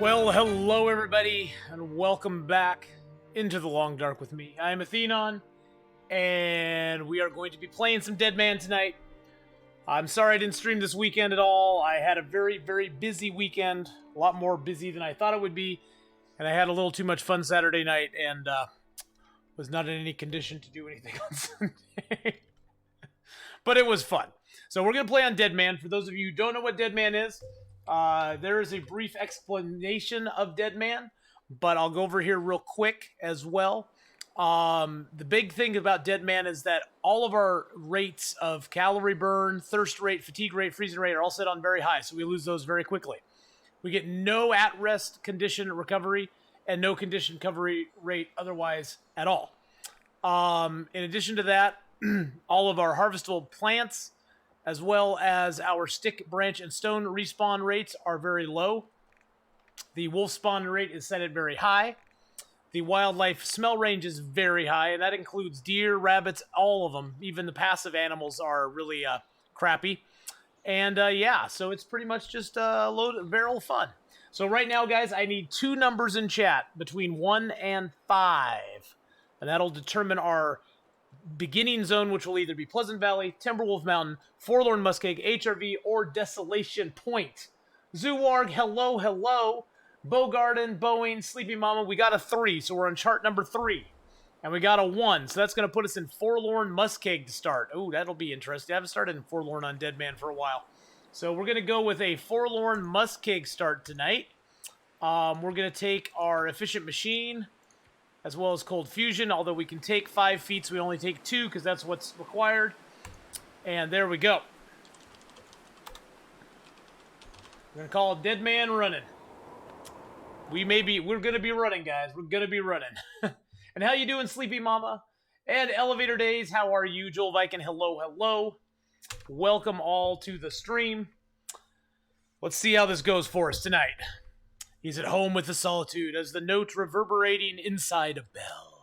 Well, hello everybody, and welcome back into the Long Dark with me. I'm Athenon, and we are going to be playing some Deadman tonight. I'm sorry I didn't stream this weekend at all. I had a very, very busy weekend, a lot more busy than I thought it would be, and I had a little too much fun Saturday night, and was not in any condition to do anything on Sunday. But it was fun. So we're going to play on Deadman. For those of you who don't know what Deadman is, there is a brief explanation of Deadman, but I'll go over here real quick as well. The big thing about Deadman is that all of our rates of calorie burn, thirst rate, fatigue rate, freezing rate are all set on very high, so we lose those very quickly. We get no at-rest condition recovery and no condition recovery rate otherwise at all. In addition to that, all of our harvestable plants, as well as our stick, branch, and stone respawn rates are very low. The wolf spawn rate is set at very high. The wildlife smell range is very high, and that includes deer, rabbits, all of them. Even the passive animals are really crappy. And yeah, so it's pretty much just a load of barrel fun. So right now, guys, I need two numbers in chat between 1 and 5. And that'll determine our beginning zone, which will either be Pleasant Valley, Timberwolf Mountain, Forlorn, Muskeg, HRV, or Desolation Point. Zoowarg, hello, hello. Bogarden, Boeing, Sleepy Mama, we got a 3, so we're on chart number 3. And we got a 1, so that's going to put us in Forlorn, Muskeg to start. Oh, that'll be interesting. I haven't started in Forlorn on Deadman for a while. So we're going to go with a Forlorn, Muskeg start tonight. We're going to take our efficient machine, as well as cold fusion, although we can take 5 feats, we only take 2 because that's what's required. And there we go. We're going to call it Deadman running. We're going to be running, guys. We're going to be running. And how you doing, Sleepy Mama? And Elevator Days, how are you? Joel Viking, hello, hello. Welcome all to the stream. Let's see how this goes for us tonight. He's at home with the solitude as the note reverberating inside a bell.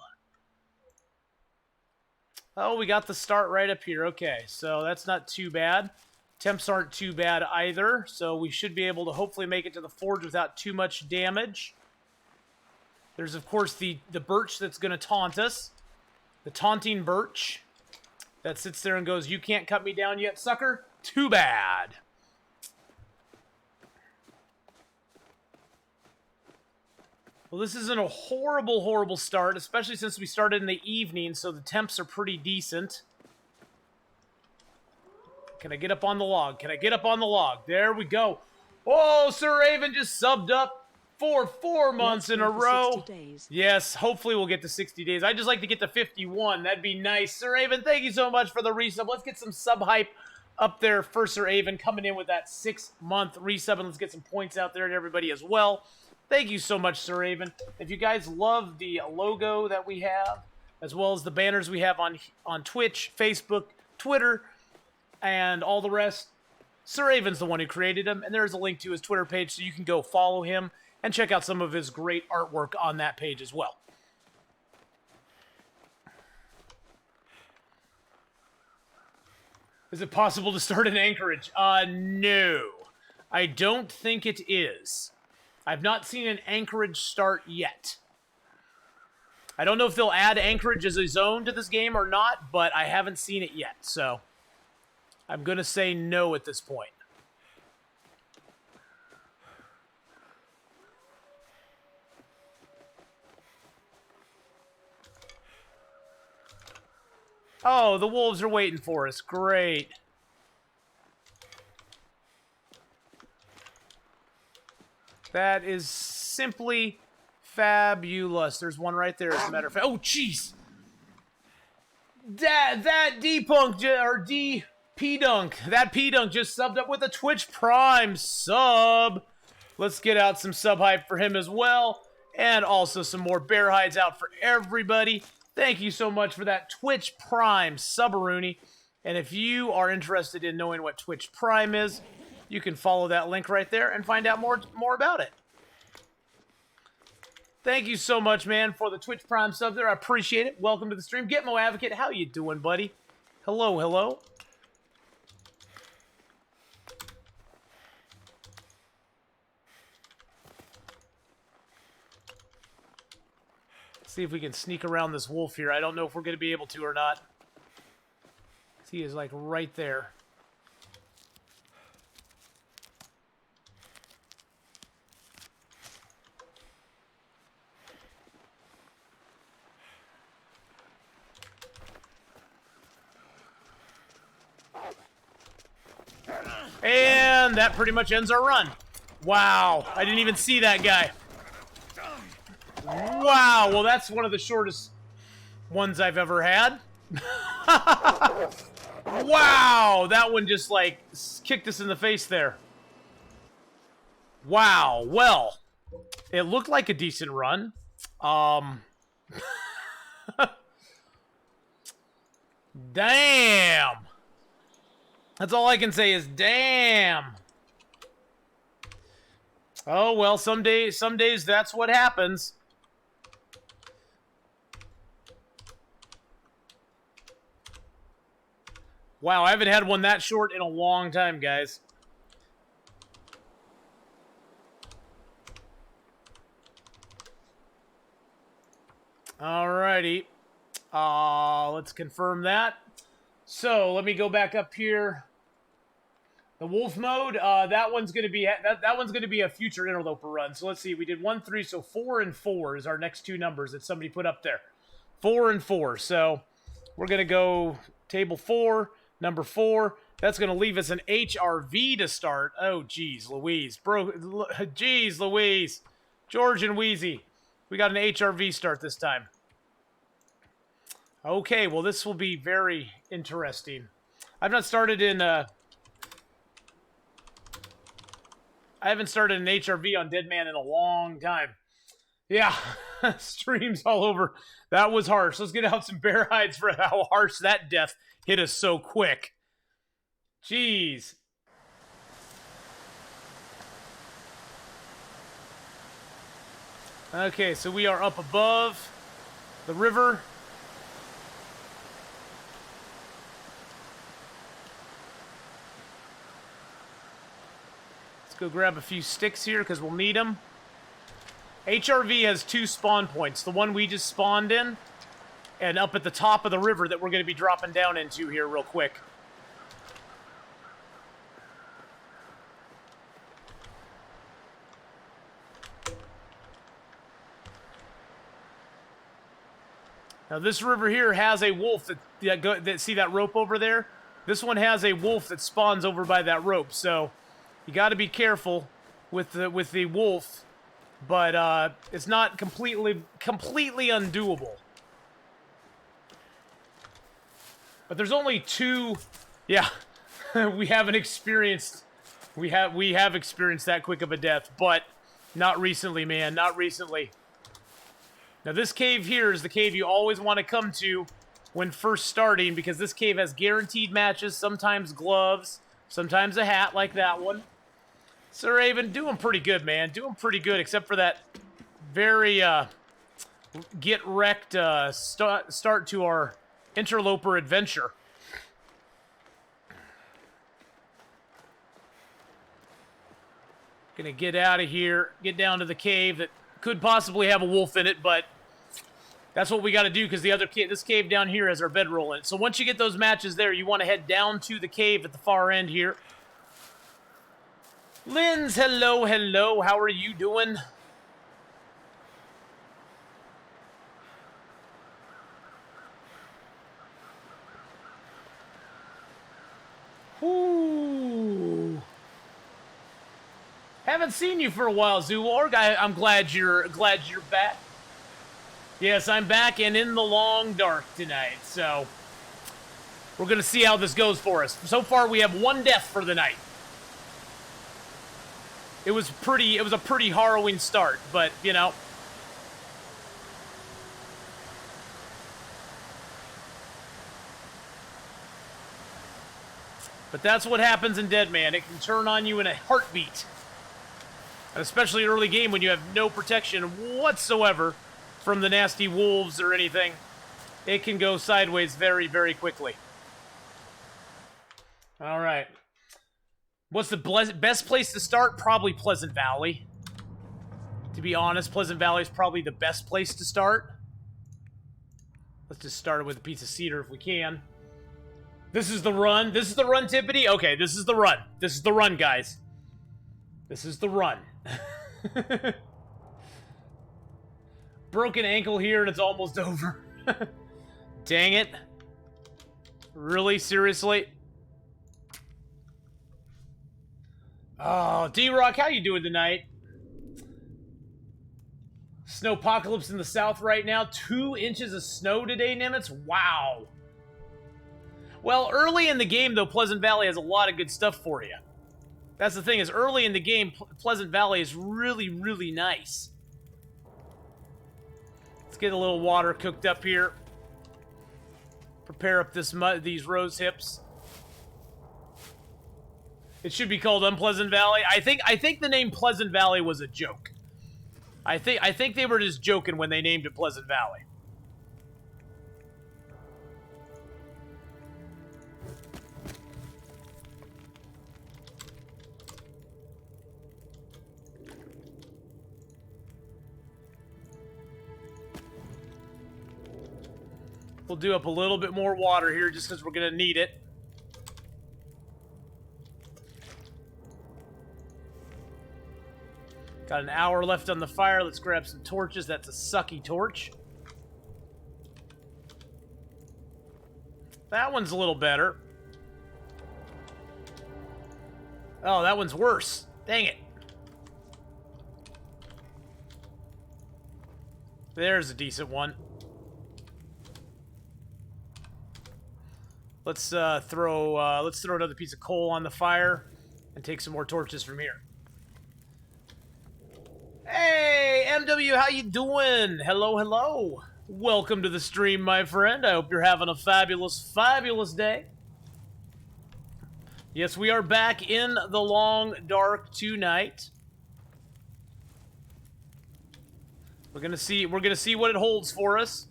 Oh, we got the start right up here. Okay, so that's not too bad. Temps aren't too bad either, so we should be able to hopefully make it to the forge without too much damage. There's, of course, the birch that's going to taunt us. The taunting birch that sits there and goes, "You can't cut me down yet, sucker? Too bad." Well, this isn't a horrible, horrible start, especially since we started in the evening, so the temps are pretty decent. Can I get up on the log? Can I get up on the log? There we go. Oh, Sir Raven just subbed up for 4 months in a row. Yes, hopefully we'll get to 60 days. I'd just like to get to 51. That'd be nice. Sir Raven, thank you so much for the resub. Let's get some sub hype up there for Sir Raven coming in with that 6-month resub, and let's get some points out there to everybody as well. Thank you so much, Sir Raven. If you guys love the logo that we have, as well as the banners we have on Twitch, Facebook, Twitter, and all the rest, Sir Raven's the one who created them, and there's a link to his Twitter page, so you can go follow him and check out some of his great artwork on that page as well. Is it possible to start in Anchorage? No. I don't think it is. I've not seen an Anchorage start yet. I don't know if they'll add Anchorage as a zone to this game or not, but I haven't seen it yet, so I'm going to say no at this point. Oh, the wolves are waiting for us. Great. That is simply fabulous. There's one right there, as a matter of fact. Oh, jeez. That D-Punk, or D-P-Dunk, that P-Dunk just subbed up with a Twitch Prime sub. Let's get out some sub hype for him as well. And also some more bear hides out for everybody. Thank you so much for that Twitch Prime sub-a-rooney. And if you are interested in knowing what Twitch Prime is, you can follow that link right there and find out more about it. Thank you so much, man, for the Twitch Prime sub there. I appreciate it. Welcome to the stream. Gitmo Advocate, how you doing, buddy? Hello, hello. See if we can sneak around this wolf here. I don't know if we're going to be able to or not. He is like right there. And that pretty much ends our run. Wow, I didn't even see that guy. Wow, well that's one of the shortest ones I've ever had. Wow, that one just like kicked us in the face there. Wow, well, it looked like a decent run. Damn. That's all I can say is damn. Oh, well, some days that's what happens. Wow, I haven't had one that short in a long time, guys. Alrighty. Let's confirm that. So, let me go back up here. The wolf mode, that one's going to be that one's going to be a future interloper run. So let's see, we did 1, 3, so 4 and 4 is our next two numbers that somebody put up there. 4 and 4. So we're going to go table 4, number 4. That's going to leave us an HRV to start. Oh, geez, Louise, bro, geez, Louise, George and Wheezy, we got an HRV start this time. Okay, well this will be very interesting. I've not started in. I haven't started an HRV on Deadman in a long time. Yeah, streams all over. That was harsh. Let's get out some bear hides for how harsh that death hit us so quick. Jeez. Okay, so we are up above the river. Go grab a few sticks here because we'll need them. HRV has 2 spawn points. The one we just spawned in and up at the top of the river that we're going to be dropping down into here real quick. Now this river here has a wolf that see that rope over there? This one has a wolf that spawns over by that rope, so you got to be careful with the wolf, but it's not completely undoable. But there's only 2. Yeah, we haven't experienced. We have experienced that quick of a death, but not recently, man. Not recently. Now this cave here is the cave you always want to come to when first starting, because this cave has guaranteed matches, sometimes gloves, sometimes a hat like that one. So Raven, doing pretty good, man. Doing pretty good, except for that very get-wrecked start to our interloper adventure. Gonna get out of here, get down to the cave that could possibly have a wolf in it, but that's what we got to do because this cave down here has our bedroll in it. So once you get those matches there, you want to head down to the cave at the far end here. Linz, hello, hello. How are you doing? Ooh. Haven't seen you for a while, Zoorg. I'm glad you're back. Yes, I'm back and in the long dark tonight. So we're gonna see how this goes for us. So far, we have 1 death for the night. It was a pretty harrowing start, but, you know. But that's what happens in Deadman. It can turn on you in a heartbeat. And especially early game when you have no protection whatsoever from the nasty wolves or anything. It can go sideways very, very quickly. All right. What's the best place to start? Probably Pleasant Valley. To be honest, Pleasant Valley is probably the best place to start. Let's just start it with a piece of cedar if we can. This is the run. This is the run, Tippity? Okay, this is the run. This is the run, guys. This is the run. Broken ankle here and it's almost over. Dang it. Really? Seriously? Oh, D-Rock, how you doing tonight? Snowpocalypse in the south right now. 2 inches of snow today, Nimitz? Wow. Well, early in the game, though, Pleasant Valley has a lot of good stuff for you. That's the thing, is early in the game, Pleasant Valley is really, really nice. Let's get a little water cooked up here. Prepare up these rose hips. It should be called Unpleasant Valley. I think the name Pleasant Valley was a joke. I think they were just joking when they named it Pleasant Valley. We'll do up a little bit more water here just because we're going to need it. Got an hour left on the fire. Let's grab some torches. That's a sucky torch. That one's a little better. Oh, that one's worse. Dang it. There's a decent one. Let's throw another piece of coal on the fire and take some more torches from here. Hey, MW, how you doing? Hello, hello. Welcome to the stream, my friend. I hope you're having a fabulous, fabulous day. Yes, we are back in the long dark tonight. We're gonna see what it holds for us.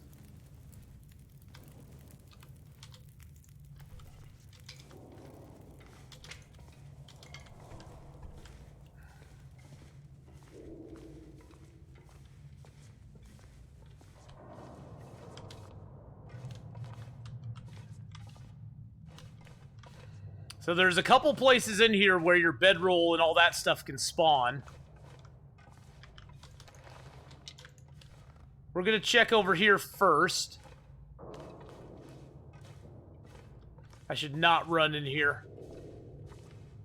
So there's a couple places in here where your bedroll and all that stuff can spawn. We're gonna check over here first. I should not run in here,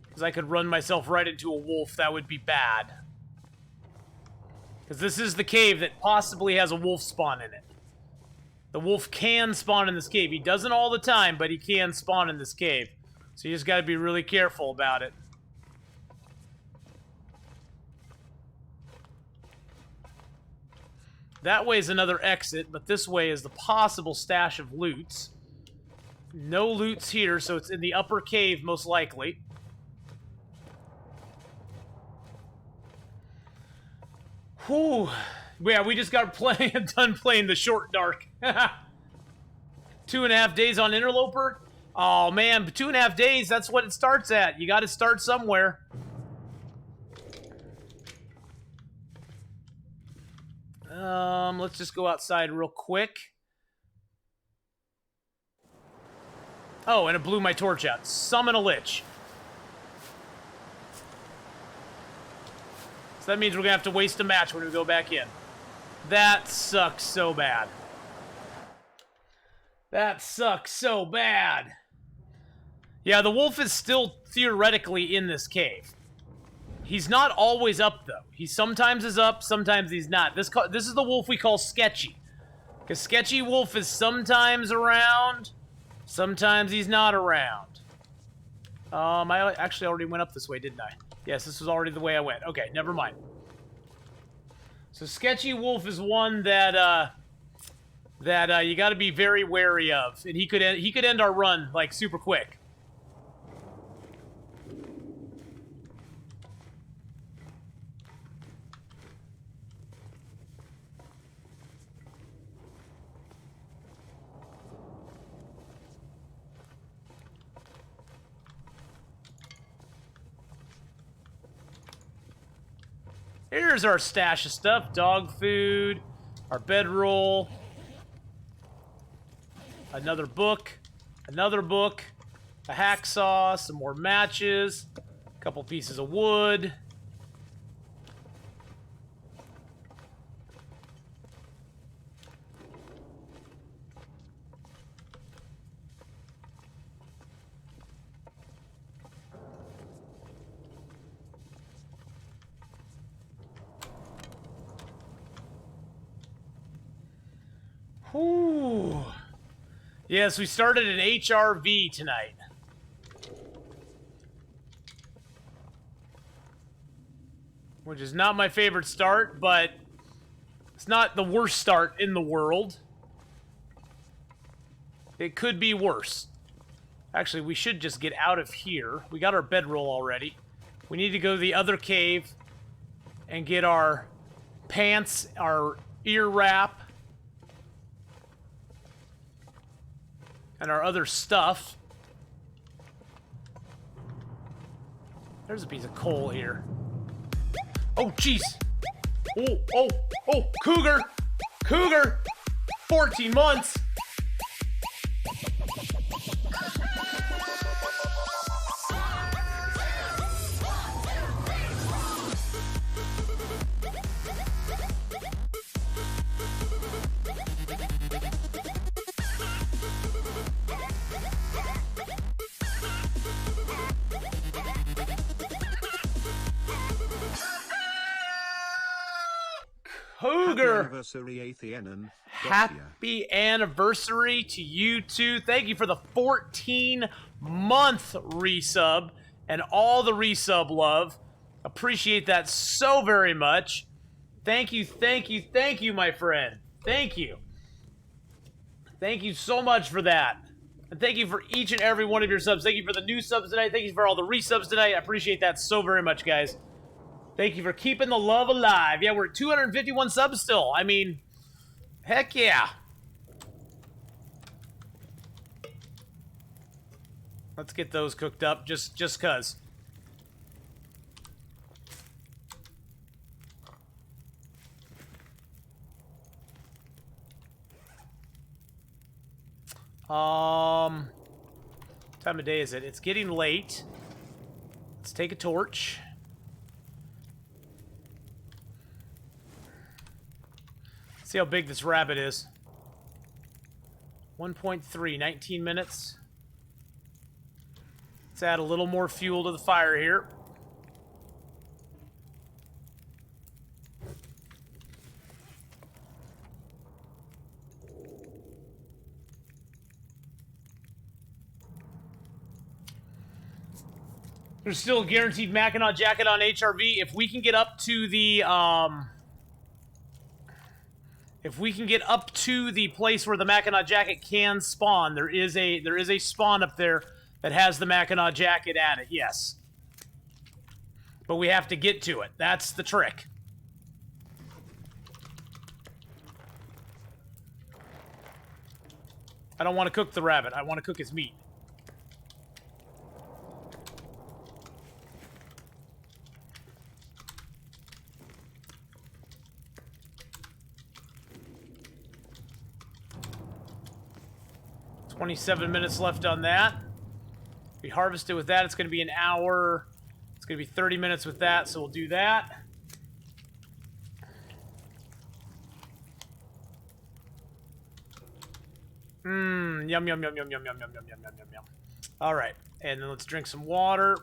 because I could run myself right into a wolf. That would be bad. Because this is the cave that possibly has a wolf spawn in it. The wolf can spawn in this cave. He doesn't all the time, but he can spawn in this cave. So you just got to be really careful about it. That way is another exit, but this way is the possible stash of loots. No loots here, so it's in the upper cave most likely. Whew. Yeah, we just got done playing the short dark. 2.5 days on Interloper? Oh man, 2.5 days, that's what it starts at. You gotta start somewhere. Let's just go outside real quick. Oh, and it blew my torch out. Summon a lich. So that means we're gonna have to waste a match when we go back in. That sucks so bad. That sucks so bad. Yeah, the wolf is still theoretically in this cave. He's not always up, though. He sometimes is up, sometimes he's not. This is the wolf we call Sketchy. Because Sketchy Wolf is sometimes around, sometimes he's not around. I actually already went up this way, didn't I? Yes, this was already the way I went. Okay, never mind. So Sketchy Wolf is one that you got to be very wary of, and he could end our run like super quick. Here's our stash of stuff. Dog food, our bedroll. another book, a hacksaw, some more matches, a couple pieces of wood. Ooh. Yes, we started an HRV tonight. Which is not my favorite start, but it's not the worst start in the world. It could be worse. Actually, we should just get out of here. We got our bedroll already. We need to go to the other cave and get our pants, our ear wrap, and our other stuff. There's a piece of coal here. Oh, jeez. Oh, cougar. Cougar. 14 months. Cougar. Happy anniversary to you too. Thank you for the 14-month resub and all the resub love. Appreciate that so very much. Thank you, my friend. Thank you. Thank you so much for that. And thank you for each and every one of your subs. Thank you for the new subs tonight. Thank you for all the resubs tonight. I appreciate that so very much, guys. Thank you for keeping the love alive. Yeah, we're at 251 subs still. I mean, heck yeah. Let's get those cooked up, just cuz. Time of day is it? It's getting late. Let's take a torch. See how big this rabbit is. 1.3, 19 minutes. Let's add a little more fuel to the fire here. There's still a guaranteed Mackinac jacket on HRV. If we can get up to the, if we can get up to the place where the Mackinac jacket can spawn, there is a spawn up there that has the Mackinac jacket at it, yes. But we have to get to it. That's the trick. I don't want to cook the rabbit. I want to cook his meat. $27 minutes left on that. We harvest it with that. It's going to be an hour. It's going to be 30 minutes with that, so we'll do that. Yum, yum, yum, yum, yum, yum, yum, yum, yum, yum, yum, yum. All right, and then let's drink some water.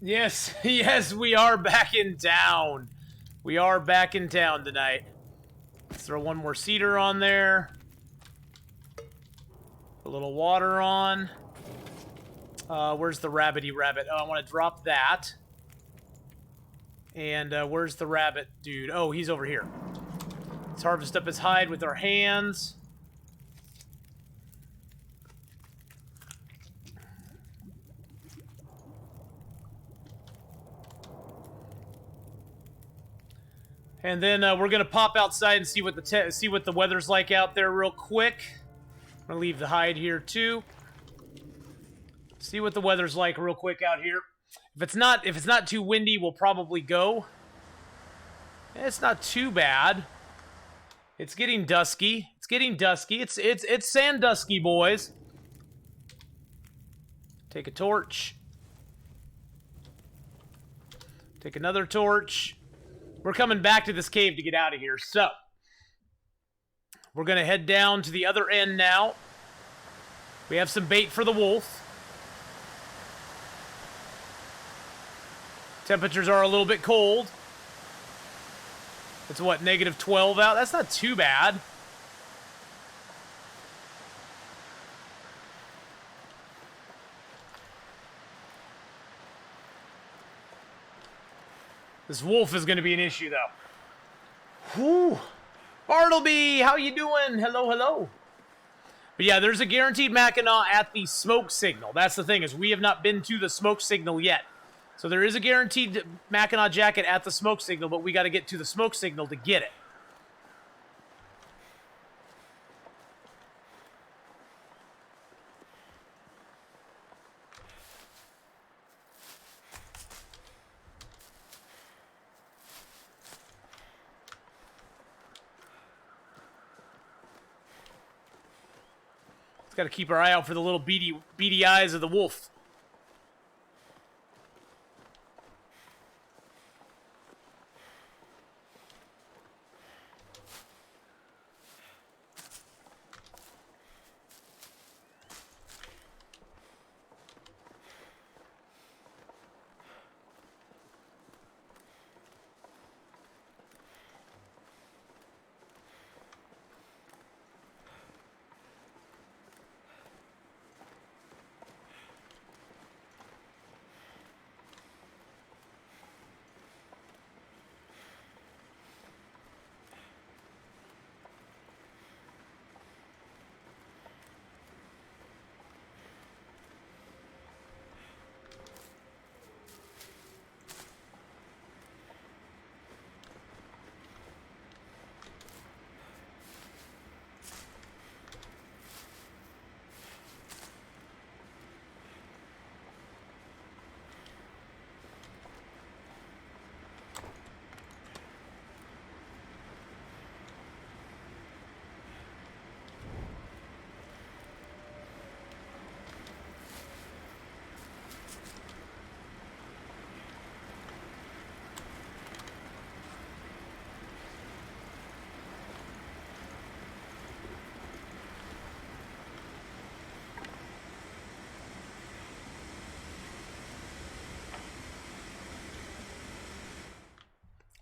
Yes, yes, we are back in town. We are back in town tonight. Let's throw one more cedar on there. A little water on. Where's the rabbity rabbit? Oh, I want to drop that. And where's the rabbit dude? Oh, he's over here. Let's harvest up his hide with our hands. And then we're gonna pop outside and see what the weather's like out there real quick. I'm gonna leave the hide here too. See what the weather's like real quick out here. If it's not too windy, we'll probably go. It's not too bad. It's getting dusky. It's getting dusky. It's sandusky, boys. Take a torch. Take another torch. We're coming back to this cave to get out of here, so we're gonna head down to the other end now. We have some bait for the wolf. Temperatures are a little bit cold. It's what, -12 out? That's not too bad. This wolf is going to be an issue, though. Whew. Bartleby, how you doing? Hello, hello. But yeah, there's a guaranteed Mackinac at the smoke signal. That's the thing, is we have not been to the smoke signal yet. So there is a guaranteed Mackinac jacket at the smoke signal, but we got to get to the smoke signal to get it. Got to keep our eye out for the little beady eyes of the wolf.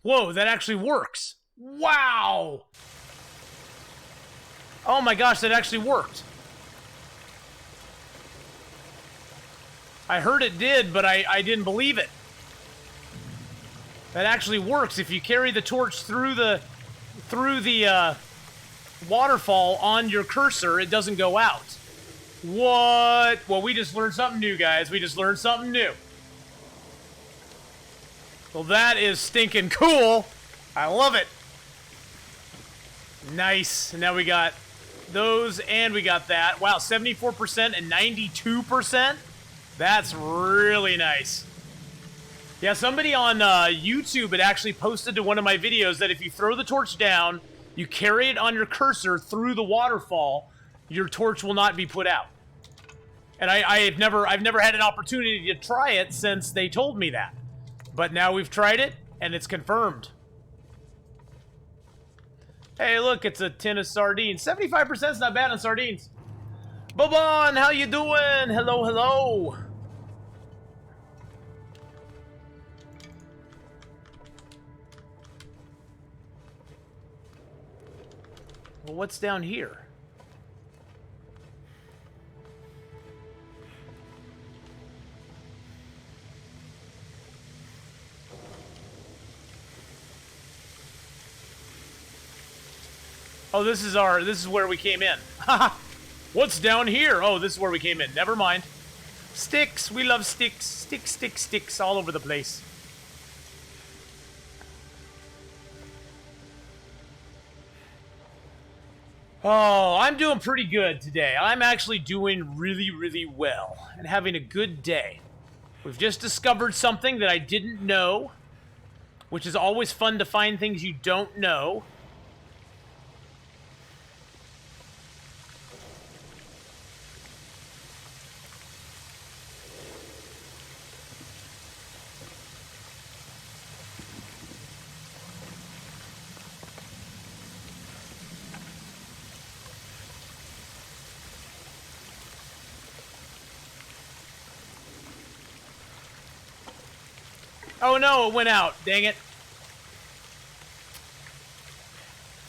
Whoa, that actually works. Wow. Oh my gosh, that actually worked. I heard it did, but I didn't believe it. That actually works. If you carry the torch through the waterfall on your cursor, it doesn't go out. What? Well, we just learned something new, guys. We just learned something new. Well, that is stinking cool. I love it. Nice. And now we got those and we got that. Wow, 74% and 92%. That's really nice. Yeah, somebody on YouTube had actually posted to one of my videos that if you throw the torch down, you carry it on your cursor through the waterfall, your torch will not be put out. And I've never had an opportunity to try it since they told me that. But now we've tried it, and it's confirmed. Hey, look, it's a tin of sardines. 75% is not bad on sardines. Bobon, how you doing? Hello, hello. Well, what's down here? Oh, this is where we came in. What's down here? Oh, this is where we came in. Never mind. Sticks. We love sticks. Sticks, sticks, sticks all over the place. Oh, I'm doing pretty good today. I'm actually doing really, really well and having a good day. We've just discovered something that I didn't know. which is always fun to find things you don't know. Oh no, it went out. Dang it.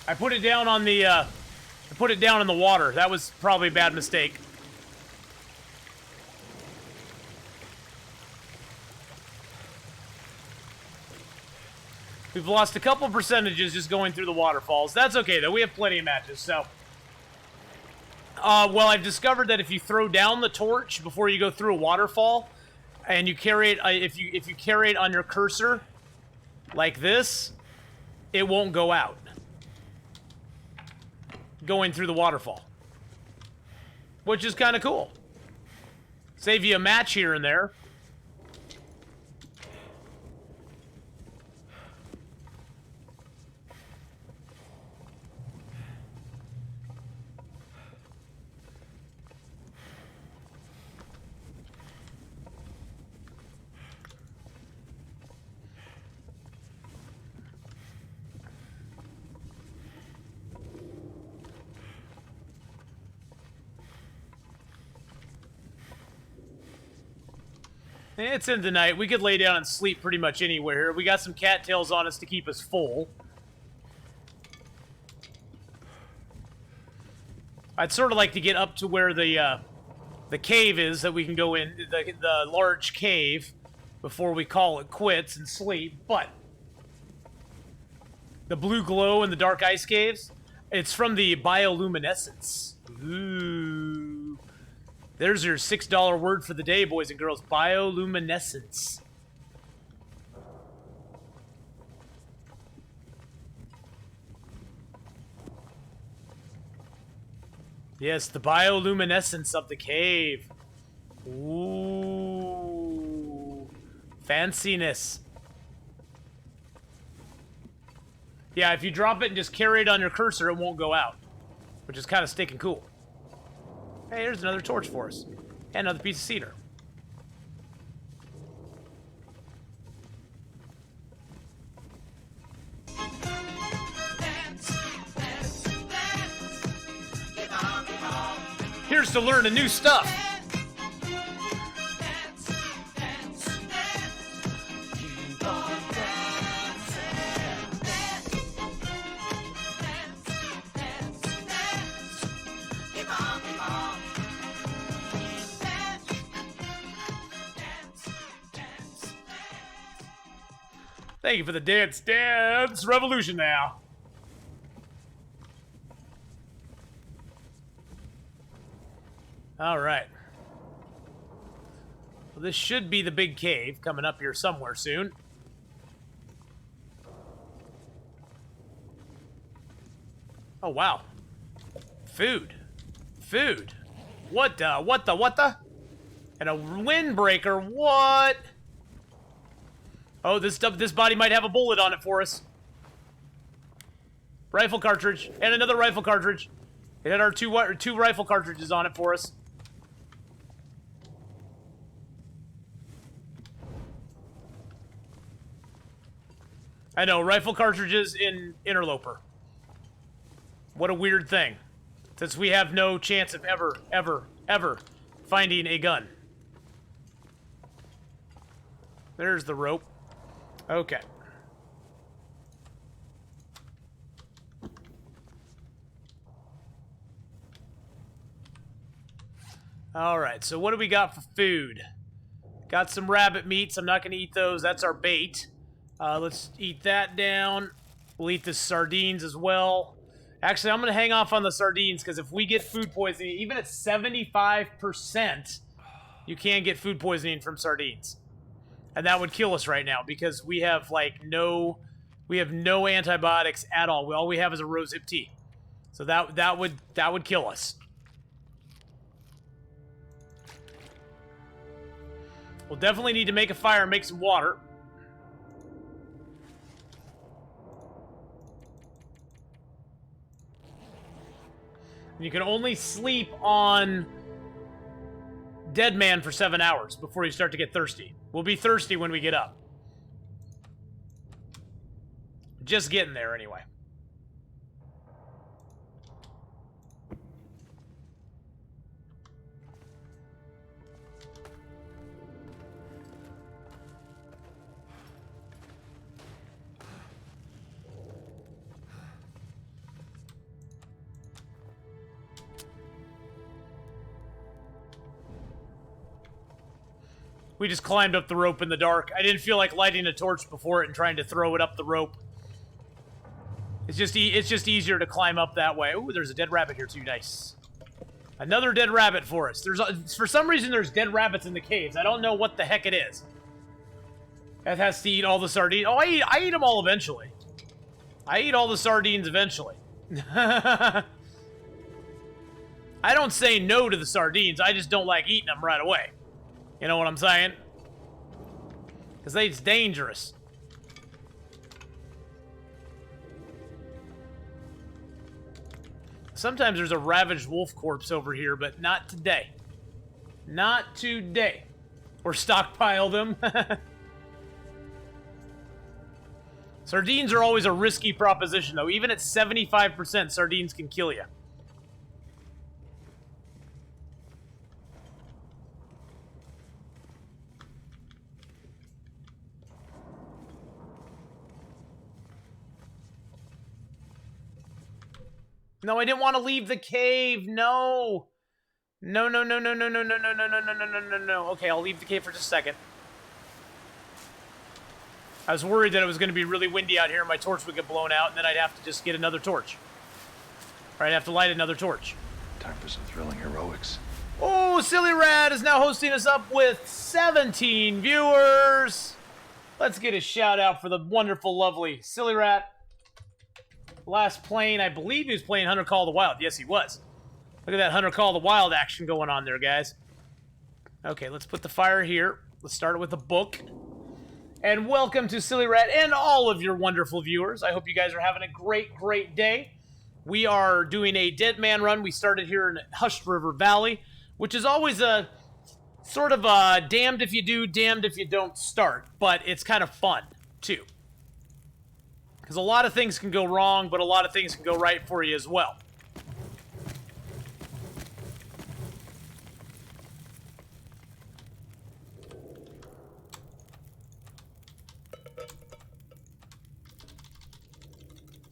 I put it down on the, I put it down in the water. That was probably a bad mistake. We've lost a couple percentages just going through the waterfalls. That's okay, though. We have plenty of matches, so... well, I've discovered that if you throw down the torch before you go through a waterfall, and you carry it, if you carry it on your cursor, like this, it won't go out. Going through the waterfall. Which is kind of cool. Save you a match here and there. It's in the night. We could lay down and sleep pretty much anywhere. We got some cattails on us to keep us full. I'd sort of like to get up to where the cave is that we can go in, the large cave, before we call it quits and sleep. But the blue glow in the dark ice caves, it's from the bioluminescence. Ooh. There's your $6 word for the day, boys and girls. Bioluminescence. Yes, the bioluminescence of the cave. Ooh. Fanciness. Yeah, if you drop it and just carry it on your cursor, it won't go out. Which is kind of stinking cool. Hey, here's another torch for us. And another piece of cedar. Here's to learn the new stuff. Thank you for the dance revolution now. All right. Well, this should be the big cave coming up here somewhere soon. Oh, wow. Food. Food. What the? And a windbreaker, what? Oh, this body might have a bullet on it for us. Rifle cartridge. And another rifle cartridge. It had our two rifle cartridges on it for us. I know, rifle cartridges in Interloper. What a weird thing. Since we have no chance of ever finding a gun. There's the rope. Okay. Alright, so what do we got for food? Got some rabbit meats. I'm not going to eat those. That's our bait. Let's eat that down. We'll eat the sardines as well. Actually, I'm going to hang off on the sardines, because if we get food poisoning, even at 75%, you can get food poisoning from sardines. And that would kill us right now, because we have, like, no antibiotics at all. All we have is a rosehip tea. So that would kill us. We'll definitely need to make a fire and make some water. You can only sleep on Deadman for 7 hours before you start to get thirsty. We'll be thirsty when we get up. Just getting there, anyway. We just climbed up the rope in the dark. I didn't feel like lighting a torch before it and trying to throw it up the rope. It's just easier to climb up that way. Ooh, there's a dead rabbit here too. Nice. Another dead rabbit for us. For some reason, there's dead rabbits in the caves. I don't know what the heck it is. That has to eat all the sardines. Oh, I eat them all eventually. I eat all the sardines eventually. I don't say no to the sardines. I just don't like eating them right away. You know what I'm saying? Because it's dangerous. Sometimes there's a ravaged wolf corpse over here, but not today. Not today. Or stockpile them. Sardines are always a risky proposition, though. Even at 75%, sardines can kill you. No, I didn't want to leave the cave. No. No, no, no, no, no, no, no, no, no, no, no, no, no, no, no. Okay, I'll leave the cave for just a second. I was worried that it was going to be really windy out here and my torch would get blown out, and then I'd have to just get another torch. Or I'd have to light another torch. Time for some thrilling heroics. Oh, Silly Rat is now hosting us up with 17 viewers. Let's get a shout out for the wonderful, lovely Silly Rat. Last playing, I believe he was playing Hunter Call of the Wild. Yes, he was. Look at that Hunter Call of the Wild action going on there, guys. Okay, let's put the fire here. Let's start it with a book. And welcome to Silly Rat and all of your wonderful viewers. I hope you guys are having a great, great day. We are doing a Deadman run. We started here in Hushed River Valley, which is always a sort of a damned if you do, damned if you don't start. But it's kind of fun, too. Because a lot of things can go wrong, but a lot of things can go right for you as well.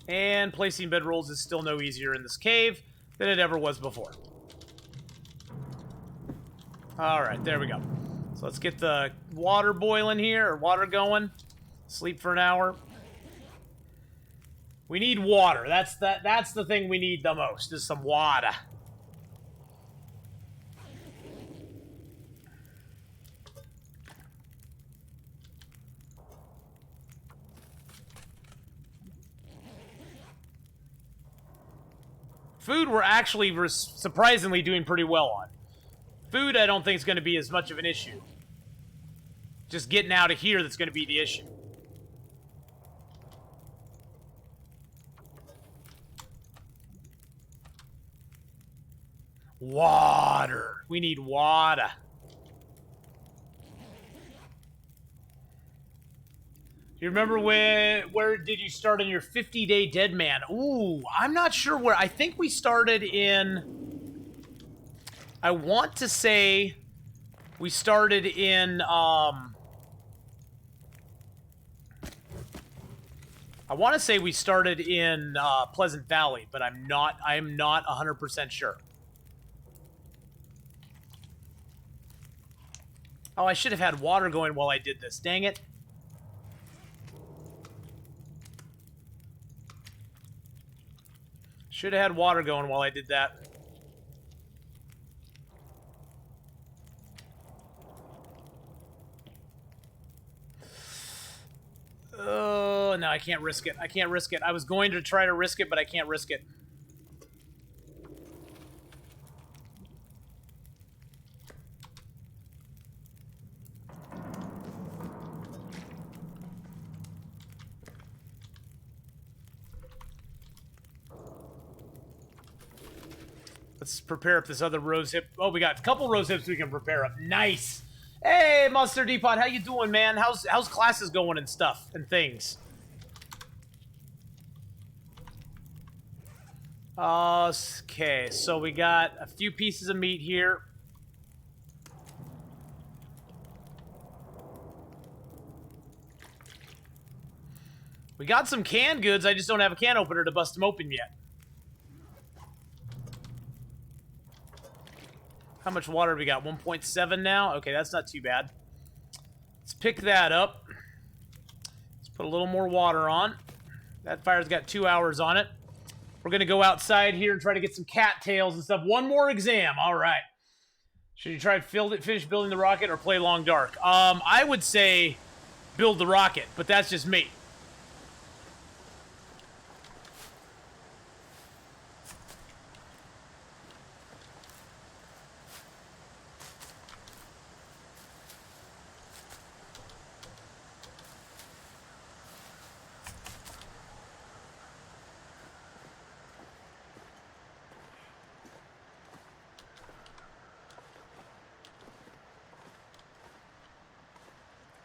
And placing bedrolls is still no easier in this cave than it ever was before. Alright, there we go. So let's get the water boiling here, or water going. Sleep for an hour. We need water. That's the thing we need the most, is some water. Food we're actually surprisingly doing pretty well on. Food I don't think is going to be as much of an issue. Just getting out of here that's going to be the issue. Water. We need water. Do you remember where did you start on your 50-day Deadman? Ooh, I'm not sure where. I think we started in... I want to say we started in... I want to say we started in Pleasant Valley, but I'm not 100% sure. Oh, I should have had water going while I did this. Dang it. Should have had water going while I did that. Oh, no, I can't risk it. I can't risk it. I was going to try to risk it, but I can't risk it. Let's prepare up this other rose hip. Oh, we got a couple rose hips we can prepare up. Nice. Hey, Monster Depot, how you doing, man? How's classes going and stuff and things? Okay, so we got a few pieces of meat here. We got some canned goods. I just don't have a can opener to bust them open yet. How much water do we got? 1.7 now? Okay, that's not too bad. Let's pick that up. Let's put a little more water on. That fire's got 2 hours on it. We're going to go outside here and try to get some cattails and stuff. One more exam. All right. Should you try to finish building the rocket or play Long Dark? I would say build the rocket, but that's just me.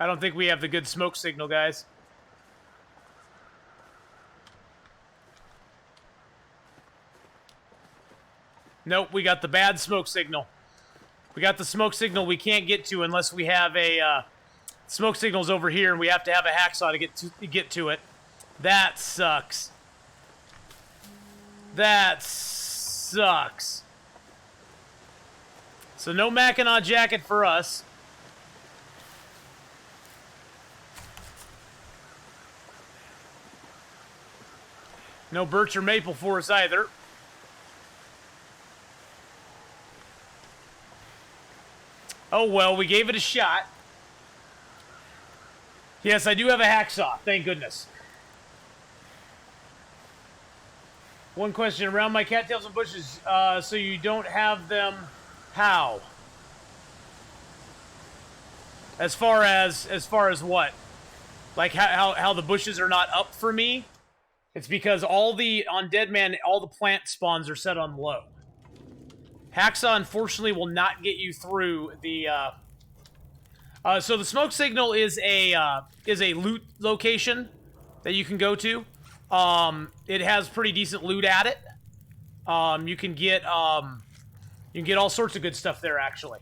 I don't think we have the good smoke signal, guys. Nope, we got the bad smoke signal. We got the smoke signal we can't get to unless we have a smoke signal's over here and we have to have a hacksaw to get to it. That sucks. That sucks. So no Mackinac jacket for us. No birch or maple for us either. Oh well, we gave it a shot. Yes, I do have a hacksaw, thank goodness. One question, around my cattails and bushes, so you don't have them, how? As far as what? Like how the bushes are not up for me? It's because on Deadman, all the plant spawns are set on low. Hacksaw, unfortunately, will not get you through the, so the smoke signal is a loot location that you can go to. It has pretty decent loot at it. You can get all sorts of good stuff there, actually.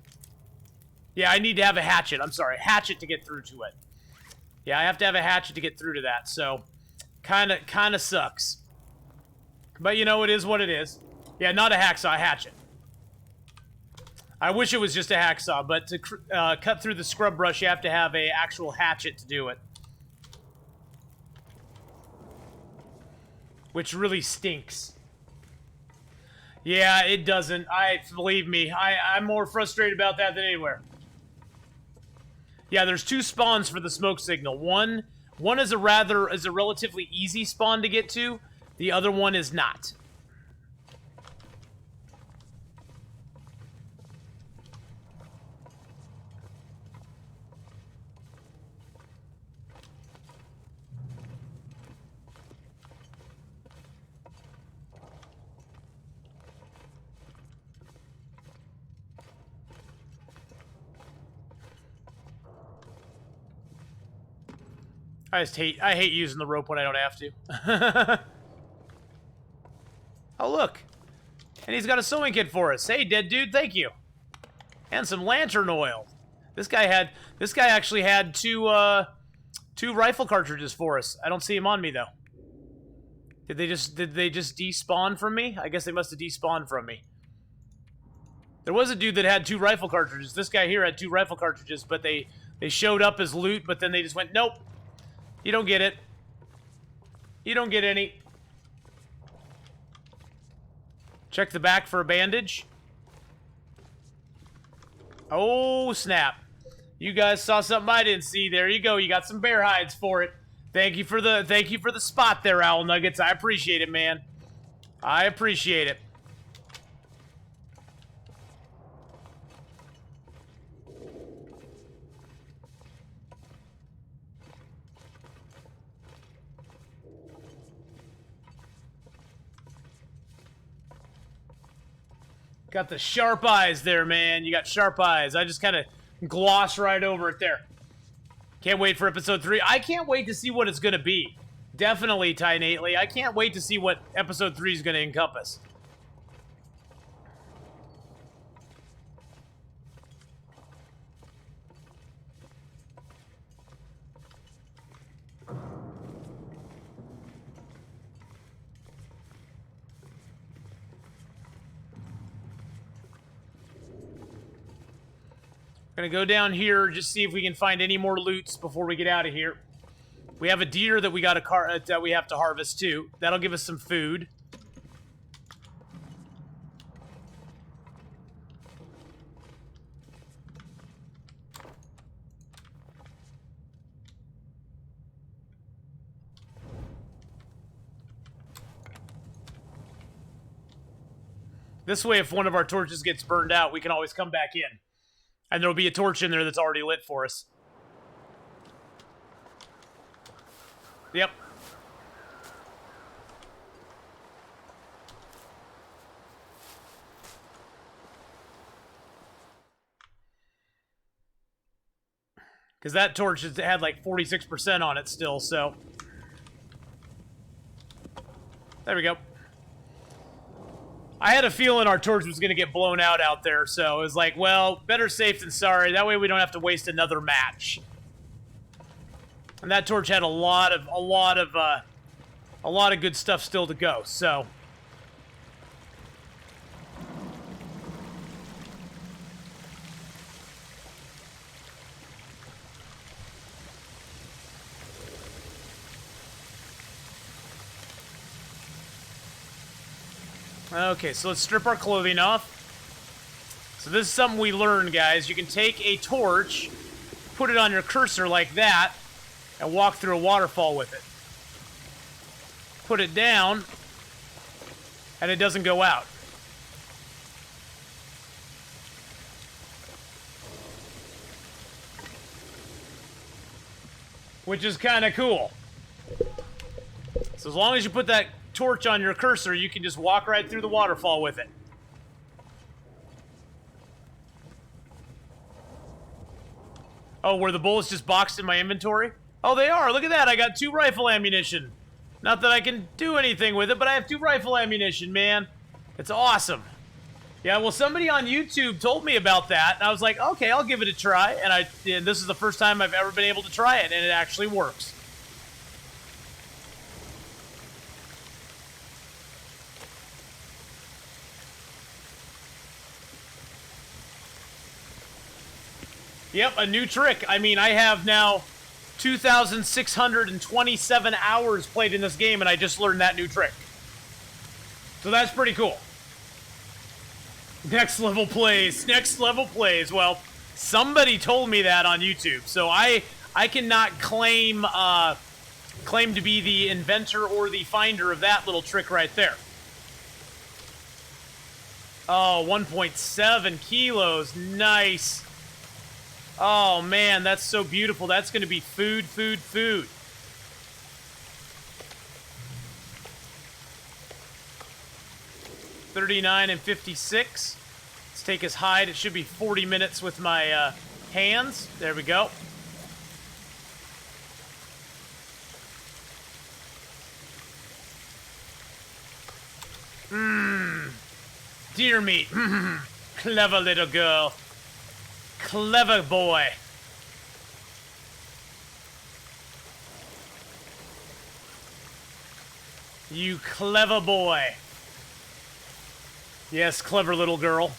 Yeah, I need to have a hatchet. I'm sorry, hatchet to get through to it. Yeah, I have to have a hatchet to get through to that, so... Kinda sucks. But you know, it is what it is. Yeah, not a hacksaw, a hatchet. I wish it was just a hacksaw, but to cut through the scrub brush, you have to have a actual hatchet to do it. Which really stinks. Yeah, it doesn't. Believe me, I'm more frustrated about that than anywhere. Yeah, there's 2 spawns for the smoke signal. One is a relatively easy spawn to get to. The other one is not. I hate using the rope when I don't have to. Oh, look. And he's got a sewing kit for us. Hey, dead dude, thank you. And some lantern oil. This guy actually had two rifle cartridges for us. I don't see him on me, though. Did they just despawn from me? I guess they must have despawned from me. There was a dude that had 2 rifle cartridges. This guy here had 2 rifle cartridges, but they showed up as loot, but then they just went, nope. You don't get it. You don't get any. Check the back for a bandage. Oh, snap. You guys saw something I didn't see. There you go. You got some bear hides for it. Thank you for the spot there, Owl Nuggets. I appreciate it, man. I appreciate it. Got the sharp eyes there, man. You got sharp eyes. I just kind of gloss right over it there. Can't wait for episode 3. I can't wait to see what it's going to be. Definitely, Ty Nately. I can't wait to see what episode 3 is going to encompass. Gonna go down here, just see if we can find any more loots before we get out of here. We have a deer that we got that we have to harvest too. That'll give us some food. This way, if one of our torches gets burned out, we can always come back in. And there'll be a torch in there that's already lit for us. Yep. Because that torch had like 46% on it still, so... There we go. I had a feeling our torch was going to get blown out there, so it was like, well, better safe than sorry. That way we don't have to waste another match. And that torch had a lot of good stuff still to go, so... Okay, so let's strip our clothing off. So this is something we learned, guys. You can take a torch, put it on your cursor like that, and walk through a waterfall with it. Put it down, and it doesn't go out. Which is kind of cool. So as long as you put that torch on your cursor, you can just walk right through the waterfall with it. Oh, were the bullets just boxed in my inventory? Oh, they are. Look at that. I got 2 rifle ammunition. Not that I can do anything with it, but I have 2 rifle ammunition, man. It's awesome. Yeah, well, somebody on YouTube told me about that, and I was like, okay, I'll give it a try. And this is the first time I've ever been able to try it, and it actually works. Yep, a new trick. I mean, I have now 2,627 hours played in this game, and I just learned that new trick. So that's pretty cool. Next level plays. Next level plays. Well, somebody told me that on YouTube, so I cannot claim to be the inventor or the finder of that little trick right there. Oh, 1.7 kilos. Nice. Oh, man, that's so beautiful. That's going to be food, food, food. $39 and 56. Let's take his hide. It should be 40 minutes with my hands. There we go. Deer meat. Clever little girl. Clever boy. You clever boy. Yes, clever little girl.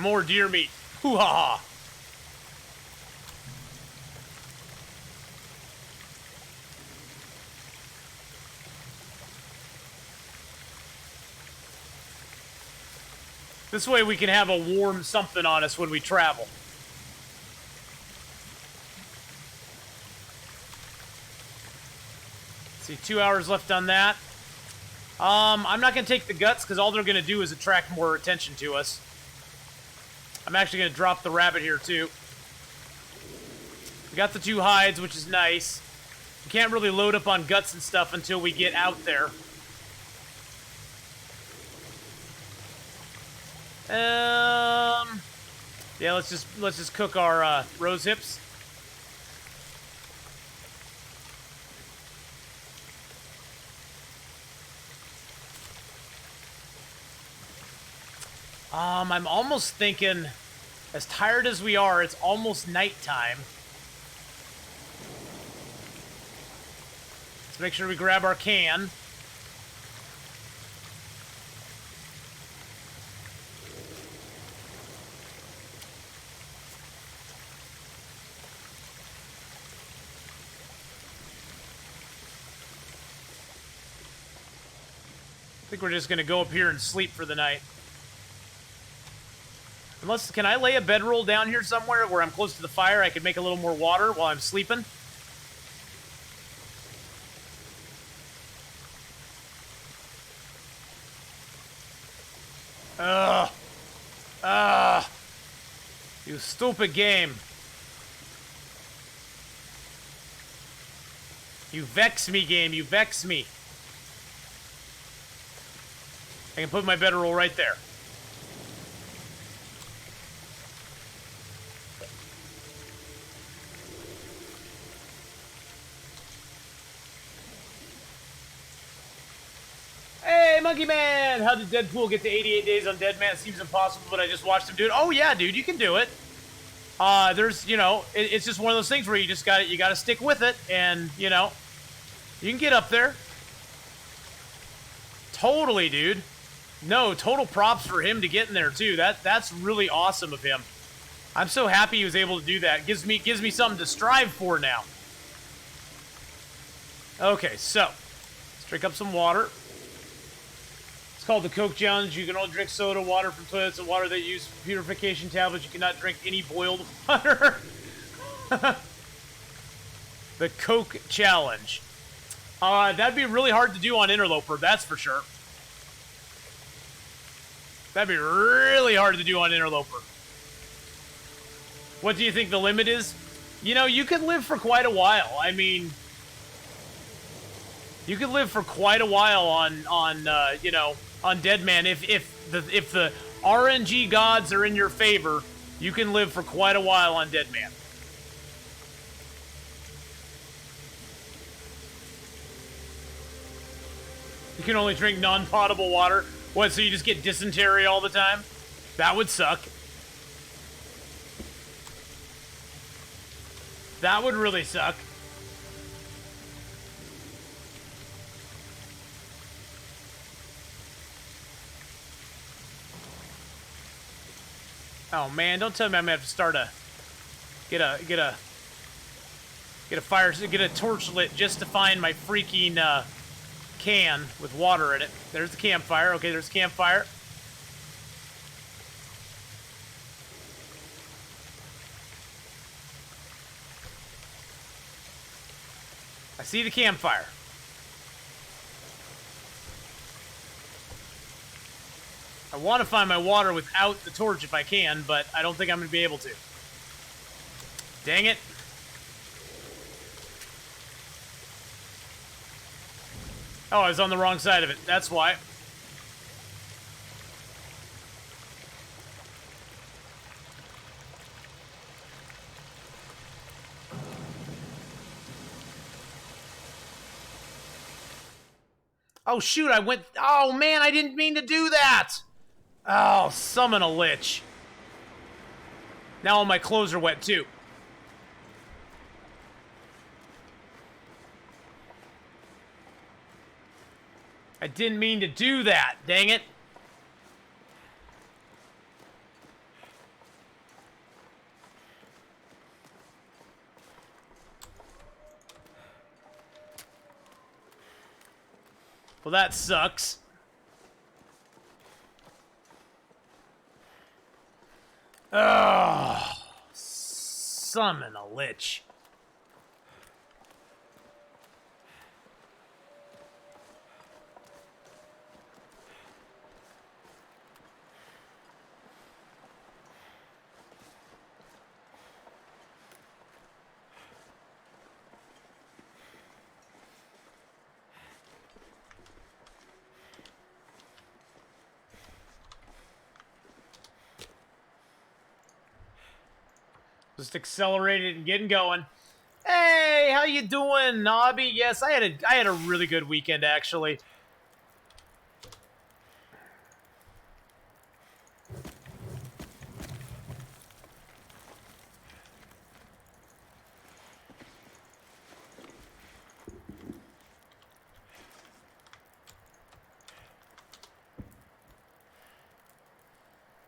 More deer meat. Hoo-ha-ha. This way we can have a warm something on us when we travel. Let's see, 2 hours left on that. I'm not going to take the guts because all they're going to do is attract more attention to us. I'm actually going to drop the rabbit here too. got the 2 hides, which is nice. We can't really load up on guts and stuff until we get out there. Yeah, let's just cook our rose hips. I'm almost thinking, as tired as we are, it's almost nighttime. Let's make sure we grab our can. I think we're just gonna go up here and sleep for the night. Unless, can I lay a bedroll down here somewhere where I'm close to the fire? I could make a little more water while I'm sleeping. You stupid game. You vex me, game. You vex me. I can put my bedroll right there. Hey, Monkey Man! How did Deadpool get to 88 days on Deadman? It seems impossible, but I just watched him do it. Oh, yeah, dude, you can do it. There's, you know, it's just one of those things where you just gotta stick with it, and, you know, you can get up there. Totally, dude. No, total props for him to get in there, too. That's really awesome of him. I'm so happy he was able to do that. Gives me something to strive for now. Okay, so, let's drink up some water. It's called the Coke Challenge. You can only drink soda water from toilets and water that use purification tablets. You cannot drink any boiled water. The Coke Challenge. That'd be really hard to do on Interloper, that's for sure. That'd be really hard to do on Interloper. What do you think the limit is? You know, you could live for quite a while. I mean, you could live for quite a while on you know, on Deadman. If the RNG gods are in your favor, you can live for quite a while on Deadman. You can only drink non-potable water. What, so you just get dysentery all the time? That would suck. That would really suck. Oh man, don't tell me I'm gonna have to start get a torch lit just to find my freaking can with water in it. There's the campfire. Okay, there's the campfire. I see the campfire. I want to find my water without the torch if I can, but I don't think I'm going to be able to. Dang it. Oh, I was on the wrong side of it. That's why. Oh, shoot, I went... Oh, man, I didn't mean to do that! Oh, summon a lich. Now all my clothes are wet, too. I didn't mean to do that, dang it. Well, that sucks. Ugh. Summon a lich. Just accelerated and getting going. Hey, how you doing, Nobby? Yes, I had a really good weekend, actually.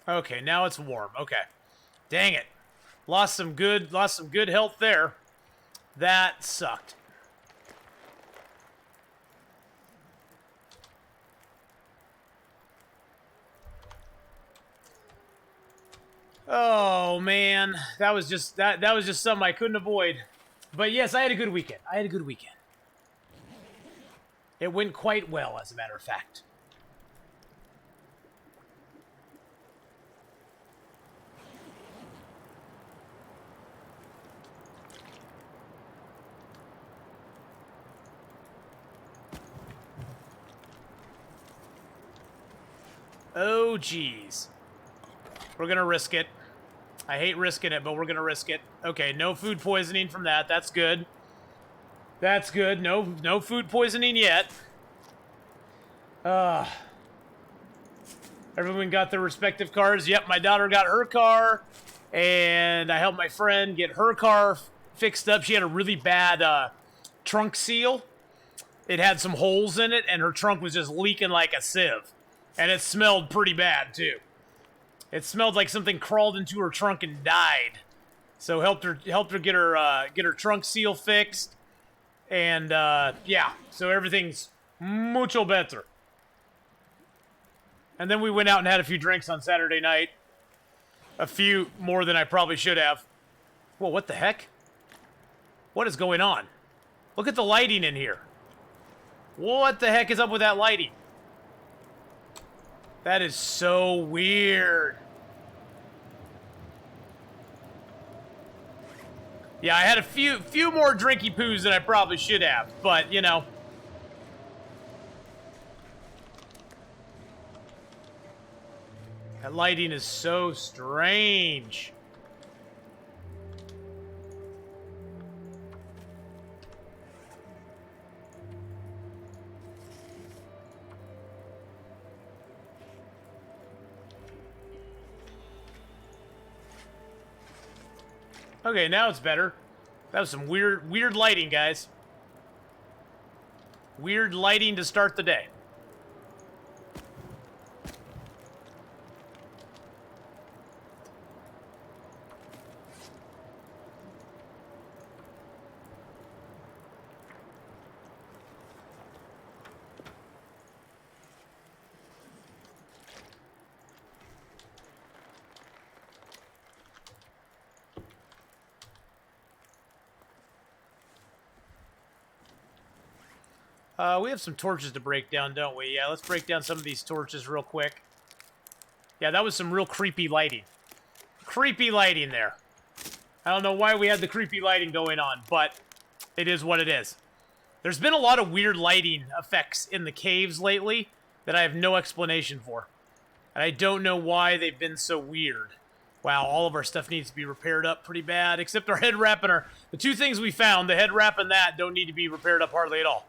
Okay, now it's warm. Okay. Dang it. Lost some good health there. That sucked. Oh man, that was just something I couldn't avoid. But yes, I had a good weekend. It went quite well, as a matter of fact. Oh, geez. We're gonna risk it. I hate risking it, but we're gonna risk it. Okay, no food poisoning from that. That's good. That's good. No food poisoning yet. Everyone got their respective cars. Yep, my daughter got her car, and I helped my friend get her car fixed up. She had a really bad trunk seal. It had some holes in it, and her trunk was just leaking like a sieve. And it smelled pretty bad, too. It smelled like something crawled into her trunk and died. So helped her get her trunk seal fixed. And yeah, so everything's mucho better. And then we went out and had a few drinks on Saturday night. A few more than I probably should have. Whoa, what the heck? What is going on? Look at the lighting in here. What the heck is up with that lighting? That is so weird. Yeah, I had a few more drinky poos than I probably should have, but, you know. That lighting is so strange. Okay, now it's better. That was some weird lighting, guys. Weird lighting to start the day. We have some torches to break down, don't we? Yeah, let's break down some of these torches real quick. Yeah, that was some real creepy lighting. Creepy lighting there. I don't know why we had the creepy lighting going on, but it is what it is. There's been a lot of weird lighting effects in the caves lately that I have no explanation for. And I don't know why they've been so weird. Wow, all of our stuff needs to be repaired up pretty bad, except our head wrap and the two things we found, the head wrap and that, don't need to be repaired up hardly at all.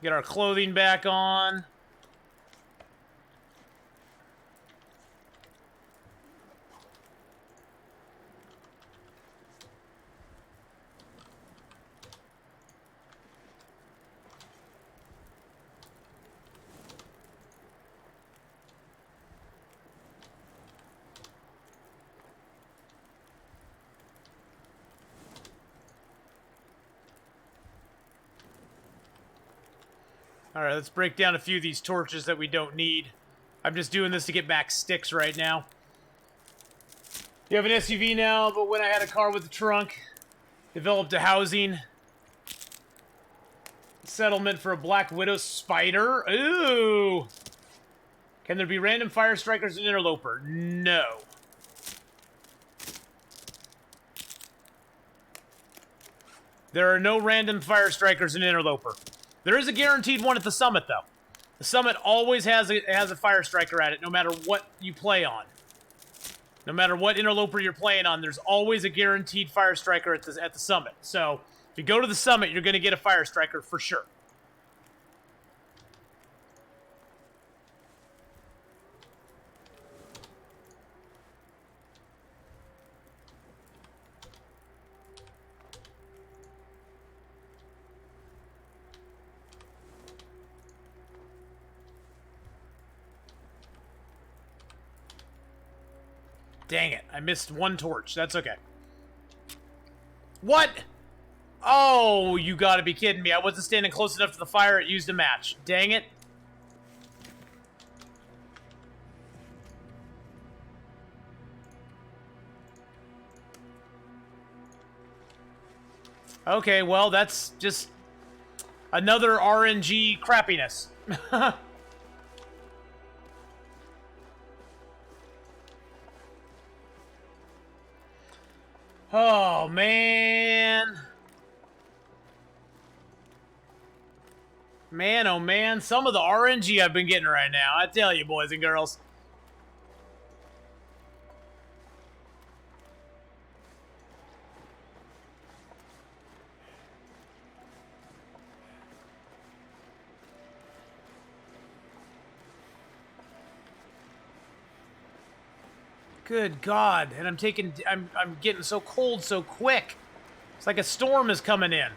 Get our clothing back on. Alright, let's break down a few of these torches that we don't need. I'm just doing this to get back sticks right now. You have an SUV now, but when I had a car with a trunk, developed a housing settlement for a Black Widow spider. Ooh! Can there be random fire strikers and interloper? No. There are no random fire strikers and interloper. There is a guaranteed one at the summit, though. The summit always has a fire striker at it, no matter what you play on. No matter what interloper you're playing on, there's always a guaranteed fire striker at the summit. So if you go to the summit, you're going to get a fire striker for sure. Dang it, I missed one torch. That's okay. What? Oh, you gotta be kidding me. I wasn't standing close enough to the fire. It used a match. Dang it. Okay, well, that's just another RNG crappiness. Oh, man. Man, oh, man. Some of the RNG I've been getting right now. I tell you, boys and girls. Good God. And I'm getting so cold so quick. It's like a storm is coming in.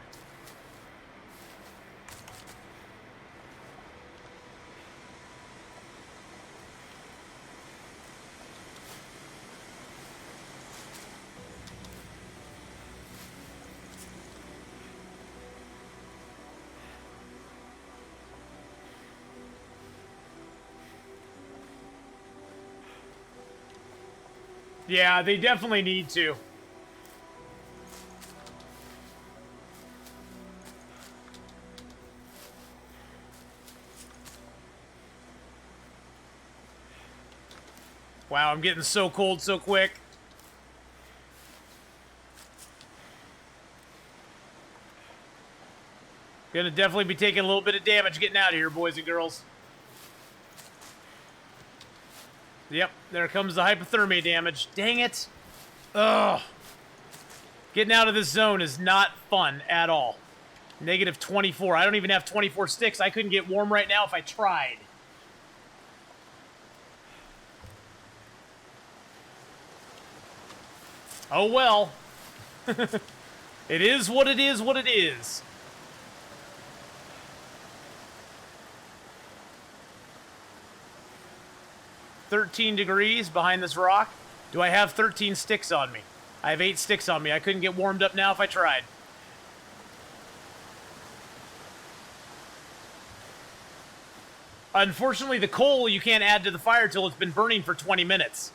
Yeah, they definitely need to. Wow, I'm getting so cold so quick. Gonna definitely be taking a little bit of damage getting out of here, boys and girls. Yep, there comes the hypothermia damage. Dang it. Ugh. Getting out of this zone is not fun at all. Negative 24. I don't even have 24 sticks. I couldn't get warm right now if I tried. Oh well. It is what it is what it is. $13 degrees behind this rock. Do I have 13 sticks on me? I have 8 sticks on me. I couldn't get warmed up now if I tried. Unfortunately, the coal you can't add to the fire till it's been burning for 20 minutes.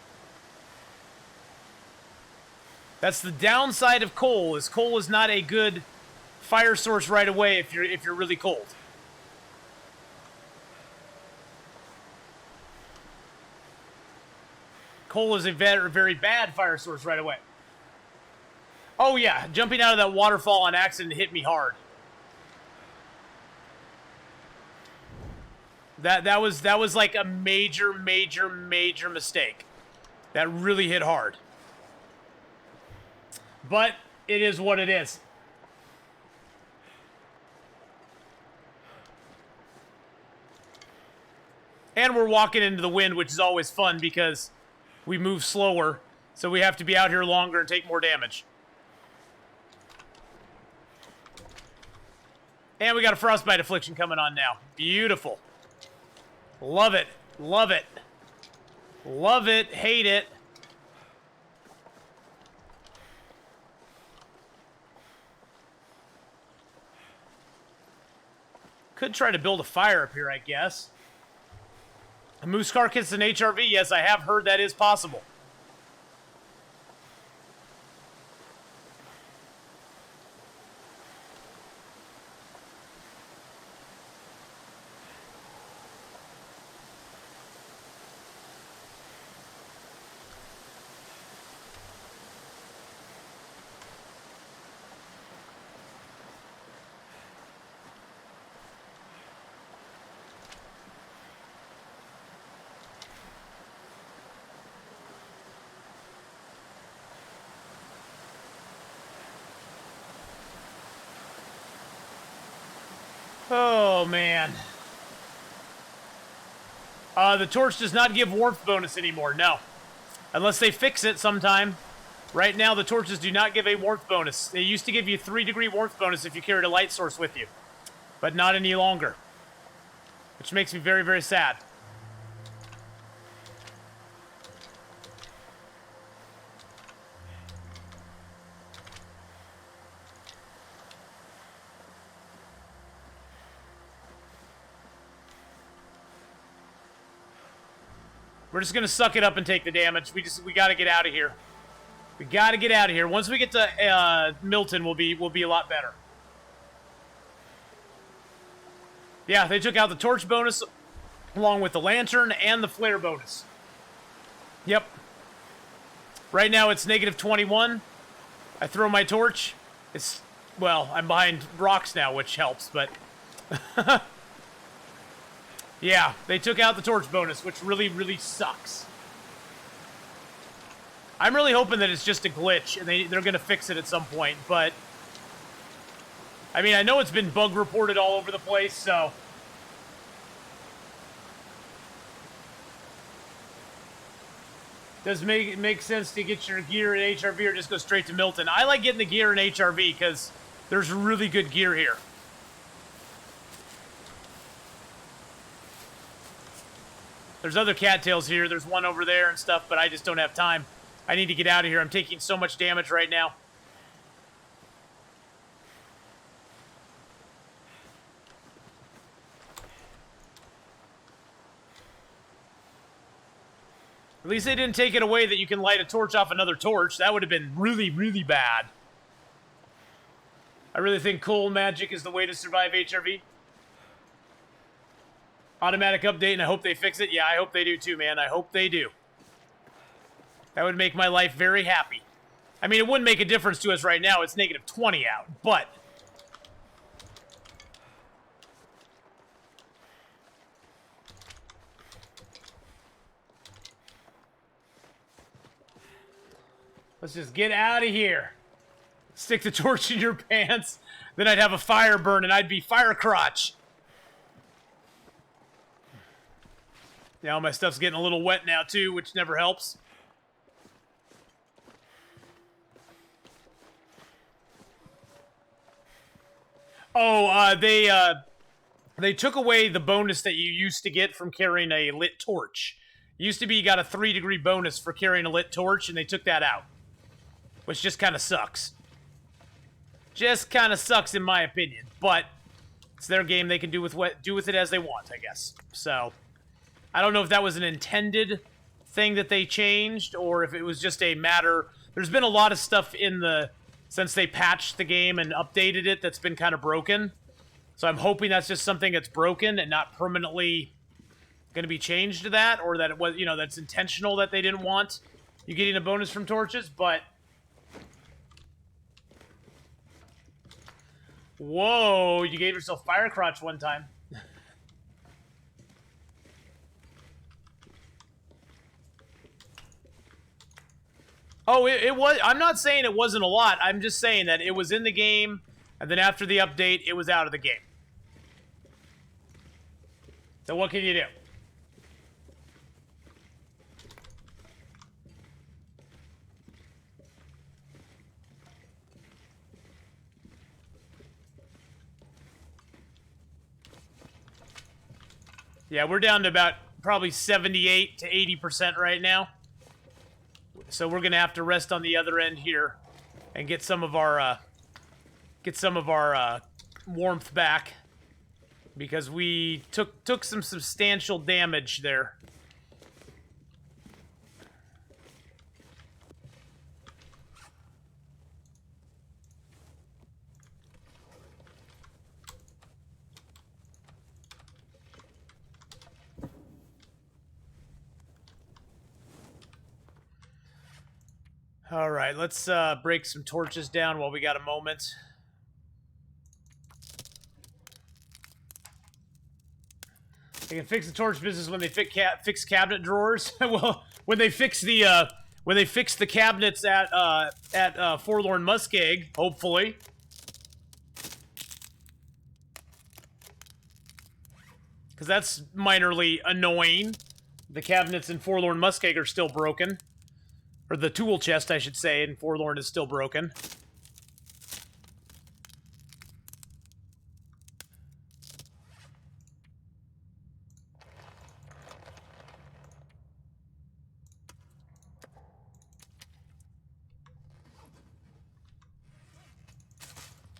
That's the downside of coal. Is coal is not a good fire source right away if you're really cold. Coal is a very, very bad fire source right away. Oh yeah, jumping out of that waterfall on accident hit me hard. That was like a major mistake. That really hit hard. But it is what it is. And we're walking into the wind, which is always fun because we move slower, so we have to be out here longer and take more damage. And we got a frostbite affliction coming on now. Beautiful. Love it. Love it. Love it. Hate it. Could try to build a fire up here, I guess. A moose carcass and HRV, yes, I have heard that is possible. Oh, man. The torch does not give warmth bonus anymore, no. Unless they fix it sometime. Right now, the torches do not give a warmth bonus. They used to give you 3-degree warmth bonus if you carried a light source with you. But not any longer. Which makes me very, very sad. We're just gonna suck it up and take the damage. We gotta get out of here. We gotta get out of here. Once we get to Milton, we'll be a lot better. Yeah, they took out the torch bonus along with the lantern and the flare bonus. Yep. Right now it's -21. I throw my torch. It's, well, I'm behind rocks now, which helps, but yeah, they took out the torch bonus, which really, really sucks. I'm really hoping that it's just a glitch, and they're going to fix it at some point, but I mean, I know it's been bug reported all over the place, so does make sense to get your gear in HRV or just go straight to Milton. I like getting the gear in HRV because there's really good gear here. There's other cattails here. There's one over there and stuff, but I just don't have time. I need to get out of here. I'm taking so much damage right now. At least they didn't take it away that you can light a torch off another torch. That would have been really, really bad. I really think coal magic is the way to survive HRV. Automatic update, and I hope they fix it. Yeah, I hope they do too, man. I hope they do. That would make my life very happy. I mean, it wouldn't make a difference to us right now. It's -20 out, but let's just get out of here. Stick the torch in your pants. Then I'd have a fire burn, and I'd be fire crotch. Now my stuff's getting a little wet now, too, which never helps. Oh, they took away the bonus that you used to get from carrying a lit torch. It used to be you got a 3-degree bonus for carrying a lit torch, and they took that out. Which just kind of sucks. Just kind of sucks in my opinion, but it's their game. They can do with it as they want, I guess. So I don't know if that was an intended thing that they changed or if it was just a matter. There's been a lot of stuff since they patched the game and updated it that's been kind of broken. So I'm hoping that's just something that's broken and not permanently going to be changed to that, or that it was, that's intentional that they didn't want you getting a bonus from torches, but whoa, you gave yourself fire crotch one time. Oh, it was. I'm not saying it wasn't a lot. I'm just saying that it was in the game, and then after the update, it was out of the game. So what can you do? Yeah, we're down to about probably 78 to 80% right now. So we're gonna have to rest on the other end here and get some of our warmth back because we took some substantial damage there. All right, let's break some torches down while we got a moment. They can fix the torch business when they fix cabinet drawers. Well, when they fix the cabinets at Forlorn Muskeg, hopefully. because that's minorly annoying. The cabinets in Forlorn Muskeg are still broken. Or the tool chest, I should say, in Forlorn is still broken.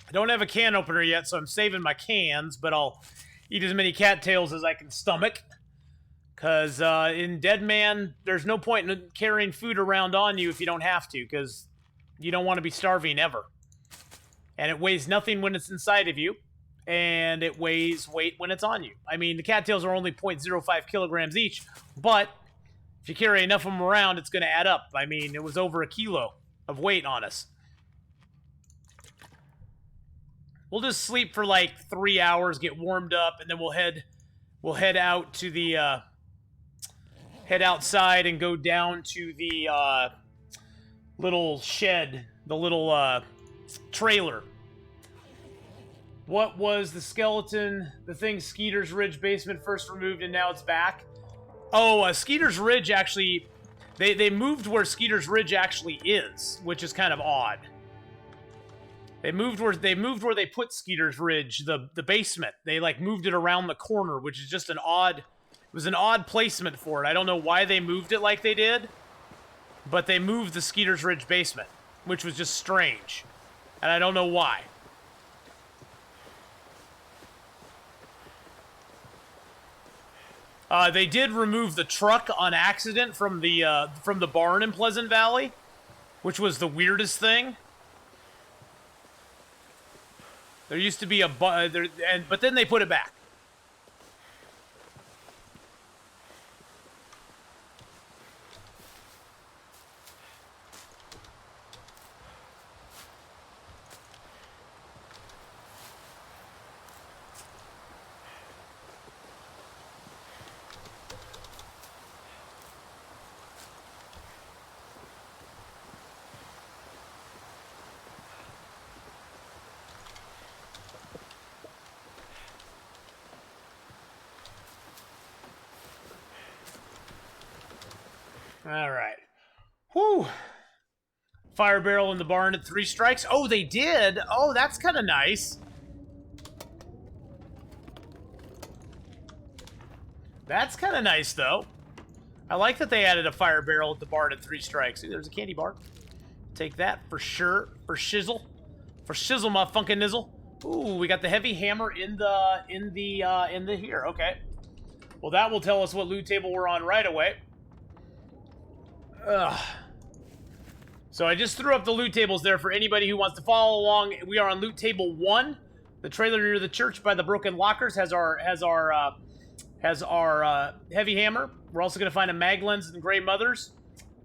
I don't have a can opener yet, so I'm saving my cans, but I'll eat as many cattails as I can stomach. Because in Deadman, there's no point in carrying food around on you if you don't have to, because you don't want to be starving ever. And it weighs nothing when it's inside of you, and it weighs weight when it's on you. I mean, the cattails are only 0.05 kilograms each, but if you carry enough of them around, it's going to add up. I mean, it was over 1 kilo of weight on us. We'll just sleep for like 3 hours, get warmed up, and then we'll head out to the head outside and go down to the little shed, the little trailer. What was the skeleton? The thing Skeeter's Ridge basement first removed and now it's back. Oh, Skeeter's Ridge actually, they moved where Skeeter's Ridge actually is, which is kind of odd. They moved where they put Skeeter's Ridge, the basement. They like moved it around the corner, which is just an odd. It was an odd placement for it. I don't know why they moved it like they did, but they moved the Skeeter's Ridge basement, which was just strange, and I don't know why. They did remove the truck on accident from the barn in Pleasant Valley, which was the weirdest thing. There used to be but then they put it back. All right. Whew. Fire barrel in the barn at 3 strikes. Oh, they did? Oh, that's kind of nice. That's kind of nice, though. I like that they added a fire barrel at the barn at 3 strikes. Ooh, there's a candy bar. Take that for sure. For shizzle. For shizzle, my funkin' nizzle. Ooh, we got the heavy hammer in the here. Okay. Well, that will tell us what loot table we're on right away. Ugh. So I just threw up the loot tables there for anybody who wants to follow along. We are on loot table 1. The trailer near the church by the broken lockers has our heavy hammer. We're also going to find a mag lens and Grey Mothers,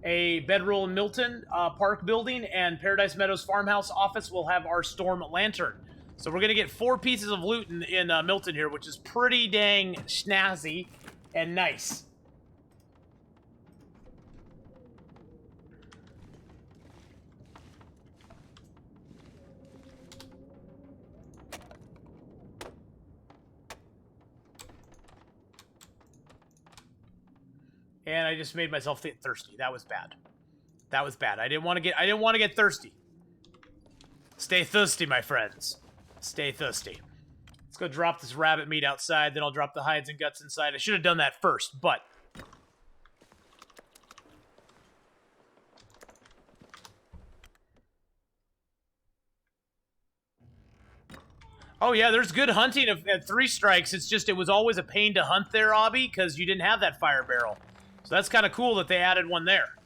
a bedroll in Milton Park building, and Paradise Meadows farmhouse office will have our storm lantern. So we're going to get 4 pieces of loot in Milton here, which is pretty dang snazzy and nice. And I just made myself thirsty. That was bad. That was bad. I didn't want to get thirsty. Stay thirsty, my friends. Stay thirsty. Let's go drop this rabbit meat outside, then I'll drop the hides and guts inside. I should have done that first, but oh yeah, there's good hunting at 3 strikes. It's just it was always a pain to hunt there, Obby, because you didn't have that fire barrel. So that's kind of cool that they added one there.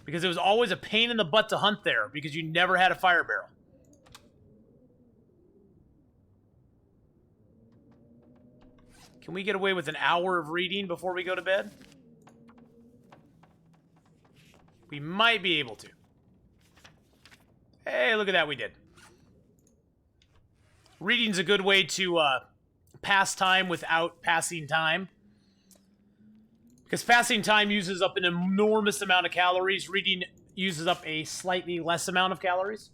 Because it was always a pain in the butt to hunt there, because you never had a fire barrel. Can we get away with an hour of reading before we go to bed? We might be able to. Hey, look at that, we did. Reading's a good way to pass time without passing time. Because passing time uses up an enormous amount of calories. Reading uses up a slightly less amount of calories.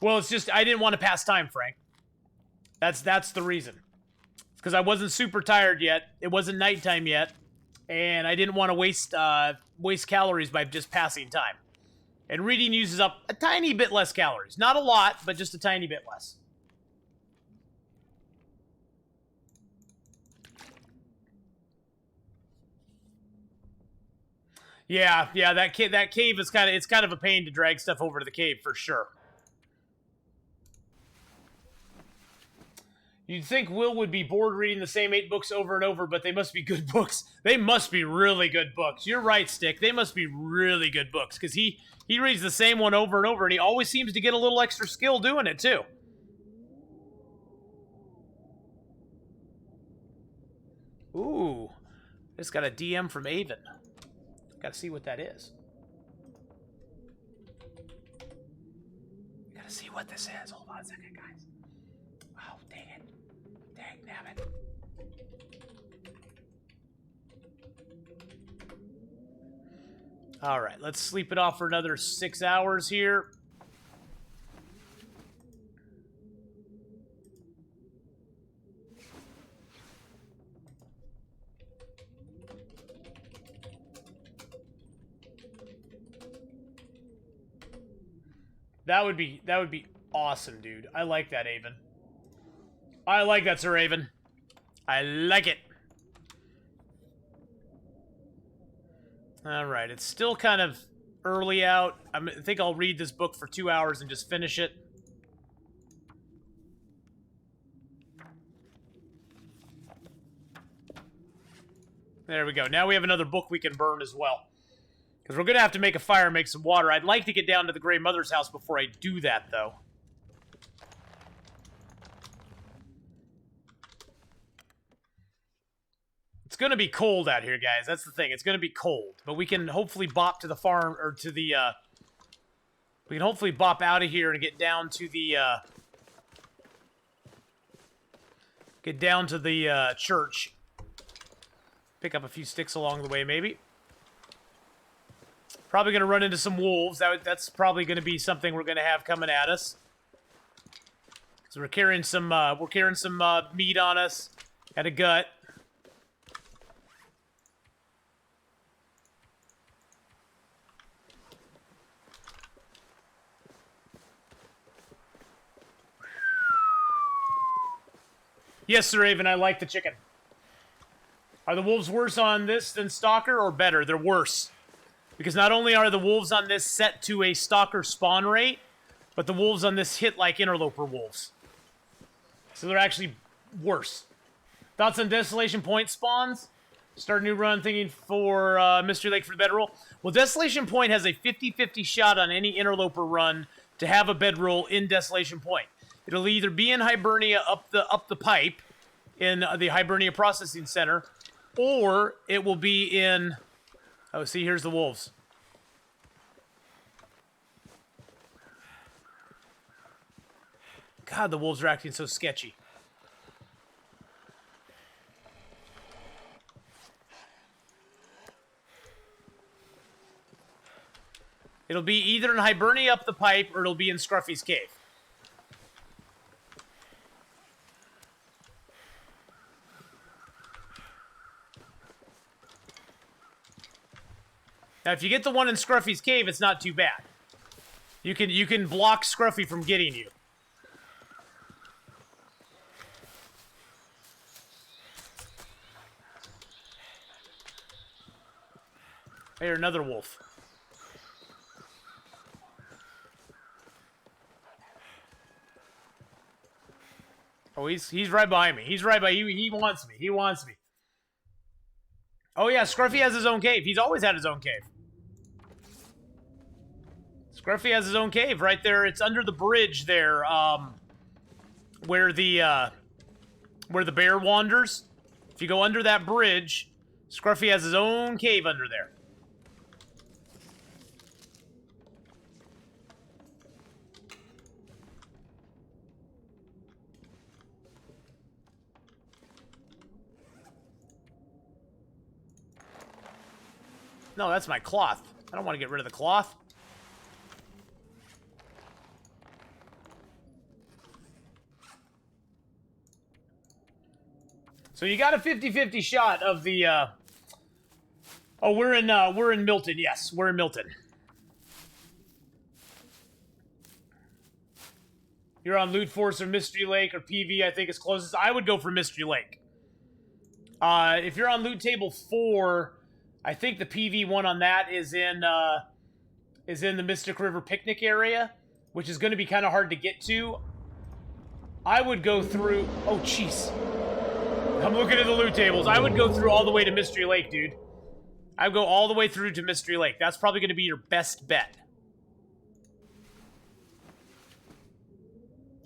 Well, it's just, I didn't want to pass time, Frank. That's the reason. because I wasn't super tired yet. It wasn't nighttime yet, and I didn't want to waste calories by just passing time. And reading uses up a tiny bit less calories. Not a lot, but just a tiny bit less. Yeah, that cave is kind of a pain to drag stuff over to the cave for sure. You'd think Will would be bored reading the same 8 books over and over, but they must be good books. They must be really good books. You're right, Stick. They must be really good books, because he reads the same one over and over, and he always seems to get a little extra skill doing it, too. Ooh. Just got a DM from Avon. Gotta see what that is. Gotta see what this is. Hold on a second, guys. Oh, dang it. Dang nabbit. Alright, let's sleep it off for another 6 hours here. That would be awesome, dude. I like that, Avon. I like that, Sir Avon. I like it. Alright, it's still kind of early out. I think I'll read this book for 2 hours and just finish it. There we go. Now we have another book we can burn as well. Because we're going to have to make a fire and make some water. I'd like to get down to the Grey Mother's house before I do that, though. It's going to be cold out here, guys. That's the thing. It's going to be cold. But we can hopefully bop to the farm, or to the, we can hopefully bop out of here and get down to the, church. Pick up a few sticks along the way, maybe. Probably going to run into some wolves. That's probably going to be something we're going to have coming at us. So we're carrying some meat on us. Had a gut. Yes, Sir Raven, I like the chicken. Are the wolves worse on this than Stalker, or better? They're worse. Because not only are the wolves on this set to a Stalker spawn rate, but the wolves on this hit like interloper wolves. So they're actually worse. Thoughts on Desolation Point spawns? Start a new run thinking for Mystery Lake for the bedroll. Well, Desolation Point has a 50-50 shot on any interloper run to have a bedroll in Desolation Point. It'll either be in Hibernia up the pipe in the Hibernia Processing Center, or it will be in... Oh, see, here's the wolves. God, the wolves are acting so sketchy. It'll be either in Hibernia up the pipe, or it'll be in Scruffy's cave. Now, if you get the one in Scruffy's cave, it's not too bad. You can block Scruffy from getting you. Here, another wolf. Oh, he's right behind me. He's right by you. He wants me. He wants me. Oh yeah, Scruffy has his own cave. He's always had his own cave. Scruffy has his own cave right there. It's under the bridge there, where the bear wanders. If you go under that bridge, Scruffy has his own cave under there. No, that's my cloth. I don't want to get rid of the cloth. So you got a 50-50 shot of the, Oh, we're in Milton. Yes, we're in Milton. You're on Loot Force or Mystery Lake or PV, I think is closest. I would go for Mystery Lake. If you're on Loot Table 4, I think the PV one on that is in the Mystic River Picnic area, which is going to be kind of hard to get to. I would go through... Oh, jeez. I'm looking at the loot tables. I would go through all the way to Mystery Lake, dude. I'd go all the way through to Mystery Lake. That's probably going to be your best bet.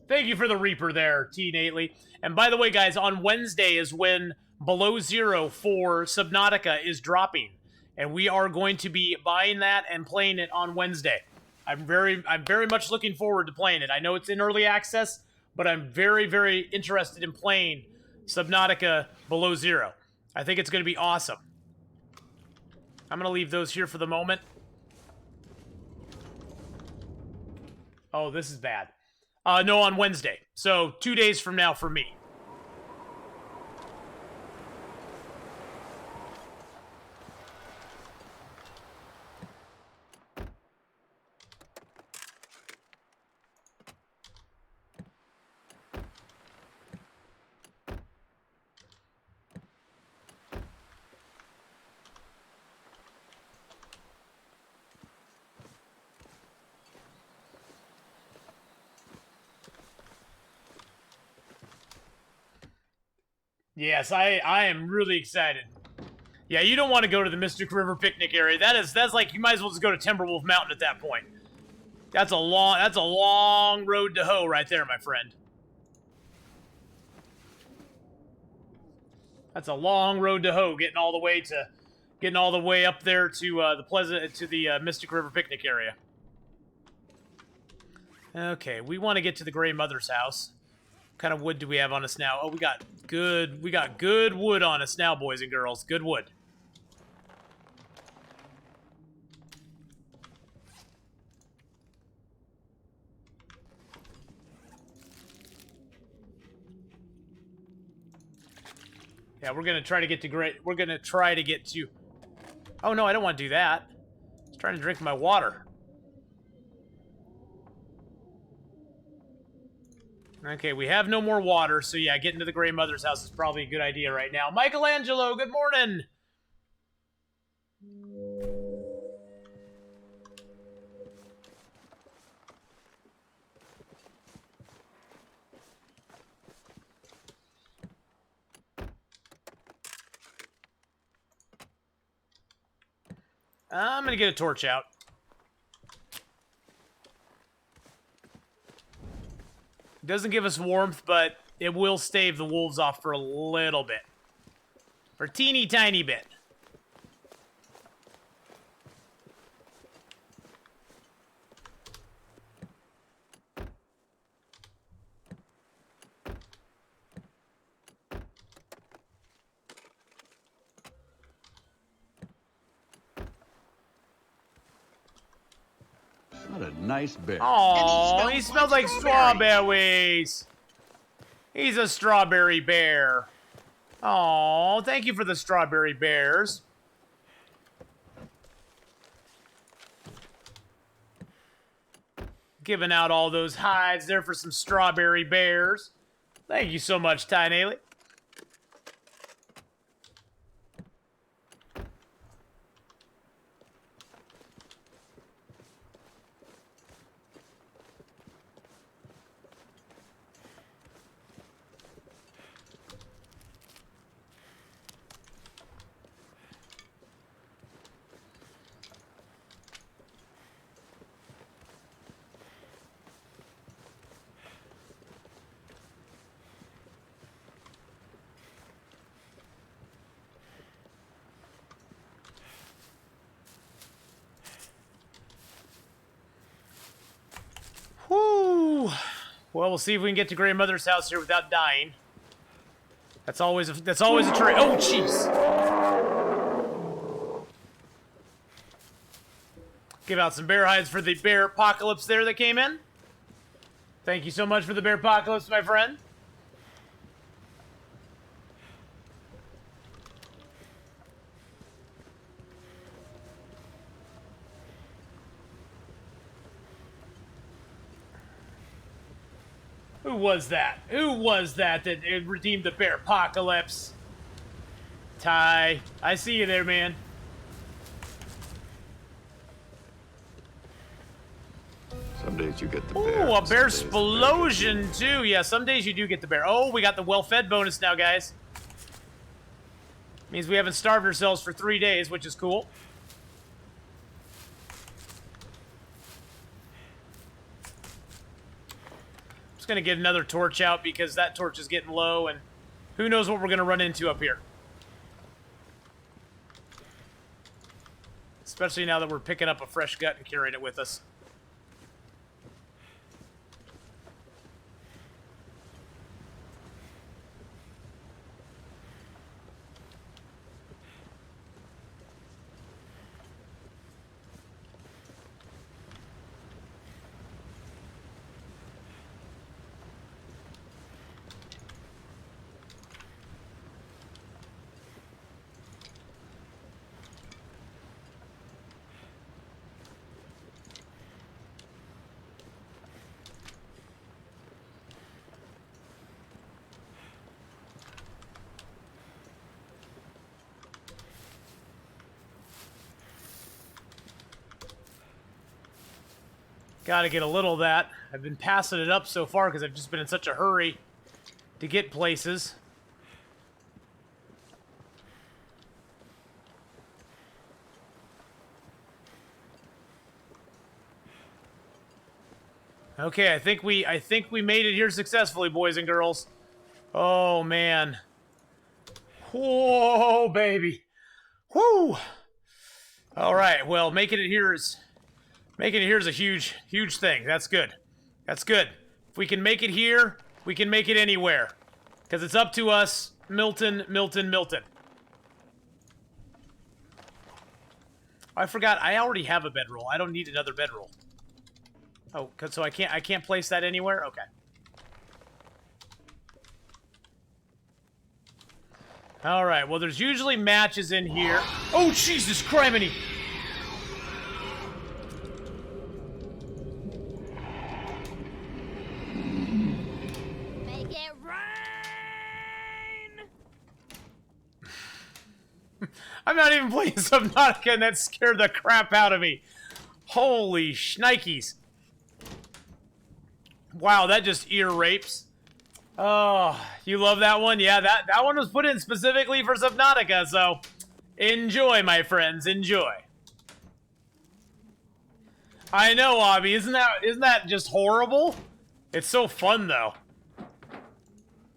Thank you for the Reaper there, T. Nately. And by the way, guys, on Wednesday is when Below Zero for Subnautica is dropping. And we are going to be buying that and playing it on Wednesday. I'm very much looking forward to playing it. I know it's in early access, but I'm very, very interested in playing Subnautica Below Zero. I think it's going to be awesome. I'm going to leave those here for the moment. Oh, this is bad. No, on Wednesday. So 2 days from now for me. Yes, I am really excited. Yeah, you don't want to go to the Mystic River Picnic area. That's like you might as well just go to Timberwolf Mountain at that point. That's a long road to hoe right there, my friend. That's a long road to hoe getting all the way up there to the Mystic River Picnic area. Okay, we want to get to the Grey Mother's house. What kind of wood do we have on us now? Oh, we got good wood on us now, boys and girls. Good wood. Yeah, we're gonna try to get to Oh no, I don't want to do that. I was trying to drink my water. Okay, we have no more water, so yeah, getting to the Grey Mother's house is probably a good idea right now. Michelangelo, good morning! I'm gonna get a torch out. Doesn't give us warmth, but it will stave the wolves off for a little bit. For a teeny tiny bit. What a nice bear. Oh, he smells like strawberries. He's a strawberry bear. Oh, thank you for the strawberry bears. Giving out all those hides there for some strawberry bears. Thank you so much, Ty Naily. Whew. Well, we'll see if we can get to Grey Mother's house here without dying. That's always a trade. Oh, jeez. Give out some bear hides for the bear apocalypse there that came in. Thank you so much for the bear apocalypse, my friend. Who was that? Who was that redeemed the bear apocalypse? Ty, I see you there, man. Some days you get the bear. Ooh, a bear some days the bear explosion gets you. too. Yeah, some days you do get the bear. Oh, we got the well-fed bonus now, guys. Means we haven't starved ourselves for 3 days, which is cool. Just gonna get another torch out because that torch is getting low, and who knows what we're gonna run into up here. Especially now that we're picking up a fresh gut and carrying it with us. Gotta get a little of that. I've been passing it up so far because I've just been in such a hurry to get places. Okay, I think we made it here successfully, boys and girls. Oh man. Whoa, baby. Whoo. All right, well, making it here is a huge, huge thing. That's good. That's good. If we can make it here, we can make it anywhere. Because it's up to us. Milton, Milton, Milton. I forgot, I already have a bedroll. I don't need another bedroll. Oh, so I can't place that anywhere? Okay. Alright, well there's usually matches in here. Oh, Jesus criminy! Make it rain! I'm not even playing Subnautica and that scared the crap out of me. Holy shnikes. Wow, that just ear rapes. Oh, you love that one? Yeah, that one was put in specifically for Subnautica, so enjoy, my friends, enjoy. I know, Abby, isn't that just horrible? It's so fun, though.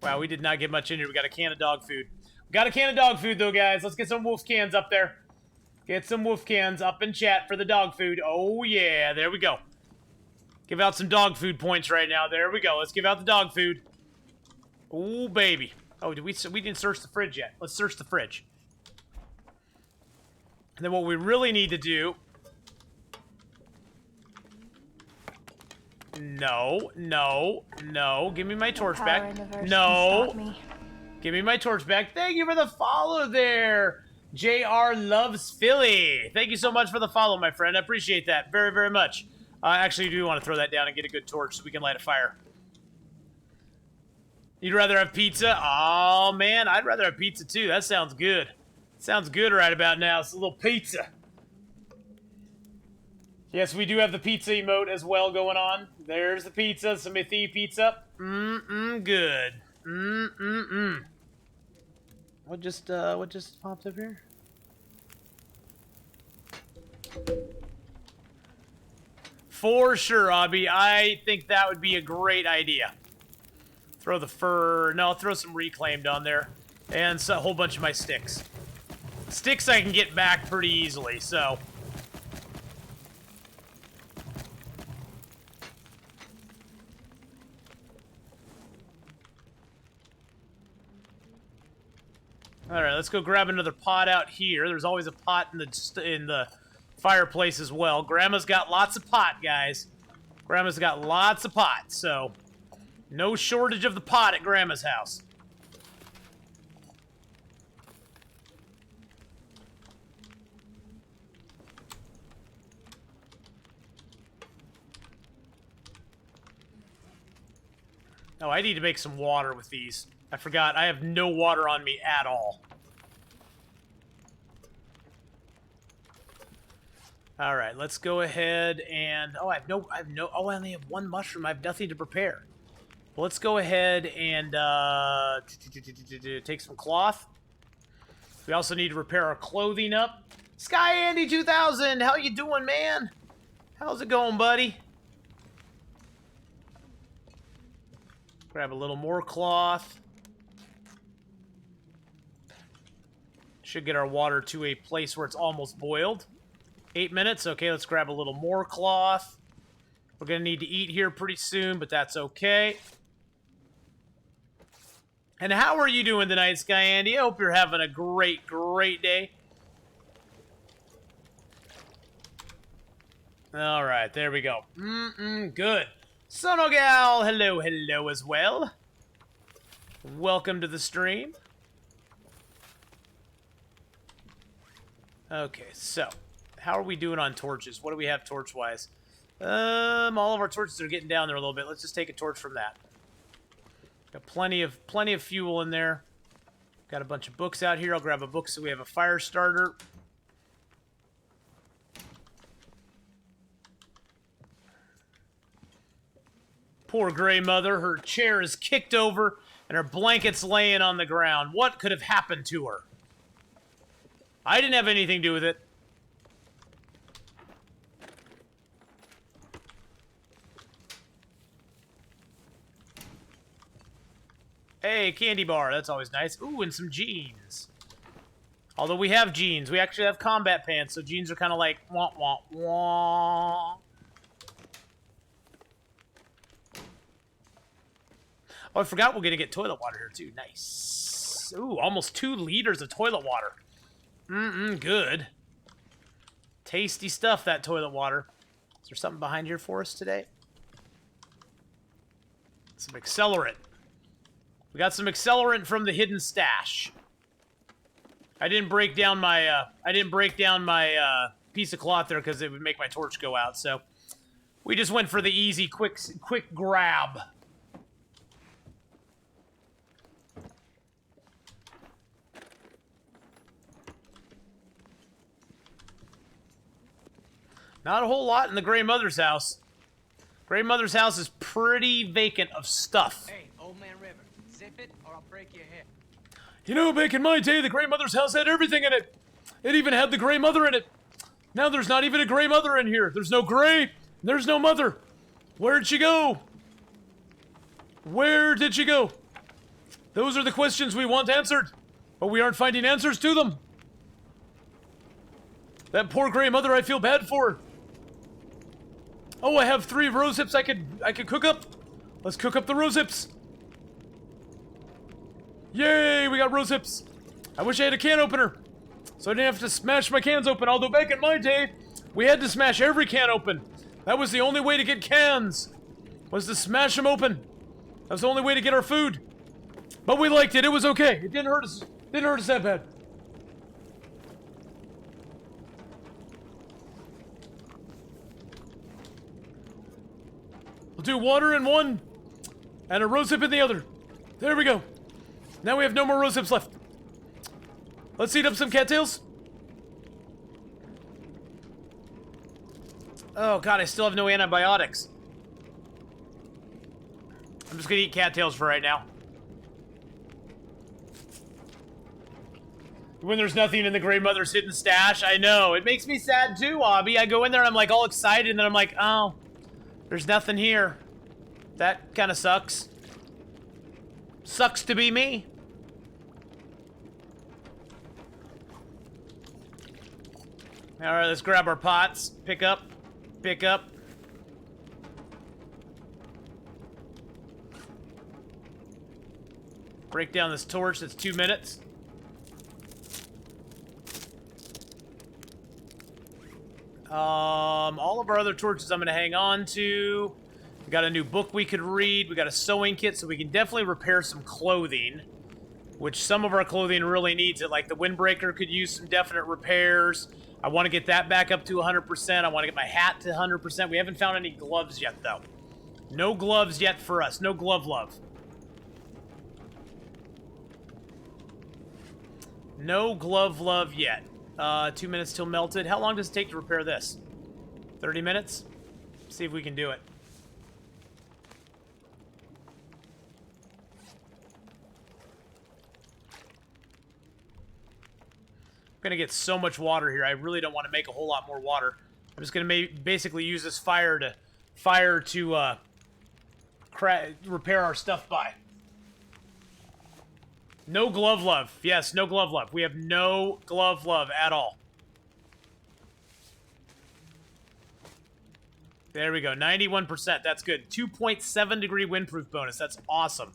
Wow, we did not get much in here. We got a can of dog food. We got a can of dog food, though, guys. Let's get some wolf cans up there. Get some wolf cans up in chat for the dog food. Oh, yeah, there we go. Give out some dog food points right now. There we go. Let's give out the dog food. Ooh, baby. Oh, we didn't search the fridge yet. Let's search the fridge. And then what we really need to do... No, no, no. Give me my torch back. No. Give me my torch back. Thank you for the follow there. JR Loves Philly. Thank you so much for the follow, my friend. I appreciate that very, very much. I actually do want to throw that down and get a good torch so we can light a fire. You'd rather have pizza? Oh, man, I'd rather have pizza, too. That sounds good. Sounds good right about now. It's a little pizza. Yes, we do have the pizza emote as well going on. There's the pizza, some Mythi pizza. Good. What just popped up here? For sure, Abby. I think that would be a great idea. Throw the fur. No, throw some reclaimed on there. And a whole bunch of my sticks. Sticks I can get back pretty easily, so... Alright, let's go grab another pot out here. There's always a pot in the fireplace as well. Grandma's got lots of pot, guys. Grandma's got lots of pot, so no shortage of the pot at Grandma's house. Oh, I need to make some water with these. I forgot, I have no water on me at all. Alright, let's go ahead and... Oh, I only have one mushroom. I have nothing to prepare. Well, let's go ahead and take some cloth. We also need to repair our clothing up. Sky Andy 2000, how you doing, man? How's it going, buddy? Grab a little more cloth. Should get our water to a place where it's almost boiled. 8 minutes. Okay, let's grab a little more cloth. We're going to need to eat here pretty soon, but that's okay. And how are you doing tonight, Sky Andy? I hope you're having a great, great day. All right, there we go. Good. Sonogal, hello, hello as well. Welcome to the stream. Okay, so how are we doing on torches? What do we have torch-wise? All of our torches are getting down there a little bit. Let's just take a torch from that. Got plenty of fuel in there. Got a bunch of books out here. I'll grab a book so we have a fire starter. Poor Grey Mother. Her chair is kicked over and her blanket's laying on the ground. What could have happened to her? I didn't have anything to do with it. Hey, candy bar. That's always nice. Ooh, and some jeans. Although we have jeans. We actually have combat pants, so jeans are kind of like, wah, wah, wah. Oh, I forgot we're going to get toilet water here, too. Nice. Ooh, almost 2 liters of toilet water. Good. Tasty stuff, that toilet water. Is there something behind here for us today? Some accelerant. We got some accelerant from the hidden stash. I didn't break down my piece of cloth there because it would make my torch go out, so we just went for the easy, quick grab. Not a whole lot in the Grey Mother's house. Grey Mother's house is pretty vacant of stuff. Hey, old man River, zip it or I'll break your hip. You know, back in my day, the Grey Mother's house had everything in it. It even had the Grey Mother in it. Now there's not even a Grey Mother in here. There's no Grey. There's no Mother. Where'd she go? Where did she go? Those are the questions we want answered, but we aren't finding answers to them. That poor Grey Mother, I feel bad for her. Oh, I have 3 rose hips I could cook up. Let's cook up the rose hips. Yay, we got rose hips. I wish I had a can opener, so I didn't have to smash my cans open. Although back in my day, we had to smash every can open. That was the only way to get cans, was to smash them open. That was the only way to get our food. But we liked it. It was okay. It didn't hurt us. Didn't hurt us that bad. We'll do water in one, and a rose hip in the other. There we go. Now we have no more rose hips left. Let's heat up some cattails. Oh god, I still have no antibiotics. I'm just gonna eat cattails for right now. When there's nothing in the Grey Mother's hidden stash, I know. It makes me sad too, Obby. I go in there and I'm like all excited, and then I'm like, oh, there's nothing here. That kind of sucks. Sucks to be me. Alright, let's grab our pots. Pick up. Pick up. Break down this torch. That's 2 minutes. All of our other torches I'm going to hang on to. We got a new book we could read. We got a sewing kit, so we can definitely repair some clothing, which some of our clothing really needs it. Like the windbreaker could use some definite repairs. I want to get that back up to 100%. I want to get my hat to 100%. We haven't found any gloves yet, though. No gloves yet for us. No glove love. No glove love yet. 2 minutes till melted. How long does it take to repair this? 30 minutes? See if we can do it. I'm gonna get so much water here. I really don't want to make a whole lot more water. I'm just gonna basically use this fire to repair our stuff by. No glove love. Yes, no glove love. We have no glove love at all. There we go. 91%. That's good. 2.7 degree windproof bonus. That's awesome.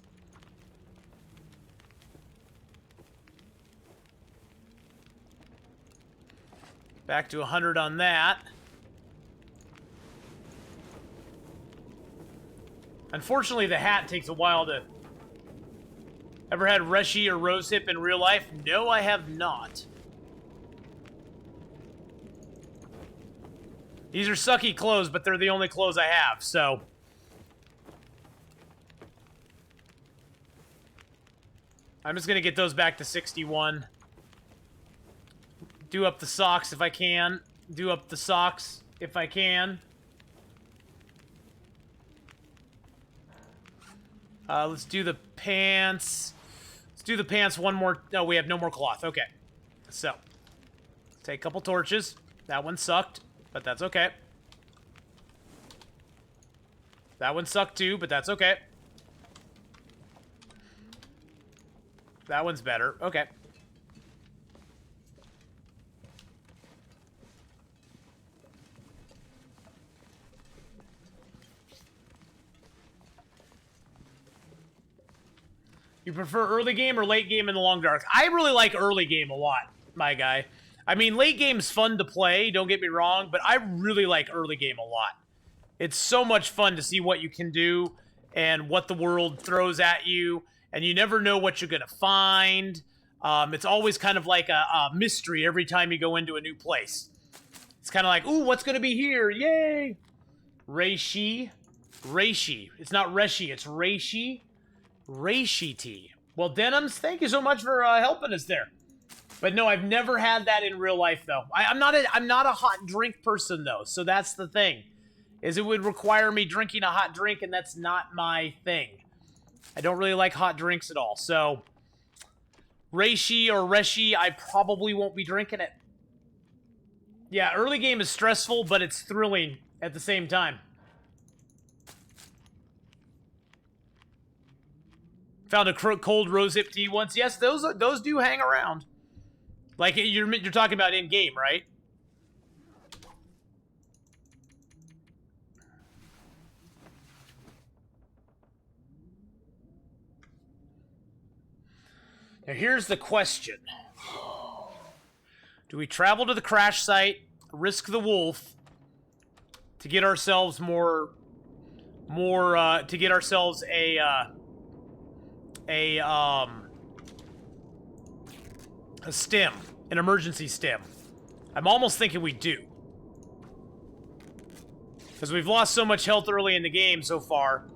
Back to 100 on that. Unfortunately, the hat takes a while to... Ever had Reshi or Rosehip in real life? No, I have not. These are sucky clothes, but they're the only clothes I have, so... I'm just gonna get those back to 61. Do up the socks if I can. Do up the socks if I can. Let's do the pants. Let's do the pants one more. No, we have no more cloth. Okay. So, take a couple torches. That one sucked, but that's okay. That one sucked too, but that's okay. That one's better. Okay. You prefer early game or late game in the Long Dark? I really like early game a lot, my guy. I mean, late game's fun to play, don't get me wrong, but I really like early game a lot. It's so much fun to see what you can do and what the world throws at you, and you never know what you're going to find. It's always kind of like a mystery every time you go into a new place. It's kind of like, ooh, what's going to be here? Yay! Reishi. Reishi. It's not Reshi, it's Reishi. Reishi tea. Well, Denims, thank you so much for helping us there. But no, I've never had that in real life, though. I'm not a hot drink person, though, so that's the thing. Is it would require me drinking a hot drink, and that's not my thing. I don't really like hot drinks at all, so... Reishi or Reshi, I probably won't be drinking it. Yeah, early game is stressful, but it's thrilling at the same time. Found a cold rosehip tea once. Yes, those do hang around. Like, you're talking about in-game, right? Now, here's the question. Do we travel to the crash site, risk the wolf, to get ourselves to get ourselves a stim, an emergency stim? I'm almost thinking we do. Because we've lost so much health early in the game so far,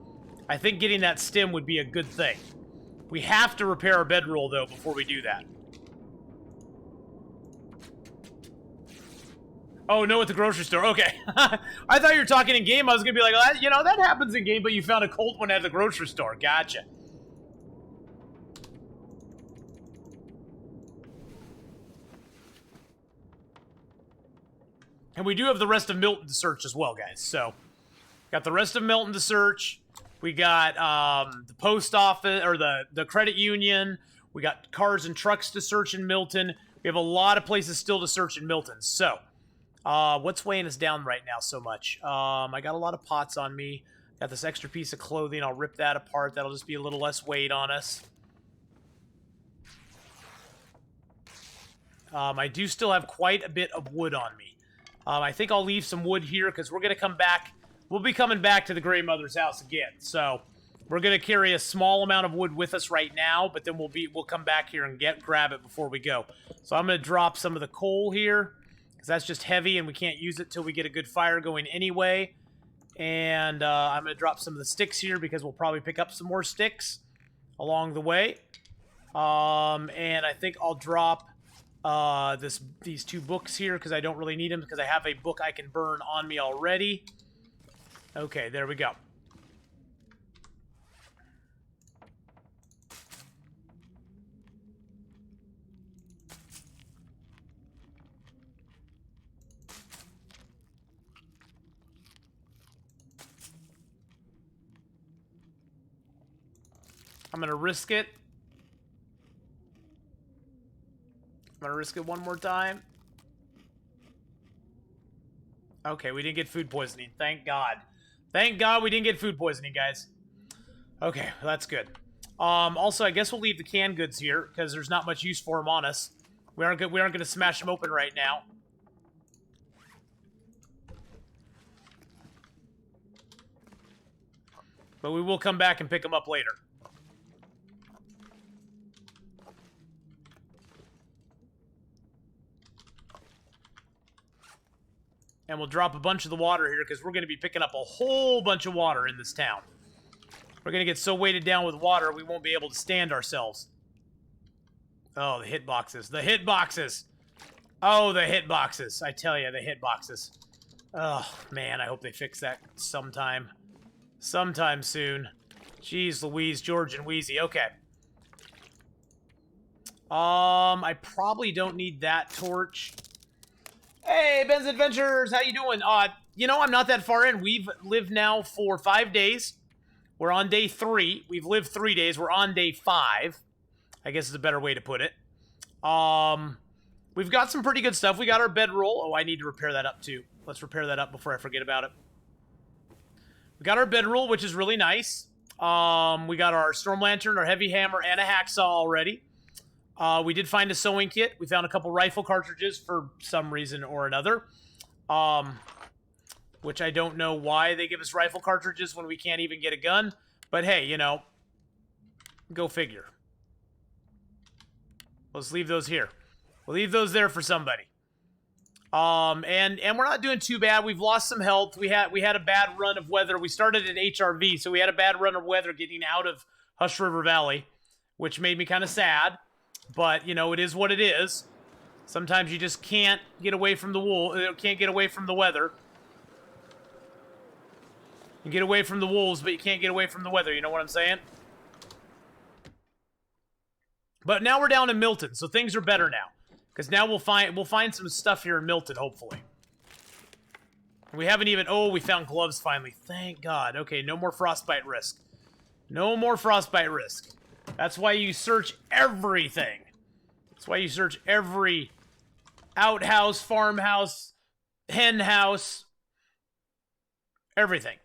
I think getting that stim would be a good thing. We have to repair our bedroll, though, before we do that. Oh, no, at the grocery store. Okay. I thought you were talking in-game. I was going to be like, oh, you know, that happens in-game, but you found a cold one at the grocery store. Gotcha. And we do have the rest of Milton to search as well, guys. So, got the rest of Milton to search. We got the post office, or the credit union. We got cars and trucks to search in Milton. We have a lot of places still to search in Milton. So, what's weighing us down right now so much? I got a lot of pots on me. Got this extra piece of clothing. I'll rip that apart. That'll just be a little less weight on us. I do still have quite a bit of wood on me. I think I'll leave some wood here because we're going to come back. We'll be coming back to the Grey Mother's house again. So we're going to carry a small amount of wood with us right now, but then we'll come back here and grab it before we go. So I'm going to drop some of the coal here because that's just heavy and we can't use it till we get a good fire going anyway. And I'm going to drop some of the sticks here because we'll probably pick up some more sticks along the way. And I think I'll drop these 2 books here because I don't really need them because I have a book I can burn on me already. Okay, there we go. I'm gonna risk it. I'm gonna risk it one more time. Okay, we didn't get food poisoning. Thank God. Thank God we didn't get food poisoning, guys. Okay, well, that's good. Also, I guess we'll leave the canned goods here because there's not much use for them on us. We aren't gonna smash them open right now. But we will come back and pick them up later. And we'll drop a bunch of the water here because we're going to be picking up a whole bunch of water in this town. We're going to get so weighted down with water we won't be able to stand ourselves. Oh, the hitboxes. The hitboxes. Oh, the hitboxes. I tell you, the hitboxes. Oh, man, I hope they fix that sometime. Sometime soon. Jeez Louise, George and Wheezy. Okay. I probably don't need that torch. Hey, Ben's Adventures, how you doing? You know, I'm not that far in. We've lived now for 5 days. We're on day 3. We've lived 3 days. We're on day 5. I guess is a better way to put it. We've got some pretty good stuff. We got our bedroll. Oh, I need to repair that up too. Let's repair that up before I forget about it. We got our bedroll, which is really nice. We got our storm lantern, our heavy hammer, and a hacksaw already. We did find a sewing kit. We found a couple rifle cartridges for some reason or another. Which I don't know why they give us rifle cartridges when we can't even get a gun. But hey, you know, go figure. Let's leave those here. We'll leave those there for somebody. And we're not doing too bad. We've lost some health. We had a bad run of weather. We started at HRV, so we had a bad run of weather getting out of Hush River Valley, which made me kind of sad. But, you know, it is what it is. Sometimes you just can't get away from the can't get away from the weather. You can get away from the wolves, but you can't get away from the weather. You know what I'm saying? But now we're down in Milton, so things are better now. Because now we'll find some stuff here in Milton, hopefully. We haven't even... Oh, we found gloves finally. Thank God. Okay, no more frostbite risk. No more frostbite risk. That's why you search everything. That's why you search every outhouse, farmhouse, hen house, everything.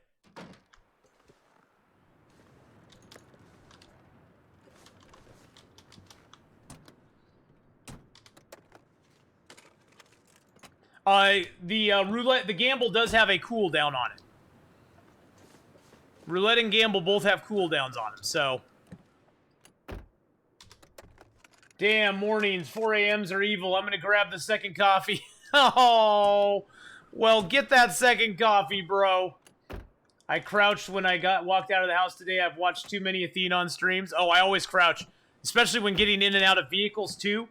The gamble does have a cooldown on it. Roulette and gamble both have cooldowns on them, so... Damn, mornings, 4 a.m.s are evil. I'm gonna grab the second coffee. Oh, well, get that second coffee, bro. I crouched when I walked out of the house today. I've watched too many Athenon streams. Oh, I always crouch, especially when getting in and out of vehicles, too.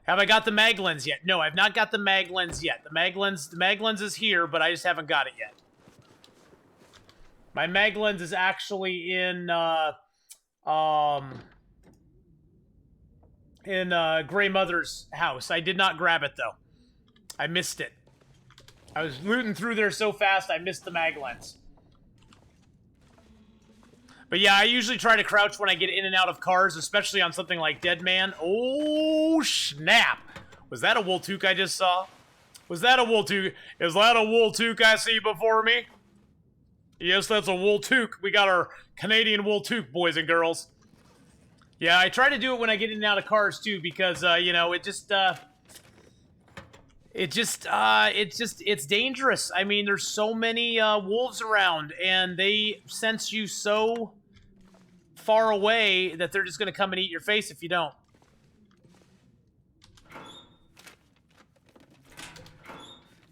Have I got the mag lens yet? No, I've not got the mag lens yet. The mag lens is here, but I just haven't got it yet. My mag lens is actually in Grey Mother's house. I did not grab it, though. I missed it. I was looting through there so fast, I missed the mag lens. But yeah, I usually try to crouch when I get in and out of cars, especially on something like Deadman. Oh, snap! Was that a wool toque I just saw? Was that a wool toque? Is that a wool toque I see before me? Yes, that's a wool toque. We got our Canadian wool toque, boys and girls. Yeah, I try to do it when I get in and out of cars, too, because, you know, it's dangerous. I mean, there's so many wolves around, and they sense you so far away that they're just going to come and eat your face if you don't.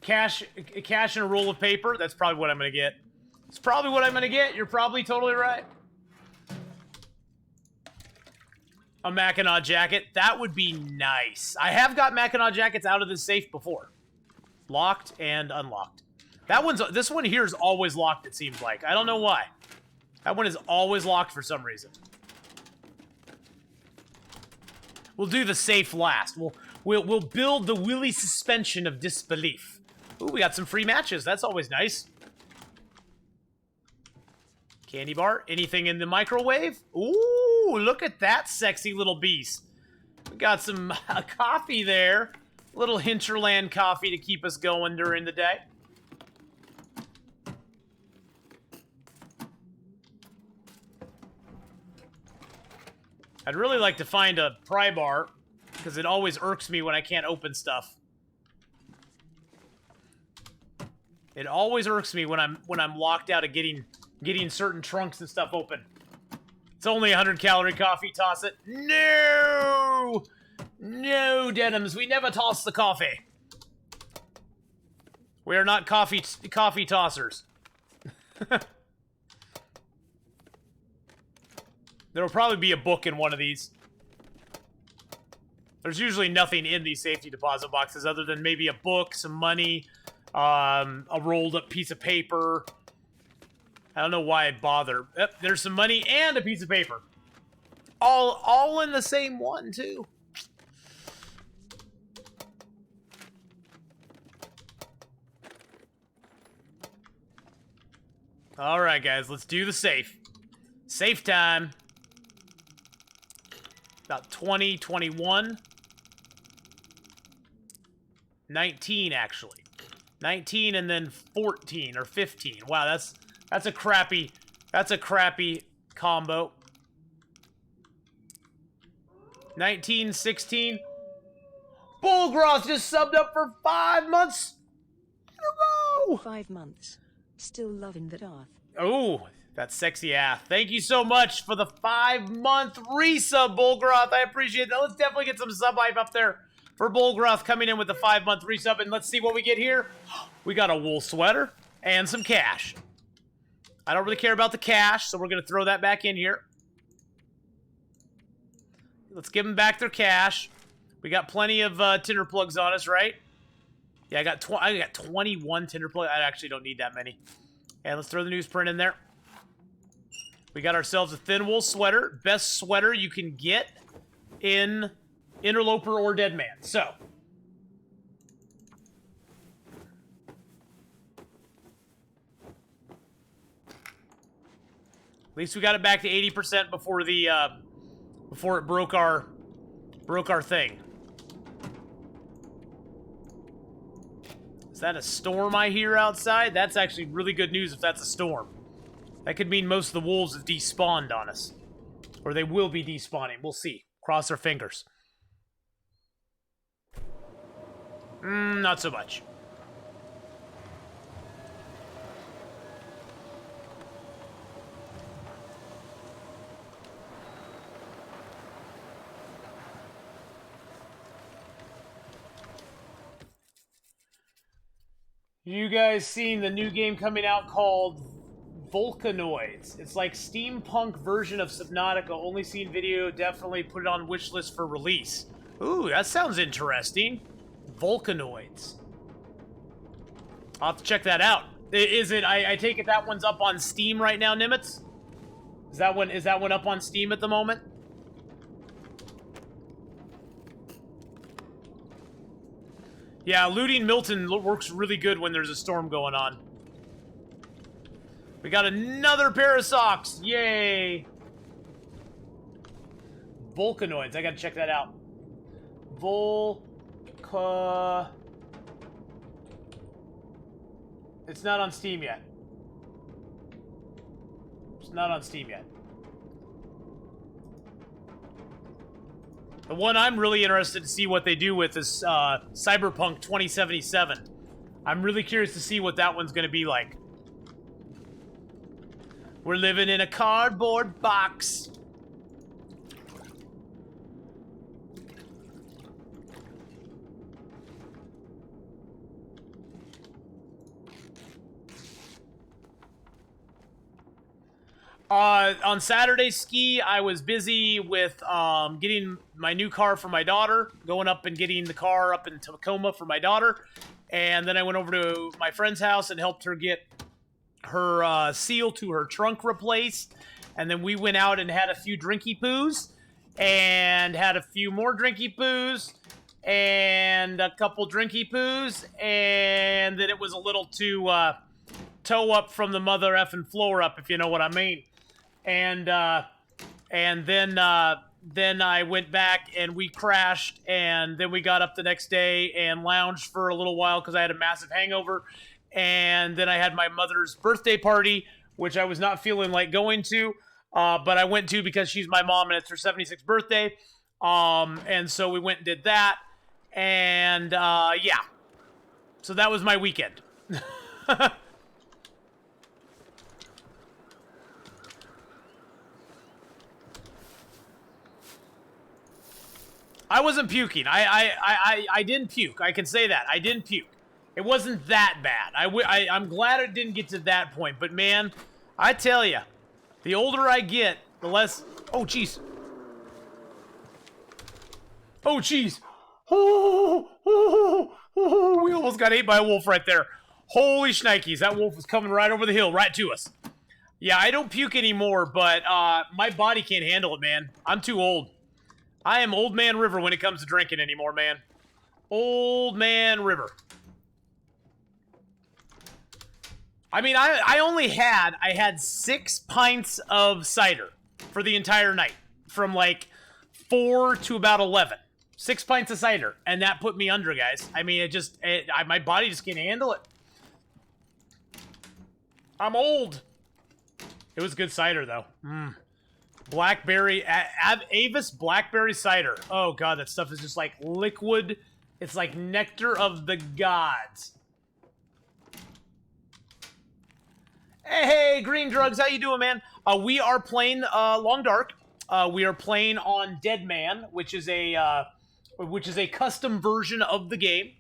Cash and a roll of paper, that's probably what I'm going to get. It's probably what I'm going to get. You're probably totally right. A Mackinac jacket. That would be nice. I have got Mackinac jackets out of this safe before. Locked and unlocked. This one here is always locked, it seems like. I don't know why. That one is always locked for some reason. We'll do the safe last. We'll build the willy suspension of disbelief. Ooh, we got some free matches. That's always nice. Candy bar. Anything in the microwave? Ooh, look at that sexy little beast. We got some coffee there. Little hinterland coffee to keep us going during the day. I'd really like to find a pry bar, because it always irks me when I can't open stuff. It always irks me when I'm locked out of getting certain trunks and stuff open. It's only 100-calorie coffee. Toss it. No! No, Denims. We never toss the coffee. We are not coffee tossers. There will probably be a book in one of these. There's usually nothing in these safety deposit boxes other than maybe a book, some money, a rolled up piece of paper. I don't know why I'd bother. Yep, there's some money and a piece of paper. All in the same one, too. Alright, guys, let's do the safe. Safe time. About 20, 21. 19, actually. 19 and then 14 or 15. Wow, that's a crappy combo. 19, 16. Bullgroth just subbed up for 5 months in a row. 5 months. Still loving that Arth. Oh, that sexy ass. Thank you so much for the 5-month resub, Bullgroth. I appreciate that. Let's definitely get some sub hype up there for Bullgroth coming in with the 5-month resub. And let's see what we get here. We got a wool sweater and some cash. I don't really care about the cash, so we're going to throw that back in here. Let's give them back their cash. We got plenty of tinder plugs on us, right? Yeah, I got 21 tinder plugs. I actually don't need that many. And let's throw the newsprint in there. We got ourselves a thin wool sweater. Best sweater you can get in Interloper or Deadman. So. At least we got it back to 80% before the before it broke our thing. Is that a storm I hear outside? That's actually really good news if that's a storm. That could mean most of the wolves have despawned on us. Or they will be despawning. We'll see. Cross our fingers. Not so much. You guys seen the new game coming out called Volcanoids? It's like steampunk version of Subnautica. Only seen video. Definitely put it on wishlist for release. Ooh, that sounds interesting. Volcanoids. I'll have to check that out. Is it? I take it that one's up on Steam right now, Nimitz? Is that one up on Steam at the moment? Yeah, looting Milton works really good when there's a storm going on. We got another pair of socks. Yay. Volcanoids. I gotta check that out. It's not on Steam yet. It's not on Steam yet. The one I'm really interested to see what they do with is Cyberpunk 2077. I'm really curious to see what that one's going to be like. We're living in a cardboard box. On Saturday ski, I was busy with getting my new car for my daughter, going up and getting the car up in Tacoma for my daughter, and then I went over to my friend's house and helped her get her seal to her trunk replaced, and then we went out and had a few drinky poos, and had a few more drinky poos, and a couple drinky poos, and then it was a little too toe up from the mother effing floor up, if you know what I mean. And then I went back and we crashed, and then we got up the next day and lounged for a little while because I had a massive hangover. And then I had my mother's birthday party, which I was not feeling like going to, but I went to because she's my mom and it's her 76th birthday. And so we went and did that. And yeah, so that was my weekend. I wasn't puking. I didn't puke. I can say that. I didn't puke. It wasn't that bad. I'm glad it didn't get to that point. But, man, I tell you, the older I get, the less... Oh, jeez. Oh, jeez. Oh, we almost got ate by a wolf right there. Holy shnikes. That wolf was coming right over the hill, right to us. Yeah, I don't puke anymore, but my body can't handle it, man. I'm too old. I am Old Man River when it comes to drinking anymore, man. Old Man River. I mean, I had 6 pints of cider for the entire night. From like 4 to about 11. 6 pints of cider. And that put me under, guys. I mean, my body just can't handle it. I'm old. It was good cider, though. Blackberry, Avis Blackberry Cider. Oh, God, that stuff is just like liquid. It's like nectar of the gods. Hey, Green Drugs, how you doing, man? We are playing Long Dark. We are playing on Deadman, which is a custom version of the game.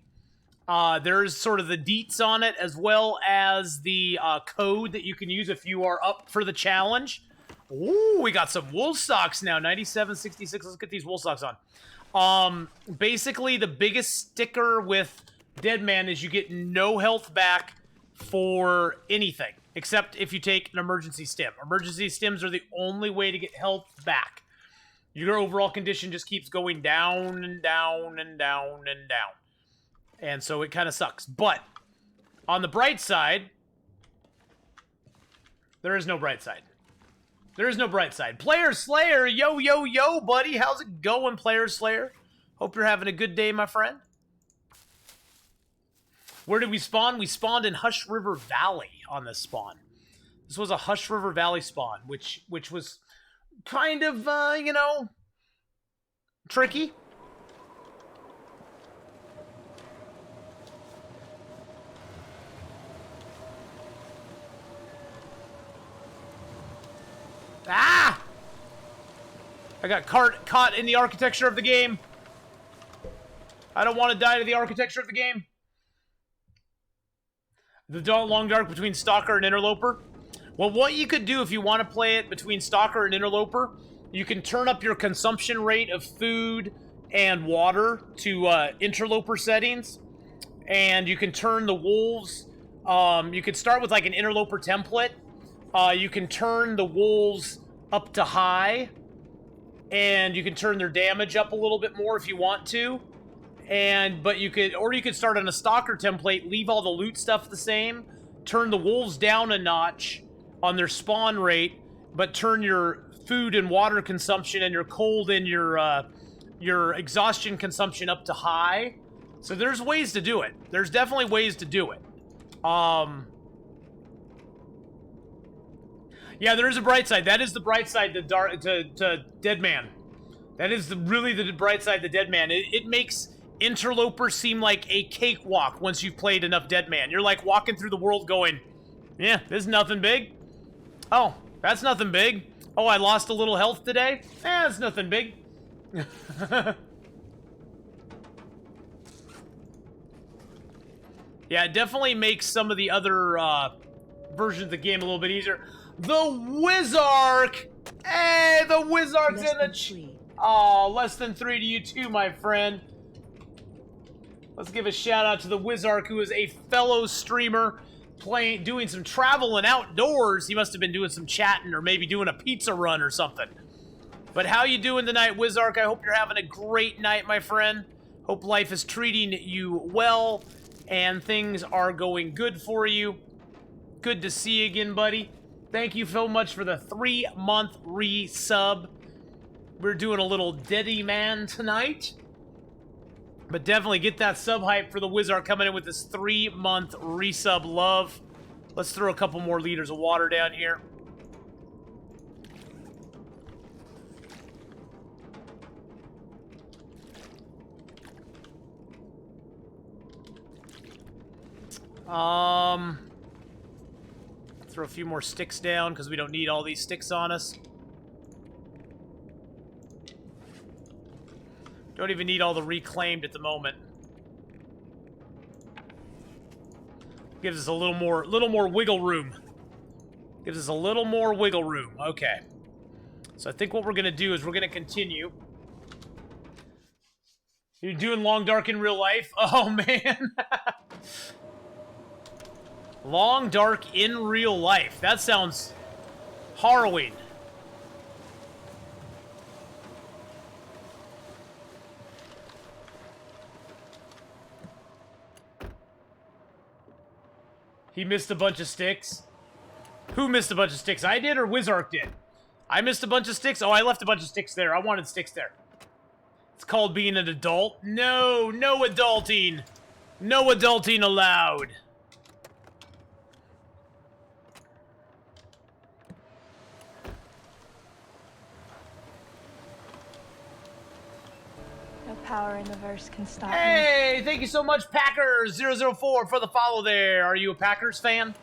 There's sort of the deets on it, as well as the code that you can use if you are up for the challenge. Ooh, we got some wool socks now. 97.66. Let's get these wool socks on. Basically, the biggest sticker with Deadman is you get no health back for anything, except if you take an emergency stim. Emergency stims are the only way to get health back. Your overall condition just keeps going down and down and down and down. And so it kind of sucks. But on the bright side, there is no bright side. There is no bright side. Player Slayer, yo, yo, yo, buddy. How's it going, Player Slayer? Hope you're having a good day, my friend. Where did we spawn? We spawned in Hush River Valley on this spawn. This was a Hush River Valley spawn, which was kind of, you know, tricky. Ah! I got caught in the architecture of the game. I don't want to die to the architecture of the game. The Long Dark between Stalker and Interloper. Well, what you could do if you want to play it between Stalker and Interloper, you can turn up your consumption rate of food and water to Interloper settings. And you can turn the wolves... you could start with like an Interloper template. You can turn the wolves up to high, and you can turn their damage up a little bit more if you want to. But you could start on a Stalker template, leave all the loot stuff the same, turn the wolves down a notch on their spawn rate, but turn your food and water consumption and your cold and your exhaustion consumption up to high. So there's ways to do it. There's definitely ways to do it. Yeah, there is a bright side. That is the bright side to Deadman. That is really the bright side to Deadman. It makes Interloper seem like a cakewalk once you've played enough Deadman. You're like walking through the world going, yeah, this is nothing big. Oh, that's nothing big. Oh, I lost a little health today? That's nothing big. Yeah, it definitely makes some of the other versions of the game a little bit easier. The Wizark! Hey, the Wizark's Less in the than 3. Oh, less than 3 to you too, my friend. Let's give a shout out to the Wizark, who is a fellow streamer doing some traveling outdoors. He must have been doing some chatting or maybe doing a pizza run or something. But how you doing tonight, Wizark? I hope you're having a great night, my friend. Hope life is treating you well and things are going good for you. Good to see you again, buddy. Thank you so much for the 3-month resub. We're doing a little Deadman tonight. But definitely get that sub hype for the Wizard coming in with this 3-month resub love. Let's throw a couple more liters of water down here. Throw a few more sticks down because we don't need all these sticks on us. Don't even need all the reclaimed at the moment. Gives us a little more wiggle room. Gives us a little more wiggle room. Okay. So I think what we're gonna do is we're gonna continue. You're doing Long Dark in real life? Oh man. Long Dark in real life. That sounds harrowing. He missed a bunch of sticks. Who missed a bunch of sticks? I did or Wizark did? I missed a bunch of sticks? Oh, I left a bunch of sticks there. I wanted sticks there. It's called being an adult. No, no adulting. No adulting allowed. No power in the verse can stop me. Hey, thank you so much, Packers004 for the follow there. Are you a Packers fan?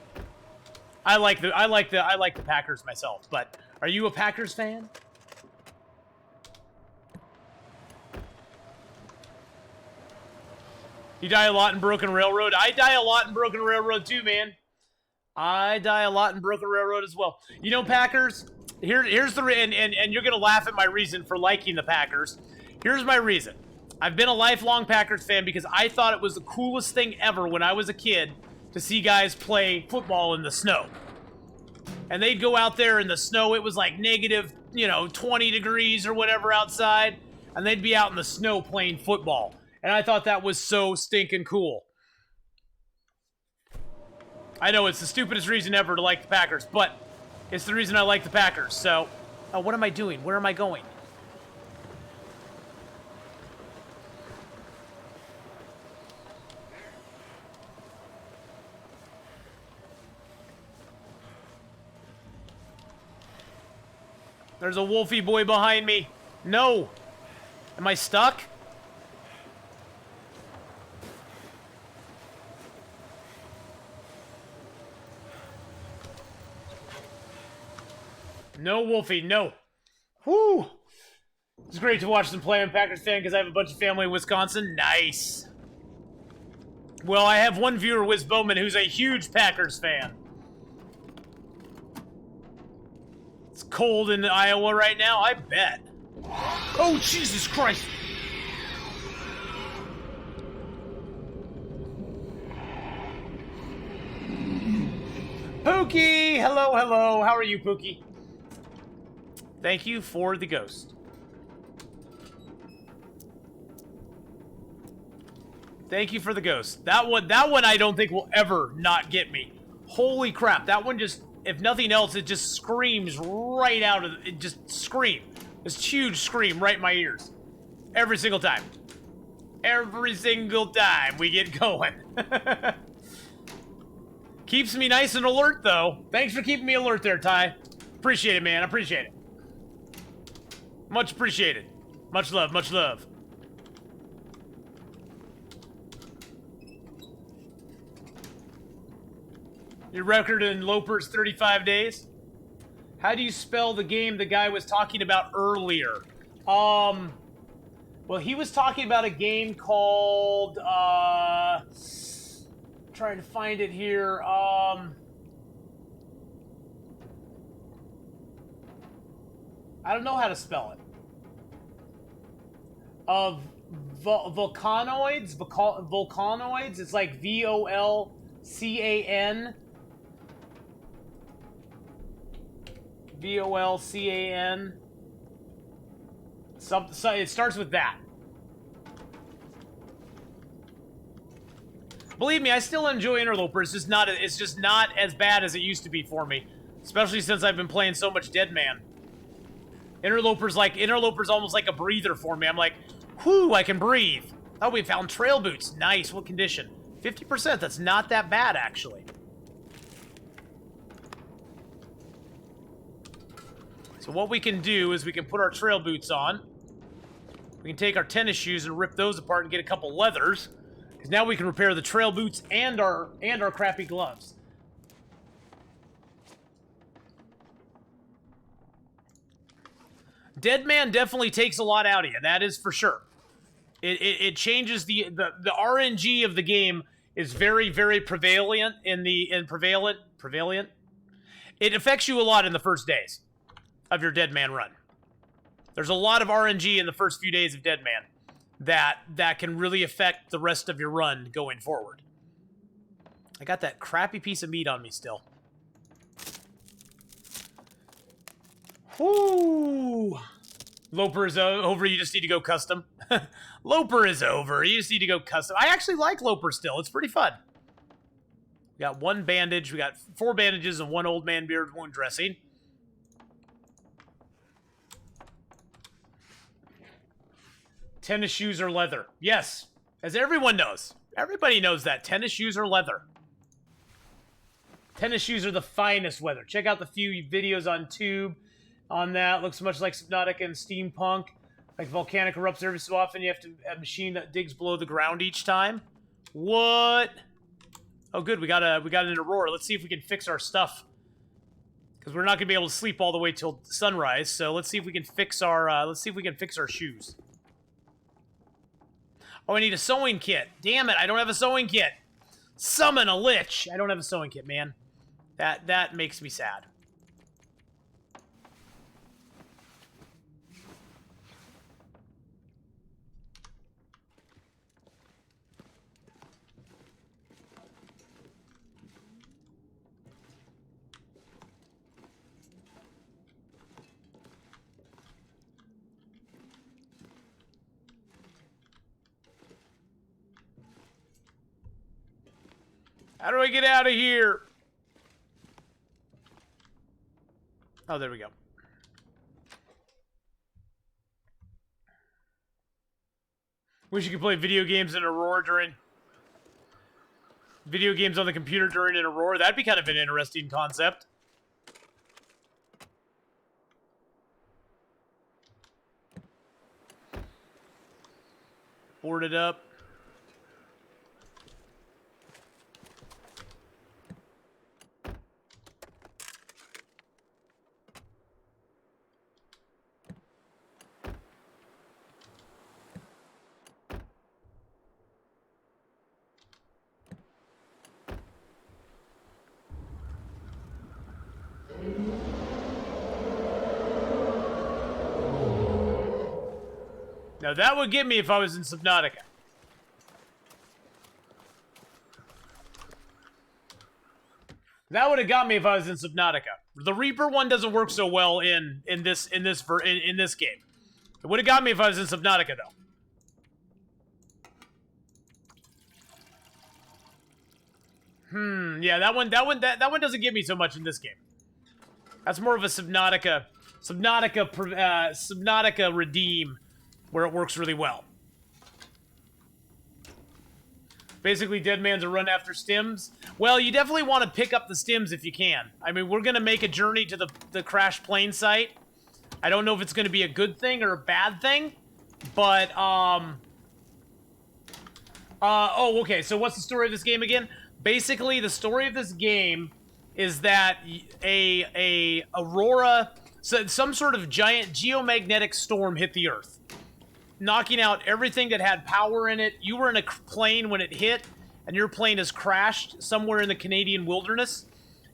I like the Packers myself, but are you a Packers fan? You die a lot in Broken Railroad? I die a lot in Broken Railroad too, man. I die a lot in Broken Railroad as well. You know, Packers, here's the and you're gonna laugh at my reason for liking the Packers. Here's my reason. I've been a lifelong Packers fan because I thought it was the coolest thing ever when I was a kid to see guys play football in the snow. And they'd go out there in the snow. It was like negative, 20 degrees or whatever outside. And they'd be out in the snow playing football. And I thought that was so stinking cool. I know it's the stupidest reason ever to like the Packers, but it's the reason I like the Packers. So, what am I doing? Where am I going? There's a wolfie boy behind me. No. Am I stuck? No, Wolfie, no. Whoo! It's great to watch them play. I'm a Packers fan because I have a bunch of family in Wisconsin. Nice. Well, I have one viewer, Wiz Bowman, who's a huge Packers fan. It's cold in Iowa right now, I bet. Oh, Jesus Christ! Pookie! Hello, hello. How are you, Pookie? Thank you for the ghost. Thank you for the ghost. That one I don't think will ever not get me. Holy crap, that one just, if nothing else, it just screams right out of it. Just scream. This huge scream right in my ears. Every single time. Every single time we get going. Keeps me nice and alert, though. Thanks for keeping me alert there, Ty. Appreciate it, man. Appreciate it. Much appreciated. Much love, much love. Your record in Loper's 35 days? How do you spell the game the guy was talking about earlier? Well, he was talking about a game called, trying to find it here, I don't know how to spell it. Of volcanoids? Volcanoids? It's like V-O-L-C-A-N. V-O-L-C-A-N. So it starts with that. Believe me, I still enjoy Interloper. It's just not as bad as it used to be for me. Especially since I've been playing so much Deadman. Interloper's almost like a breather for me. I'm like, whew, I can breathe. Oh, we found trail boots. Nice. What condition? 50%. That's not that bad, actually. So what we can do is we can put our trail boots on. We can take our tennis shoes and rip those apart and get a couple leathers. Because now we can repair the trail boots and our crappy gloves. Deadman definitely takes a lot out of you. That is for sure. It changes the RNG of the game is very, very prevalent prevalent. It affects you a lot in the first days of your Deadman run. There's a lot of RNG in the first few days of Deadman that can really affect the rest of your run going forward. I got that crappy piece of meat on me still. Whoo! Loper is over. You just need to go custom. Loper is over. You just need to go custom. I actually like Loper still. It's pretty fun. We got one bandage. We got 4 bandages and 1 old man beard wound dressing. Tennis shoes are leather. Yes, as everyone knows. Everybody knows that. Tennis shoes are leather. Tennis shoes are the finest weather. Check out the few videos on Tube on that. Looks much like Subnautica and Steampunk. Like volcanic erupts every so often. You have to have a machine that digs below the ground each time. What? Oh, good. We got an Aurora. Let's see if we can fix our stuff. Because we're not gonna be able to sleep all the way till sunrise. So let's see if we can fix our shoes. Oh, I need a sewing kit. Damn it, I don't have a sewing kit. Summon a lich. I don't have a sewing kit, man. That makes me sad. How do I get out of here? Oh, there we go. Wish you could play video games in Aurora during... Video games on the computer during an Aurora. That'd be kind of an interesting concept. Board it up. Now that would get me if I was in Subnautica. That would have got me if I was in Subnautica. The Reaper one doesn't work so well in this game. It would have got me if I was in Subnautica though. Yeah, that one doesn't get me so much in this game. That's more of a Subnautica Redeem, where it works really well. Basically, Deadman's a run after stims. Well, you definitely want to pick up the stims if you can. I mean, we're going to make a journey to the crashed plane site. I don't know if it's going to be a good thing or a bad thing, but, oh, okay, so what's the story of this game again? Basically, the story of this game is that a Aurora, some sort of giant geomagnetic storm hit the Earth, knocking out everything that had power in it. You were in a plane when it hit, and your plane has crashed somewhere in the Canadian wilderness.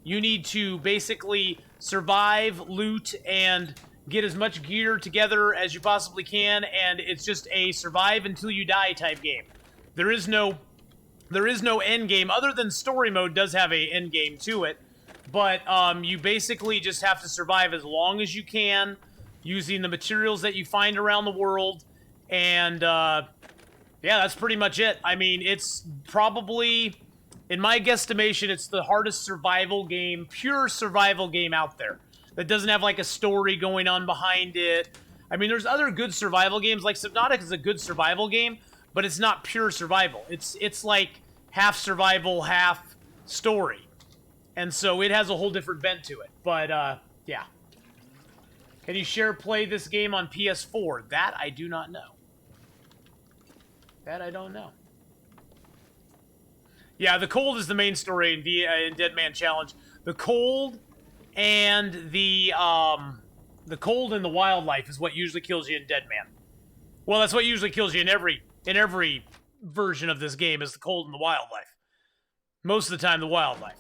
You need to basically survive, loot, and get as much gear together as you possibly can, and it's just a survive until you die type game. There is no end game, other than story mode does have a end game to it, but you basically just have to survive as long as you can using the materials that you find around the world, and yeah, that's pretty much it. I mean, it's probably, in my guesstimation, it's the hardest survival game, pure survival game out there that doesn't have like a story going on behind it. I mean, there's other good survival games, like Subnautica is a good survival game, but it's not pure survival. It's like half survival, half story. And so it has a whole different bent to it. But, yeah. Can you play this game on PS4? That I do not know. That I don't know. Yeah, the cold is the main story in Deadman Challenge. The cold and the cold and the wildlife is what usually kills you in Deadman. Well, that's what usually kills you in every version of this game, is the cold and the wildlife. Most of the time, the wildlife.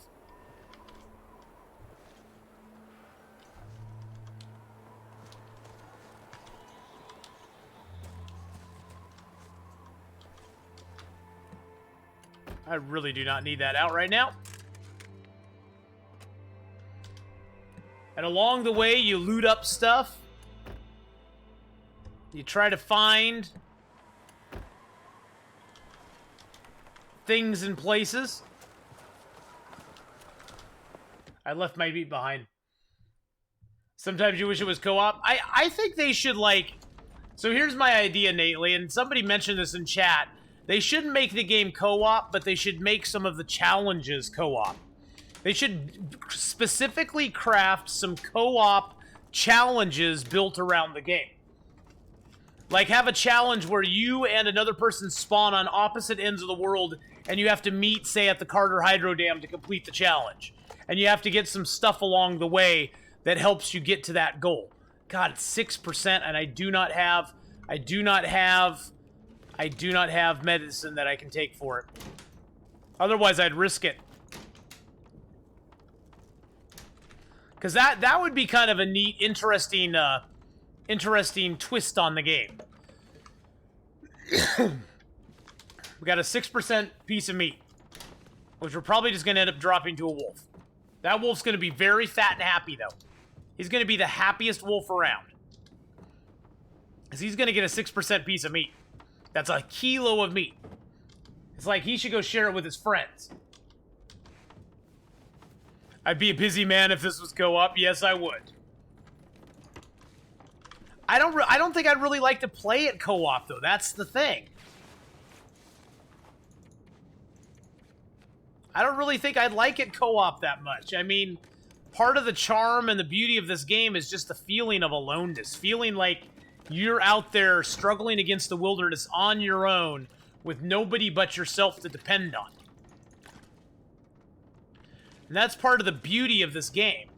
I really do not need that out right now. And along the way, you loot up stuff. You try to find things in places. I left my meat behind. Sometimes you wish it was co-op. I think they should, like... So here's my idea, Nately, and somebody mentioned this in chat. They shouldn't make the game co-op, but they should make some of the challenges co-op. They should specifically craft some co-op challenges built around the game. Like, have a challenge where you and another person spawn on opposite ends of the world, and you have to meet, say, at the Carter Hydro Dam to complete the challenge. And you have to get some stuff along the way that helps you get to that goal. God, it's 6%, and I do not have medicine that I can take for it. Otherwise, I'd risk it. Because that would be kind of a neat, interesting twist on the game. We got a 6% piece of meat, which we're probably just going to end up dropping to a wolf. That wolf's going to be very fat and happy, though. He's going to be the happiest wolf around. Because he's going to get a 6% piece of meat. That's a kilo of meat. It's like he should go share it with his friends. I'd be a busy man if this was co-op. Yes, I would. I don't think I'd really like to play it co-op, though. That's the thing. I don't really think I'd like it co-op that much. I mean, part of the charm and the beauty of this game is just the feeling of aloneness. Feeling like you're out there struggling against the wilderness on your own with nobody but yourself to depend on. And that's part of the beauty of this game,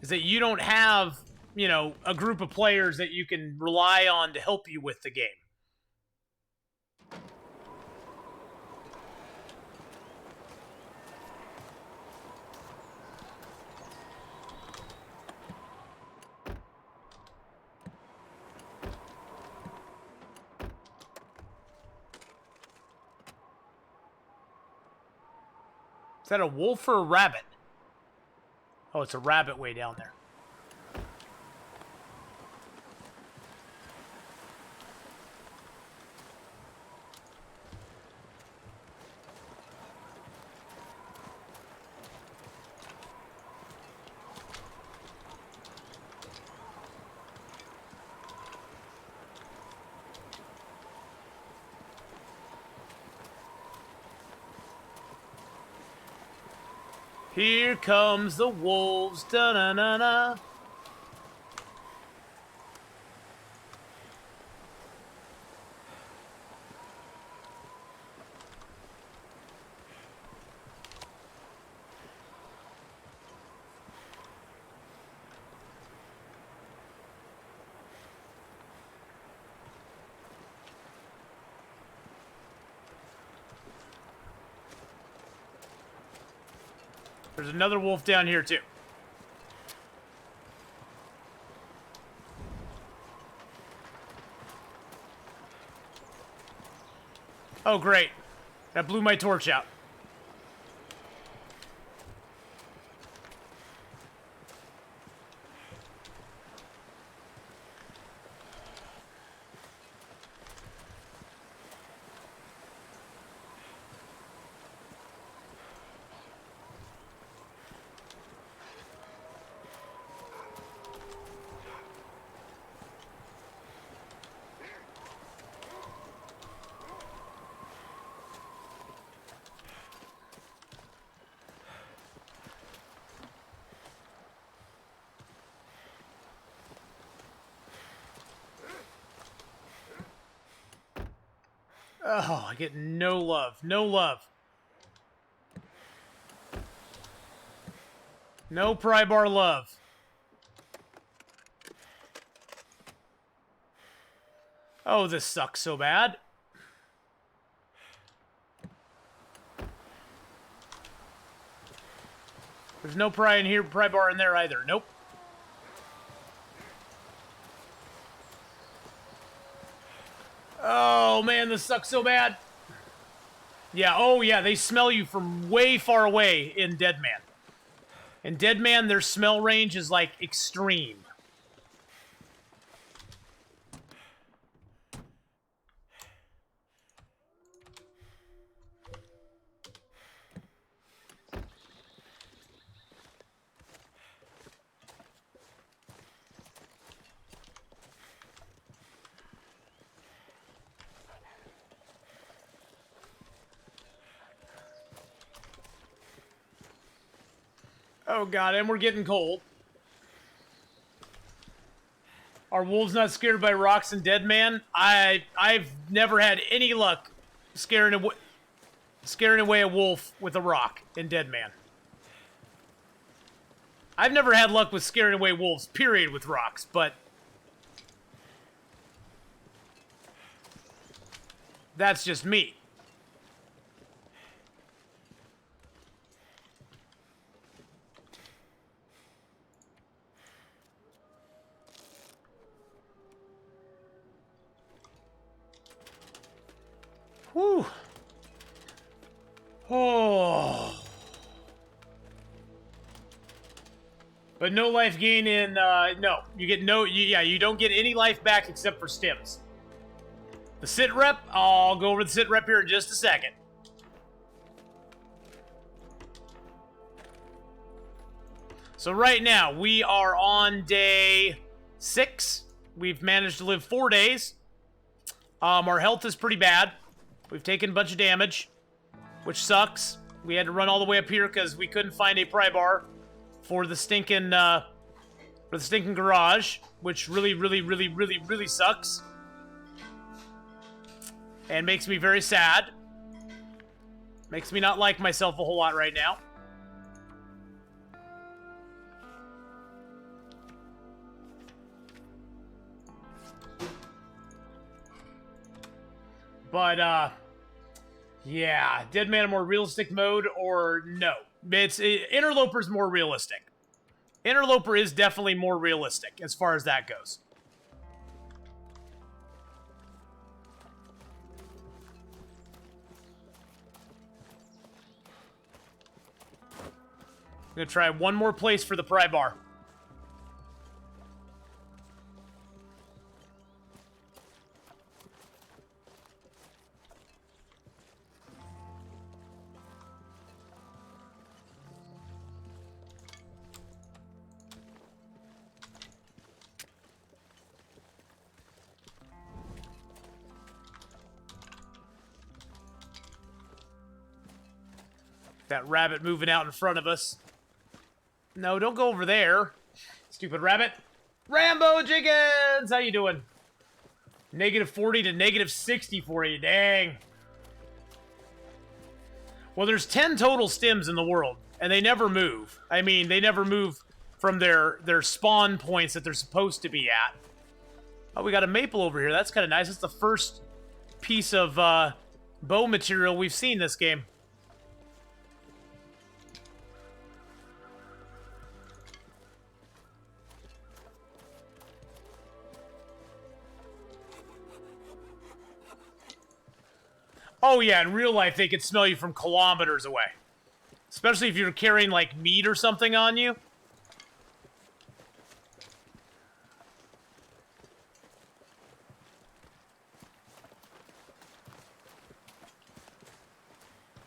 is that you don't have, you know, a group of players that you can rely on to help you with the game. Is that a wolf or a rabbit? Oh, it's a rabbit way down there. Here comes the wolves, da-na-na-na. There's another wolf down here, too. Oh, great. That blew my torch out. Oh, I get no love. No love. No pry bar love. Oh, this sucks so bad. There's no pry in here, pry bar in there either. Nope. Oh, man, this sucks so bad. Yeah, oh, yeah, they smell you from way far away in Deadman. In Deadman, their smell range is, like, extreme. Oh god, and we're getting cold. Are wolves not scared by rocks and Deadman? I've never had any luck scaring away a wolf with a rock in Deadman. I've never had luck with scaring away wolves, period, with rocks, but that's just me. Whew. Oh. But no life gain in, no. You get no, you don't get any life back except for stims. The sit rep, I'll go over the sit rep here in just a second. So right now, we are on day 6. We've managed to live 4 days. Our health is pretty bad. We've taken a bunch of damage, which sucks. We had to run all the way up here because we couldn't find a pry bar for the stinking garage, which really sucks. And makes me very sad. Makes me not like myself a whole lot right now. But, yeah, Deadman a more realistic mode, or no? Interloper's more realistic. Interloper is definitely more realistic, as far as that goes. I'm gonna try one more place for the pry bar. That rabbit moving out in front of us. No, don't go over there. Stupid rabbit. Rambo Jiggins! How you doing? -40 to -60 for you. Dang. Well, there's 10 total stims in the world, and they never move. I mean, they never move from their spawn points that they're supposed to be at. Oh, we got a maple over here. That's kind of nice. That's the first piece of bow material we've seen this game. Oh yeah, in real life they could smell you from kilometers away. Especially if you're carrying, like, meat or something on you.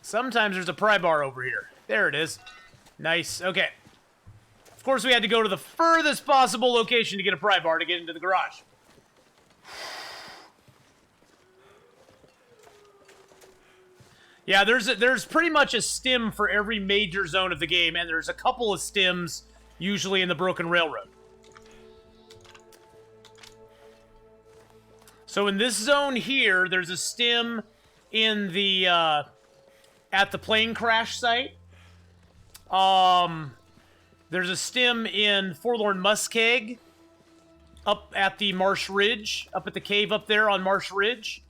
Sometimes there's a pry bar over here. There it is. Nice. Okay. Of course, we had to go to the furthest possible location to get a pry bar to get into the garage. Yeah, there's pretty much a stim for every major zone of the game, and there's a couple of stims usually in the Broken Railroad. So in this zone here, there's a stim in the at the plane crash site. There's a stim in Forlorn Muskeg up at the Marsh Ridge, up at the cave up there on Marsh Ridge.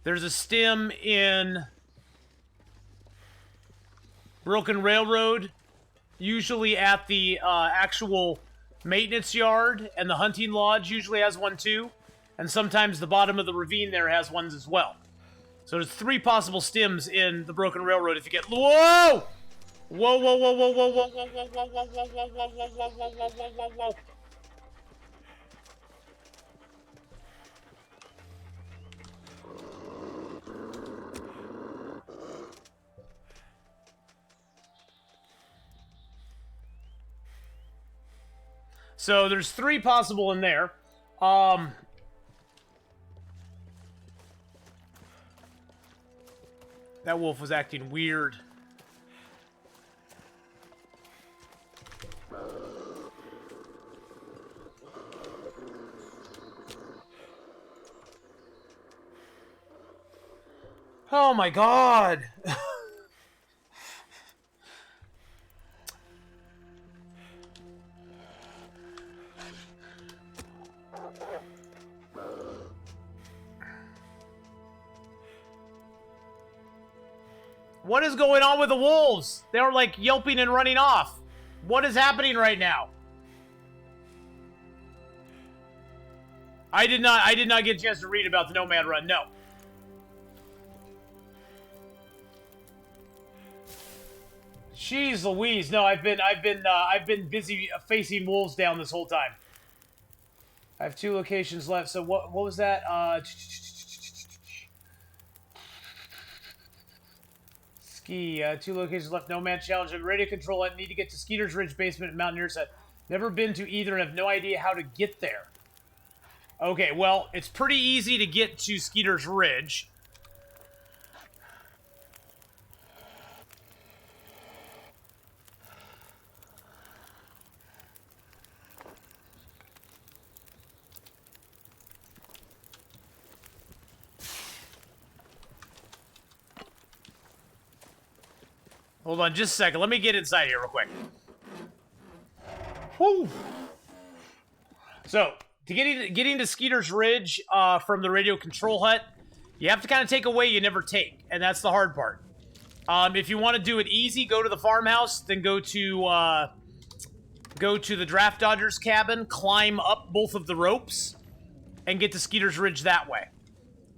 There's a stim in Broken Railroad, usually at the actual maintenance yard, and the hunting lodge usually has one too. And sometimes the bottom of the ravine there has ones as well. So there's 3 possible stims in the Broken Railroad if you get... Whoa! Whoa, whoa, whoa, whoa, whoa, whoa, whoa, whoa, whoa, whoa, whoa, whoa, whoa, whoa, whoa, whoa, whoa, whoa. So there's 3 possible in there. That wolf was acting weird. Oh my god! What is going on with the wolves? They're like yelping and running off. What is happening right now? I did not get a chance to read about the No Man Run. No. Jeez Louise. No, I've been busy facing wolves down this whole time. I have 2 locations left. So what was that? Ski, 2 locations left. No Man Challenge and radio control. I need to get to Skeeter's Ridge basement and Mountaineer's Hut. Never been to either and have no idea how to get there. Okay, well, it's pretty easy to get to Skeeter's Ridge. Hold on just a second. Let me get inside here real quick. Woo! So, to getting to Skeeter's Ridge from the radio control hut, you have to kind of take a way you never take, and that's the hard part. If you want to do it easy, go to the farmhouse, then go to the Draft Dodger's cabin, climb up both of the ropes, and get to Skeeter's Ridge that way.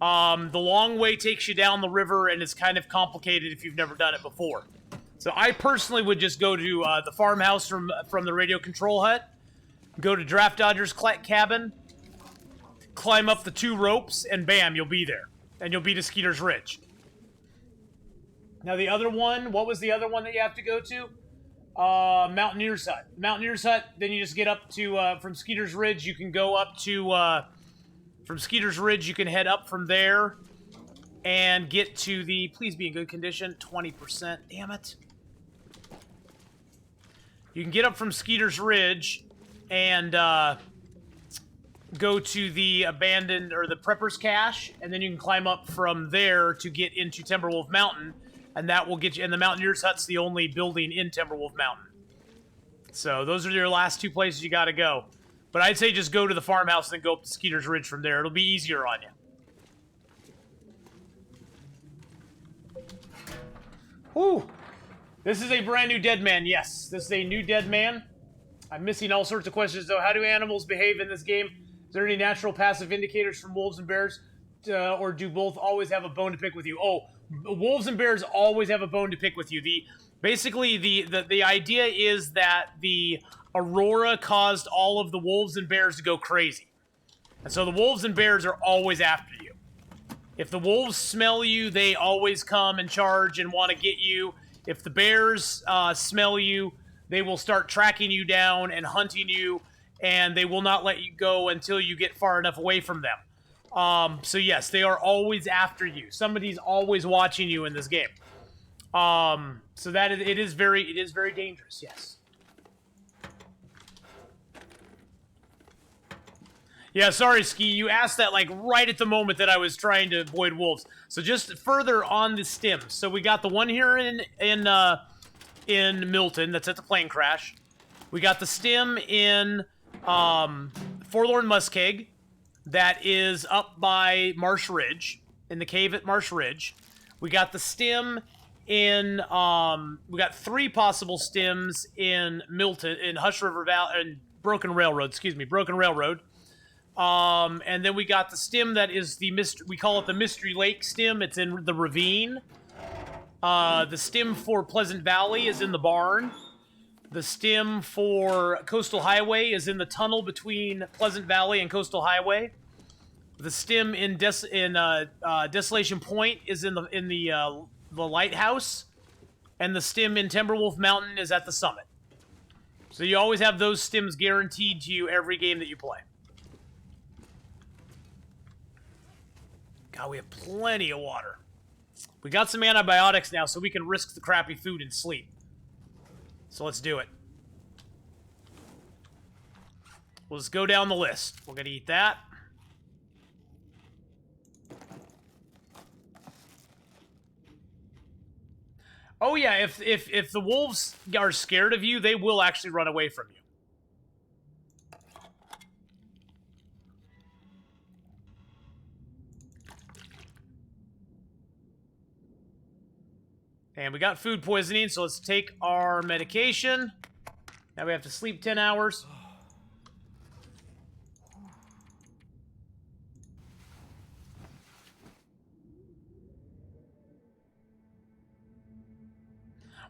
The long way takes you down the river, and it's kind of complicated if you've never done it before. So I personally would just go to the farmhouse from the radio control hut, go to Draft Dodger's cabin, climb up the 2 ropes, and bam, you'll be there. And you'll be to Skeeter's Ridge. Now the other one, what was the other one that you have to go to? Mountaineer's Hut. Mountaineer's Hut, then you just get up to, from Skeeter's Ridge, you can go up to, from Skeeter's Ridge, you can head up from there and get to the, please be in good condition, 20%, damn it. You can get up from Skeeter's Ridge and go to the abandoned, or the Prepper's Cache, and then you can climb up from there to get into Timberwolf Mountain, and that will get you, and the Mountaineer's Hut's the only building in Timberwolf Mountain. So those are your last 2 places you gotta go. But I'd say just go to the farmhouse and then go up to Skeeter's Ridge from there. It'll be easier on you. Whew! This is a brand new Deadman, yes. This is a new Deadman. I'm missing all sorts of questions, though. How do animals behave in this game? Is there any natural passive indicators from wolves and bears? or do both always have a bone to pick with you? Oh, wolves and bears always have a bone to pick with you. Basically, the idea is that the aurora caused all of the wolves and bears to go crazy. And so the wolves and bears are always after you. If the wolves smell you, they always come and charge and want to get you. If the bears smell you, they will start tracking you down and hunting you, and they will not let you go until you get far enough away from them. So yes, they are always after you. Somebody's always watching you in this game. So that it is very dangerous. Yes. Yeah, sorry, Ski. You asked that like right at the moment that I was trying to avoid wolves. So just further on the stim. So we got the one here in Milton that's at the plane crash. We got the stim in Forlorn Muskeg that is up by Marsh Ridge, in the cave at Marsh Ridge. We got the stim in we got 3 possible stims in Milton, in Hush River Valley, and Broken Railroad. And then we got the stim that is we call it the Mystery Lake stim. It's in the ravine. The stim for Pleasant Valley is in the barn. The stim for Coastal Highway is in the tunnel between Pleasant Valley and Coastal Highway. The stim in Desolation Point is in the lighthouse, and the stim in Timberwolf Mountain is at the summit. So you always have those stims guaranteed to you every game that you play. God, we have plenty of water. We got some antibiotics now, so we can risk the crappy food and sleep. So let's do it. We'll just go down the list. We're going to eat that. Oh yeah, if the wolves are scared of you, they will actually run away from you. And we got food poisoning, so let's take our medication. Now we have to sleep 10 hours.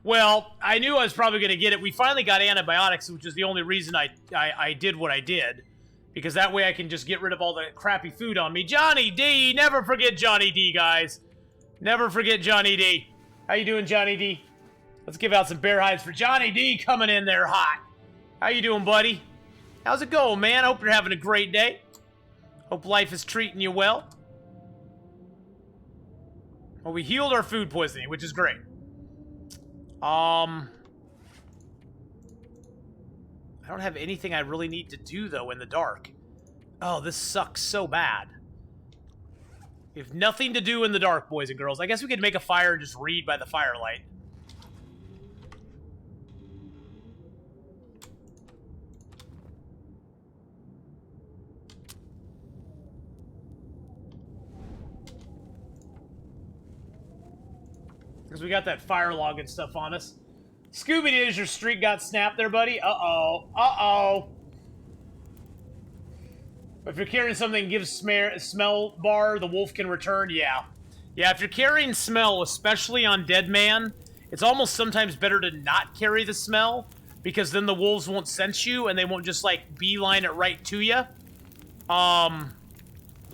Well, I knew I was probably going to get it. We finally got antibiotics, which is the only reason I did what I did. Because that way I can just get rid of all the crappy food on me. Johnny D! Never forget Johnny D, guys. Never forget Johnny D. How you doing, Johnny D? Let's give out some bear hides for Johnny D coming in there hot. How you doing, buddy? How's it going, man? I hope you're having a great day. Hope life is treating you well. Well, we healed our food poisoning, which is great. I don't have anything I really need to do, though, in the dark. Oh, this sucks so bad. We have nothing to do in the dark, boys and girls. I guess we could make a fire and just read by the firelight. Because we got that fire log and stuff on us. Scooby, does your streak got snapped there, buddy? Uh-oh. Uh-oh. If you're carrying something that gives smell bar, the wolf can return. Yeah. Yeah, if you're carrying smell, especially on Deadman, it's almost sometimes better to not carry the smell, because then the wolves won't sense you, and they won't just, like, beeline it right to you.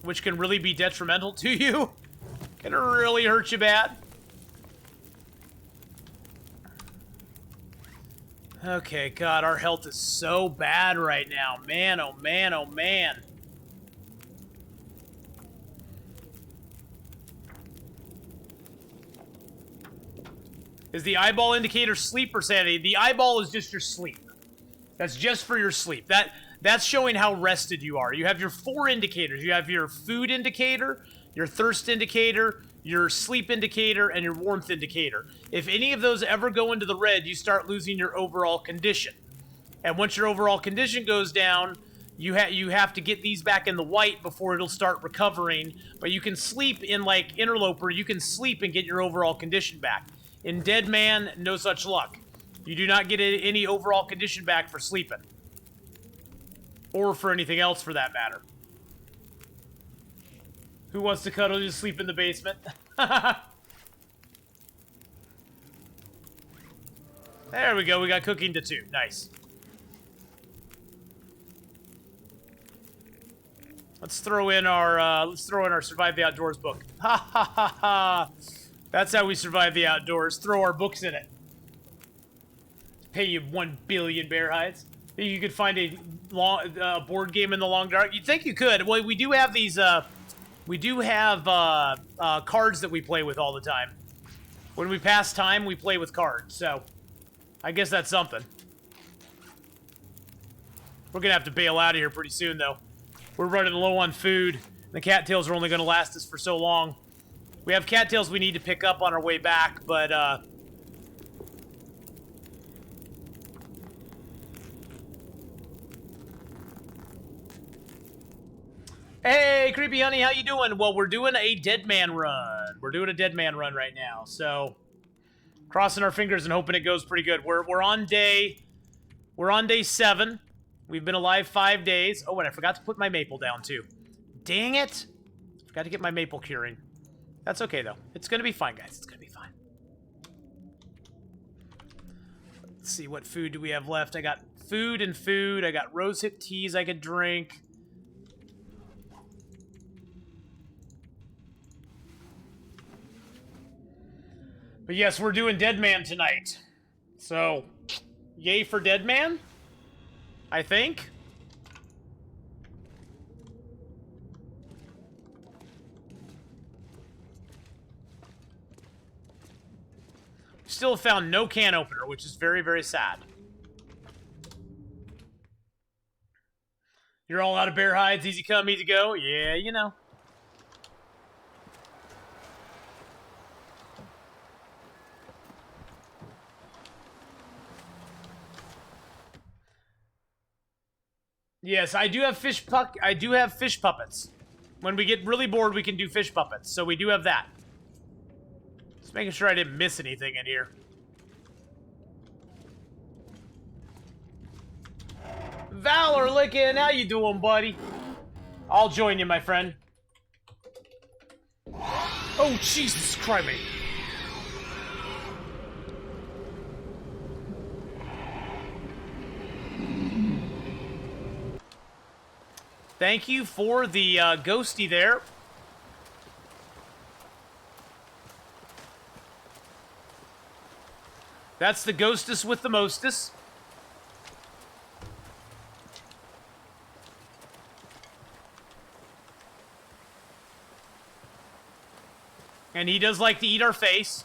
Which can really be detrimental to you. Can really hurt you bad. Okay, God, our health is so bad right now. Man, oh man, oh man. Is the eyeball indicator sleep or sanity? The eyeball is just your sleep. That's just for your sleep. That's showing how rested you are. You have your 4 indicators. You have your food indicator, your thirst indicator, your sleep indicator, and your warmth indicator. If any of those ever go into the red, you start losing your overall condition. And once your overall condition goes down, you have to get these back in the white before it'll start recovering. But you can sleep in, like, Interloper, you can sleep and get your overall condition back. In Deadman, no such luck. You do not get any overall condition back for sleeping. Or for anything else, for that matter. Who wants to cuddle? Just sleep in the basement. There we go. We got cooking to 2. Nice. Let's throw in our Survive the Outdoors book. Ha ha ha ha. That's how we survive the outdoors. Throw our books in it. Pay you 1 billion bear hides. Think you could find a board game in the long dark? You'd think you could. Well, we do have these. We do have cards that we play with all the time. When we pass time, we play with cards. So, I guess that's something. We're gonna have to bail out of here pretty soon, though. We're running low on food. The cattails are only gonna last us for so long. We have cattails we need to pick up on our way back, but hey, Creepy Honey, how you doing? Well, we're doing a Deadman run. We're doing a Deadman run right now, so crossing our fingers and hoping it goes pretty good. We're on day 7. We've been alive 5 days. Oh, and I forgot to put my maple down too. Dang it! Forgot to get my maple curing. That's okay though. It's gonna be fine, guys. It's gonna be fine. Let's see, what food do we have left? I got food and food. I got rosehip teas I could drink. But yes, we're doing Deadman tonight. So, yay for Deadman, I think. Still found no can opener, which is very, very sad. You're all out of bear hides, easy come, easy go? Yeah, you know. Yes, I do have fish puppets. When we get really bored, we can do fish puppets. So we do have that. Just making sure I didn't miss anything in here. Valor Lickin', how you doing, buddy? I'll join you, my friend. Oh, Jesus Christ. Thank you for the ghosty there. That's the ghostess with the mostess. And he does like to eat our face.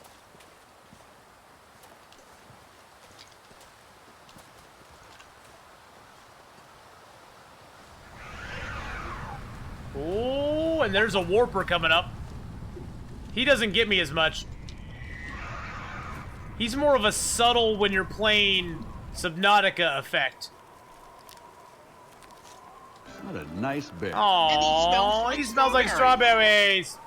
Oh, and there's a warper coming up. He doesn't get me as much. He's more of a subtle when you're playing Subnautica effect. What a nice bear. Aww, he smells like strawberries.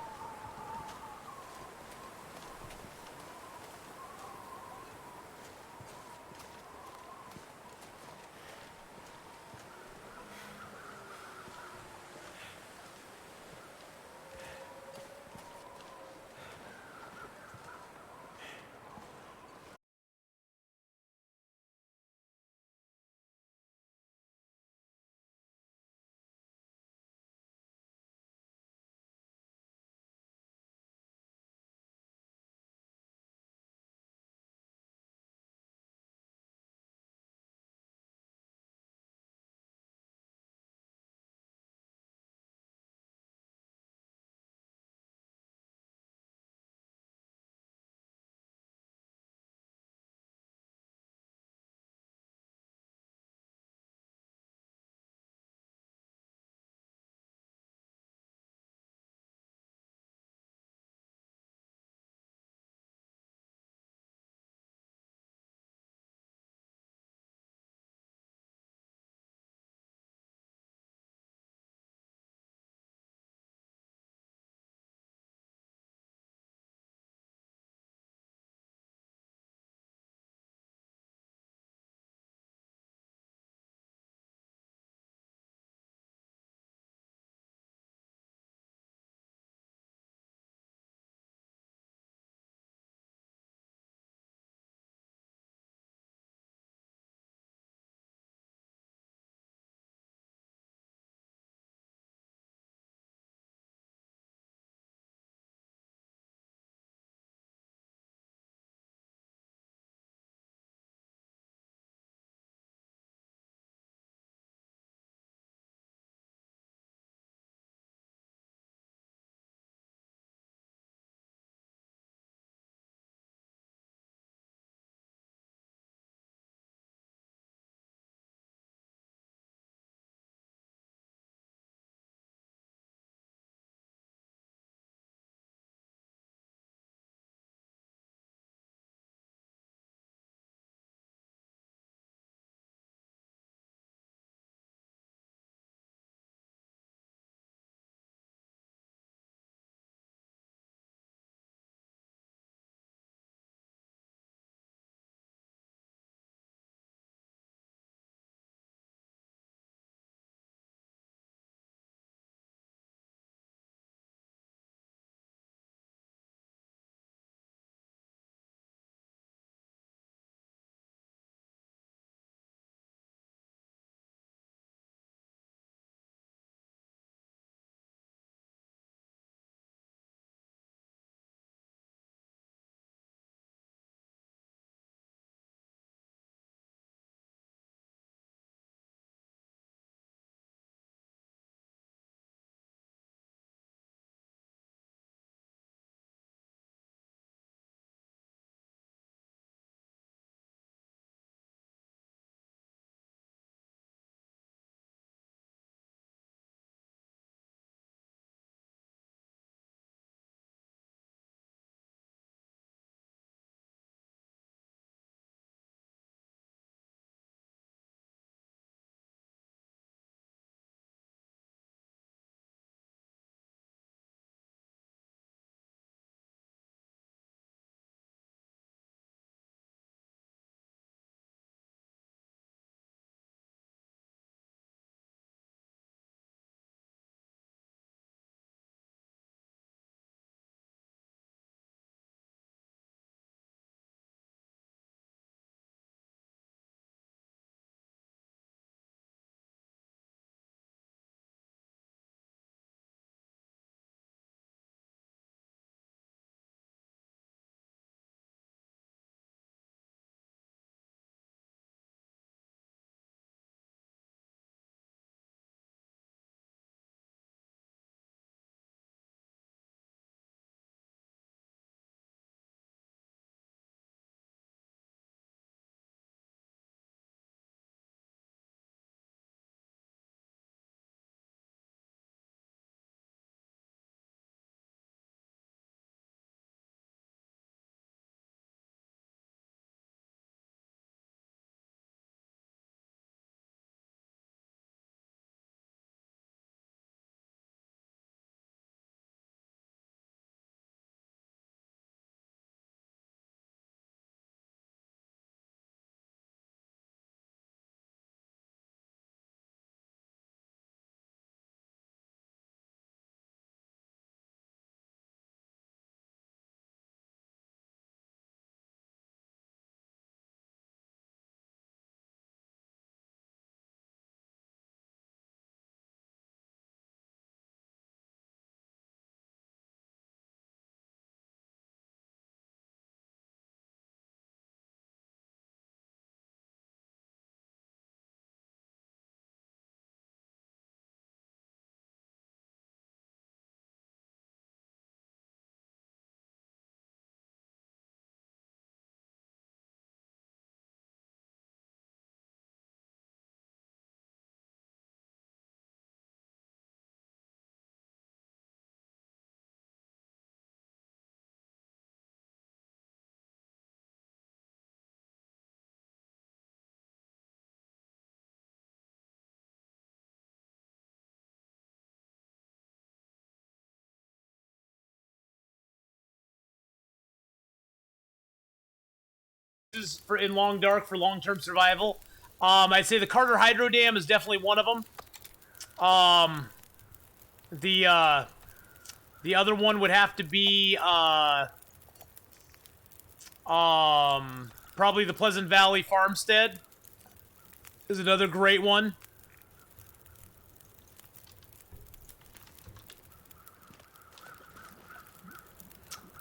for in Long Dark for long-term survival. I'd say the Carter Hydro Dam is definitely one of them. The other one would have to be probably the Pleasant Valley Farmstead is another great one.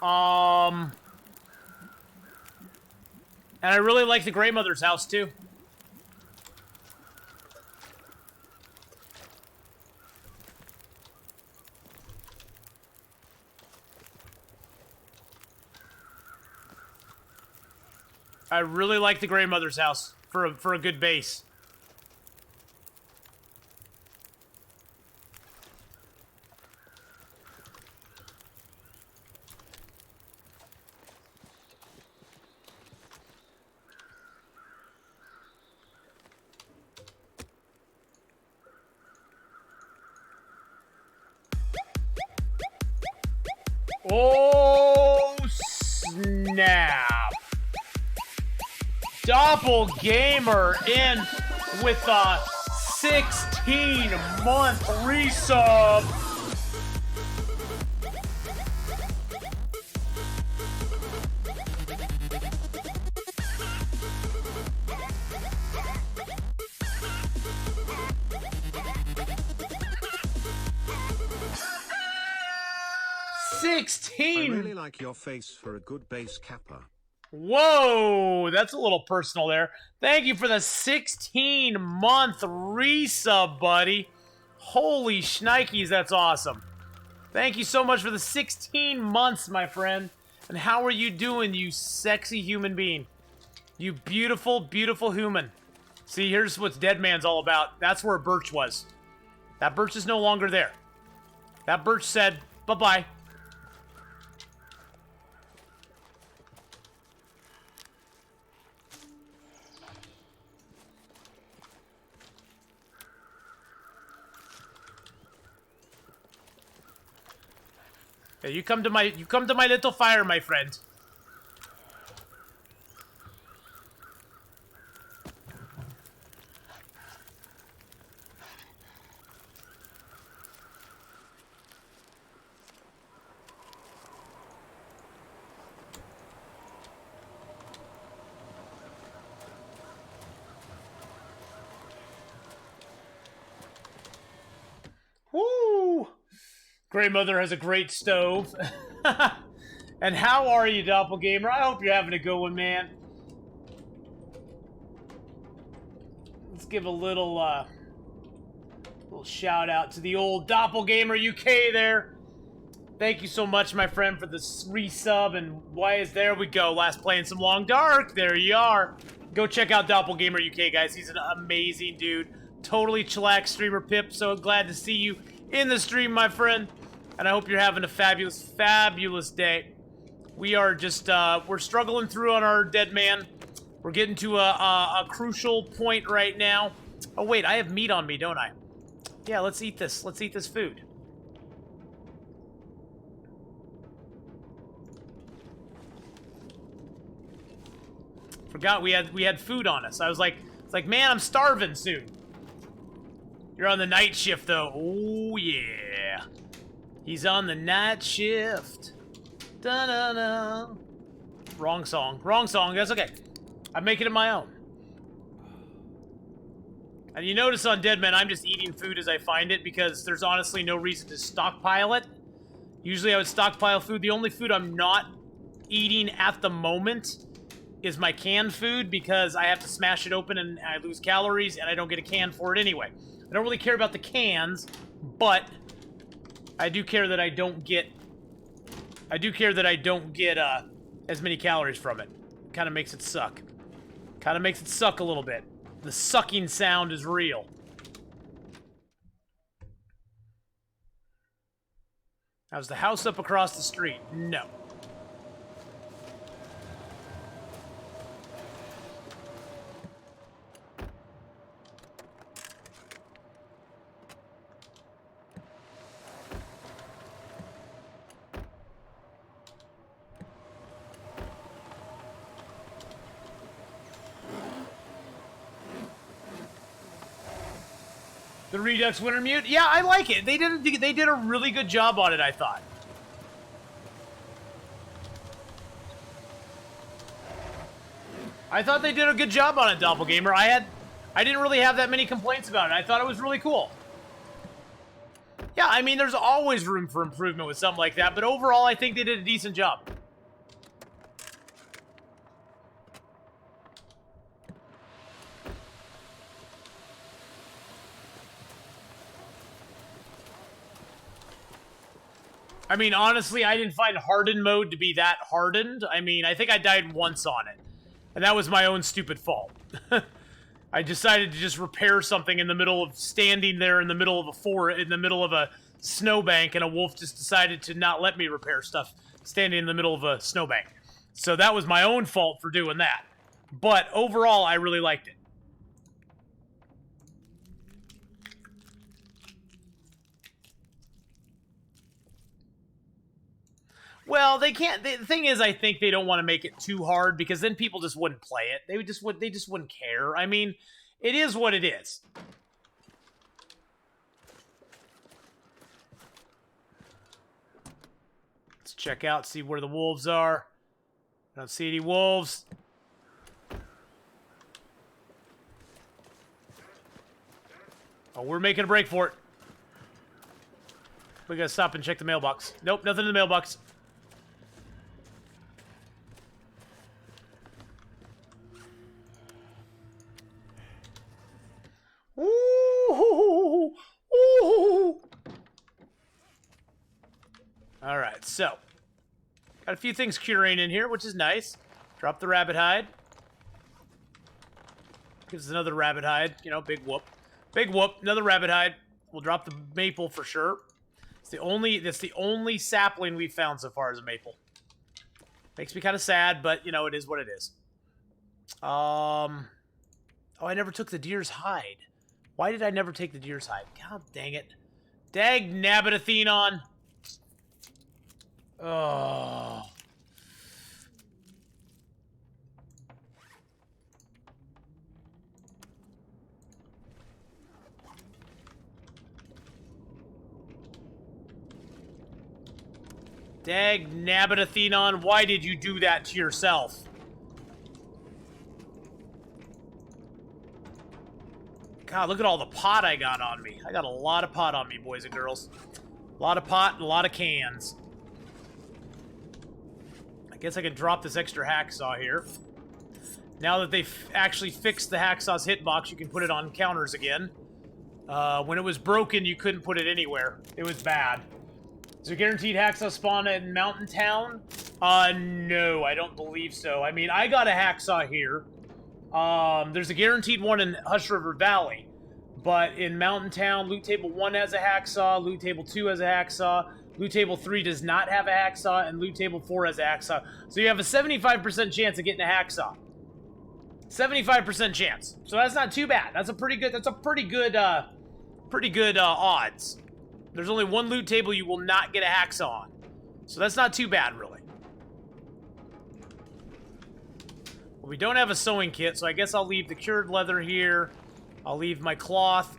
And I really like the Grey Mother's house too. I really like the Grey Mother's house for a good base. Oh, snap. Doppelgamer in with a 16-month resub. I really like your face for a good base capper. Whoa, that's a little personal there. Thank you for the 16-month resub, buddy. Holy shnikes, that's awesome. Thank you so much for the 16 months, my friend. And how are you doing, you sexy human being? You beautiful, beautiful human. See, here's what Deadman's all about. That's where Birch was. That Birch is no longer there. That Birch said, bye-bye. Yeah, you come to my little fire, my friend. Woo! Grey Mother has a great stove. And how are you, Doppelgamer? I hope you're having a good one, man. Let's give a little shout out to the old Doppelgamer UK there. Thank you so much, my friend, for the resub. And why is there we go? Last playing some Long Dark. There you are. Go check out Doppelgamer UK, guys. He's an amazing dude. Totally chillax streamer, Pip. So glad to see you in the stream, my friend. And I hope you're having a fabulous, fabulous day. We are just, we're struggling through on our Deadman. We're getting to a crucial point right now. Oh, wait, I have meat on me, don't I? Yeah, let's eat this. Let's eat this food. Forgot we had food on us. I was like, it's like, man, I'm starving soon. You're on the night shift, though. Oh, yeah. He's on the night shift. Da-da-da. Wrong song. Wrong song. That's okay. I'm making it my own. And you notice on Deadman, I'm just eating food as I find it because there's honestly no reason to stockpile it. Usually I would stockpile food. The only food I'm not eating at the moment is my canned food because I have to smash it open and I lose calories and I don't get a can for it anyway. I don't really care about the cans, but I do care that I don't get as many calories from it. Kind of makes it suck. Kind of makes it suck a little bit. The sucking sound is real. How's the house up across the street? No. The Redux Winter Mute? Yeah, I like it. They did a really good job on it, I thought. I thought they did a good job on it, Doppelgamer. I didn't really have that many complaints about it. I thought it was really cool. Yeah, I mean, there's always room for improvement with something like that, but overall, I think they did a decent job. I mean, honestly, I didn't find hardened mode to be that hardened. I mean, I think I died once on it. And that was my own stupid fault. I decided to just repair something in the middle of standing there in the middle of a snowbank, and a wolf just decided to not let me repair stuff standing in the middle of a snowbank. So that was my own fault for doing that. But overall, I really liked it. Well, they can't. The thing is, I think they don't want to make it too hard because then people just wouldn't play it. They just wouldn't care. I mean, it is what it is. Let's check out, see where the wolves are. I don't see any wolves. Oh, we're making a break for it. We gotta stop and check the mailbox. Nope, nothing in the mailbox. Ooh, ooh. All right, so got a few things curing in here, which is nice. Drop the rabbit hide. Gives us another rabbit hide. You know, big whoop, another rabbit hide. We'll drop the maple for sure. That's the only sapling we've found so far is a maple. Makes me kind of sad, but you know, it is what it is. Oh, I never took the deer's hide. Why did I never take the deer's hide? God dang it. Dag nabbit Athenon. Oh. Dag nabbit Athenon, why did you do that to yourself? God, look at all the pot I got on me. I got a lot of pot on me, boys and girls. A lot of pot and a lot of cans. I guess I can drop this extra hacksaw here. Now that they've actually fixed the hacksaw's hitbox, you can put it on counters again. When it was broken, you couldn't put it anywhere. It was bad. Is there guaranteed hacksaw spawn in Mountain Town? No, I don't believe so. I mean, I got a hacksaw here. There's a guaranteed one in Hush River Valley. But in Mountain Town, Loot Table 1 has a hacksaw, Loot Table 2 has a hacksaw, Loot Table 3 does not have a hacksaw, and Loot Table 4 has a hacksaw. So you have a 75% chance of getting a hacksaw. 75% chance. So that's not too bad. That's a pretty good odds. There's only one loot table you will not get a hacksaw on. So that's not too bad, really. Well, we don't have a sewing kit, so I guess I'll leave the cured leather here. I'll leave my cloth.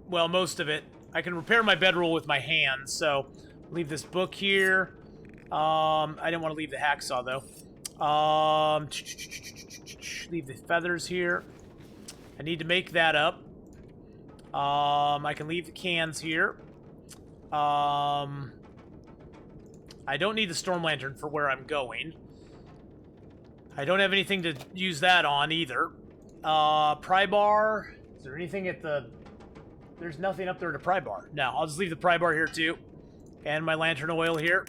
Well, most of it. I can repair my bedroll with my hands, so leave this book here. I didn't want to leave the hacksaw, though. Leave the feathers here. I need to make that up. I can leave the cans here. I don't need the storm lantern for where I'm going. I don't have anything to use that on either. Pry bar. Is there anything at the... There's nothing up there to pry bar. No, I'll just leave the pry bar here too. And my lantern oil here.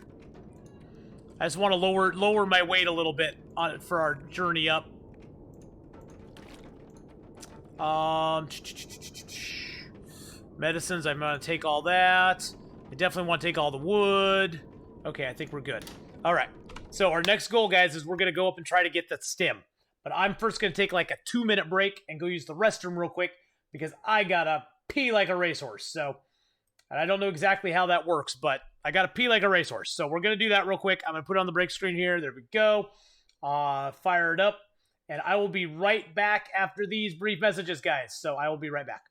I just want to lower my weight a little bit on it for our journey up. Medicines, I'm going to take all that. I definitely want to take all the wood. Okay, I think we're good. All right. So our next goal, guys, is we're going to go up and try to get that stim. But I'm first going to take like a 2-minute break and go use the restroom real quick because I got to pee like a racehorse. So, and I don't know exactly how that works, but I got to pee like a racehorse. So we're going to do that real quick. I'm going to put it on the break screen here. There we go. Fire it up. And I will be right back after these brief messages, guys. So I will be right back.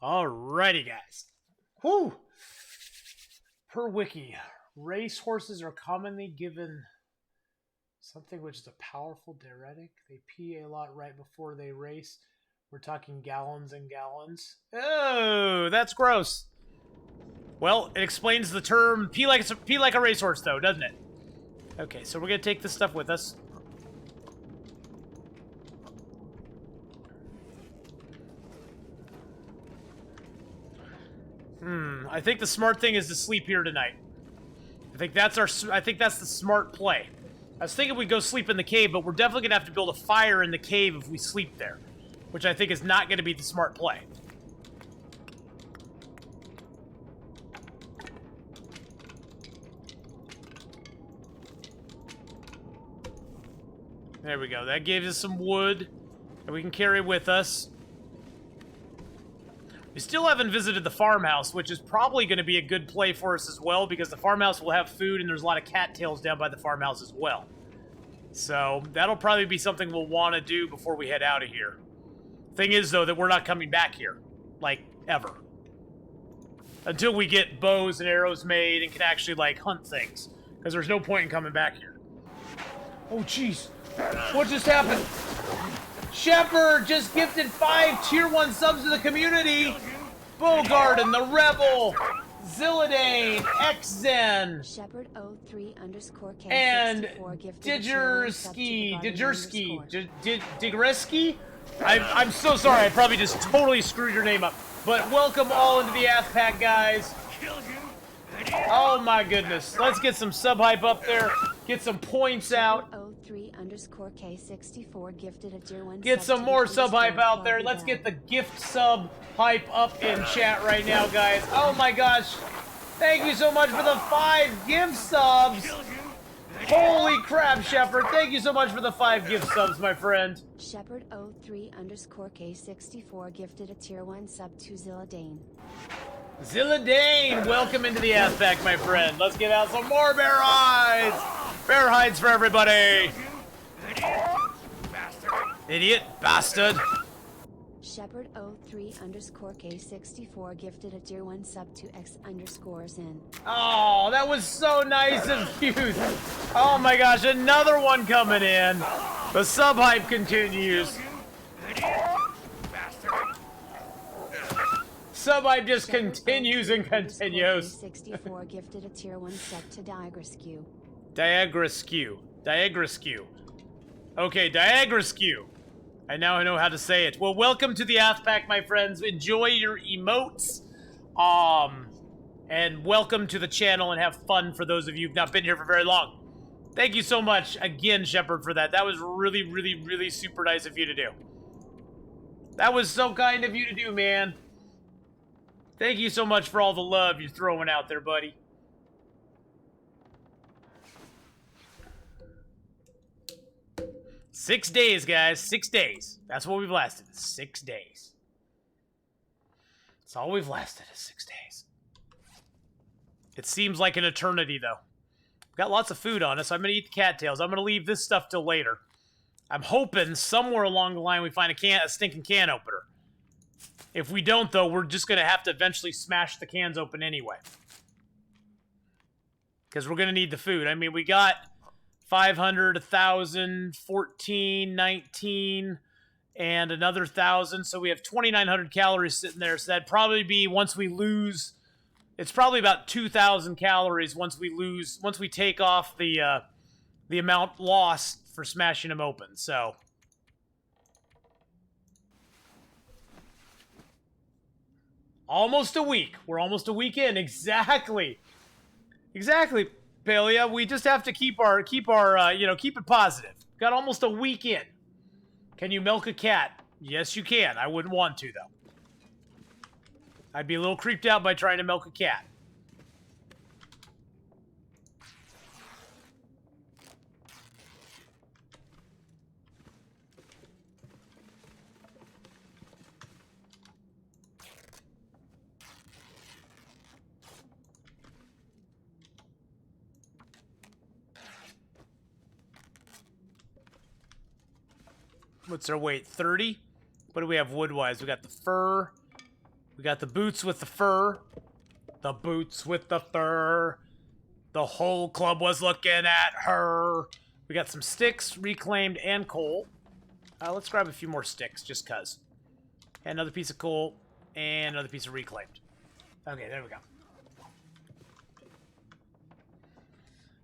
Alrighty, guys. Whew. Per wiki, race horses are commonly given something which is a powerful diuretic. They pee a lot right before they race. We're talking gallons and gallons. Oh, that's gross. Well, it explains the term pee like a racehorse, though, doesn't it? Okay, so we're gonna take this stuff with us. I think the smart thing is to sleep here tonight. I think that's the smart play. I was thinking we'd go sleep in the cave, but we're definitely gonna have to build a fire in the cave if we sleep there, which I think is not gonna be the smart play. There we go. That gave us some wood that we can carry with us. We still haven't visited the farmhouse, which is probably going to be a good play for us as well, because the farmhouse will have food, and there's a lot of cattails down by the farmhouse as well. So, that'll probably be something we'll want to do before we head out of here. Thing is, though, that we're not coming back here. Like, ever. Until we get bows and arrows made and can actually, like, hunt things. Because there's no point in coming back here. Oh, jeez. What just happened? Shepard just gifted 5 tier 1 subs to the community. Bogarden, the Rebel, Zilladane, XZen, Shepard 03_K and 64 gifted a tier 1 sub to the Digreski. I'm so sorry. I probably just totally screwed your name up. But welcome all into the Ath Pack, guys. Oh my goodness. Let's get some sub hype up there. Get some points out. 03_K64 gifted a tier 1 Get sub some to more the sub hype underscore out there. Let's Bobby get the gift sub hype up in chat right now, guys. Oh my gosh. Thank you so much for the 5 gift subs. Holy crap, Shepard. Thank you so much for the 5 gift subs, my friend. Shepard 03_K64 gifted a tier 1 sub to Zilladane. Zilladane, welcome into the Ath Pack, my friend. Let's get out some more bear hides. Bear hides for everybody. Idiot bastard. Shepard 03_K64 gifted a tier 1 sub to X_Zin. Oh, that was so nice of you. Oh my gosh, another one coming in. The sub hype continues. Sub hype just continues and continues. 64 gifted a tier 1 sub to Diagrescu. Diagrescu. Okay, Diagrescu. I now know how to say it. Well, welcome to the Ath Pack, my friends. Enjoy your emotes. And welcome to the channel and have fun for those of you who've not been here for very long. Thank you so much again, Shepard, for that. That was really, really, really super nice of you to do. That was so kind of you to do, man. Thank you so much for all the love you're throwing out there, buddy. Six days, guys. 6 days. That's what we've lasted. 6 days. That's all we've lasted is 6 days. It seems like an eternity, though. We've got lots of food on us, so I'm going to eat the cattails. I'm going to leave this stuff till later. I'm hoping somewhere along the line we find a stinking can opener. If we don't, though, we're just going to have to eventually smash the cans open anyway. Because we're going to need the food. I mean, we got 500, 1,000, 14, 19, and another 1,000. So we have 2,900 calories sitting there. So that'd probably be, once we lose, it's probably about 2,000 calories once we take off the amount lost for smashing them open. So almost a week. We're almost a week in. Exactly. Exactly, Palia. We just have to keep it positive. Got almost a week in. Can you milk a cat? Yes, you can. I wouldn't want to, though. I'd be a little creeped out by trying to milk a cat. What's our weight? 30? What do we have wood-wise? We got the fur. We got the boots with the fur. The boots with the fur. The whole club was looking at her. We got some sticks, reclaimed, and coal. Let's grab a few more sticks, just cuz. And another piece of coal, and another piece of reclaimed. Okay, there we go.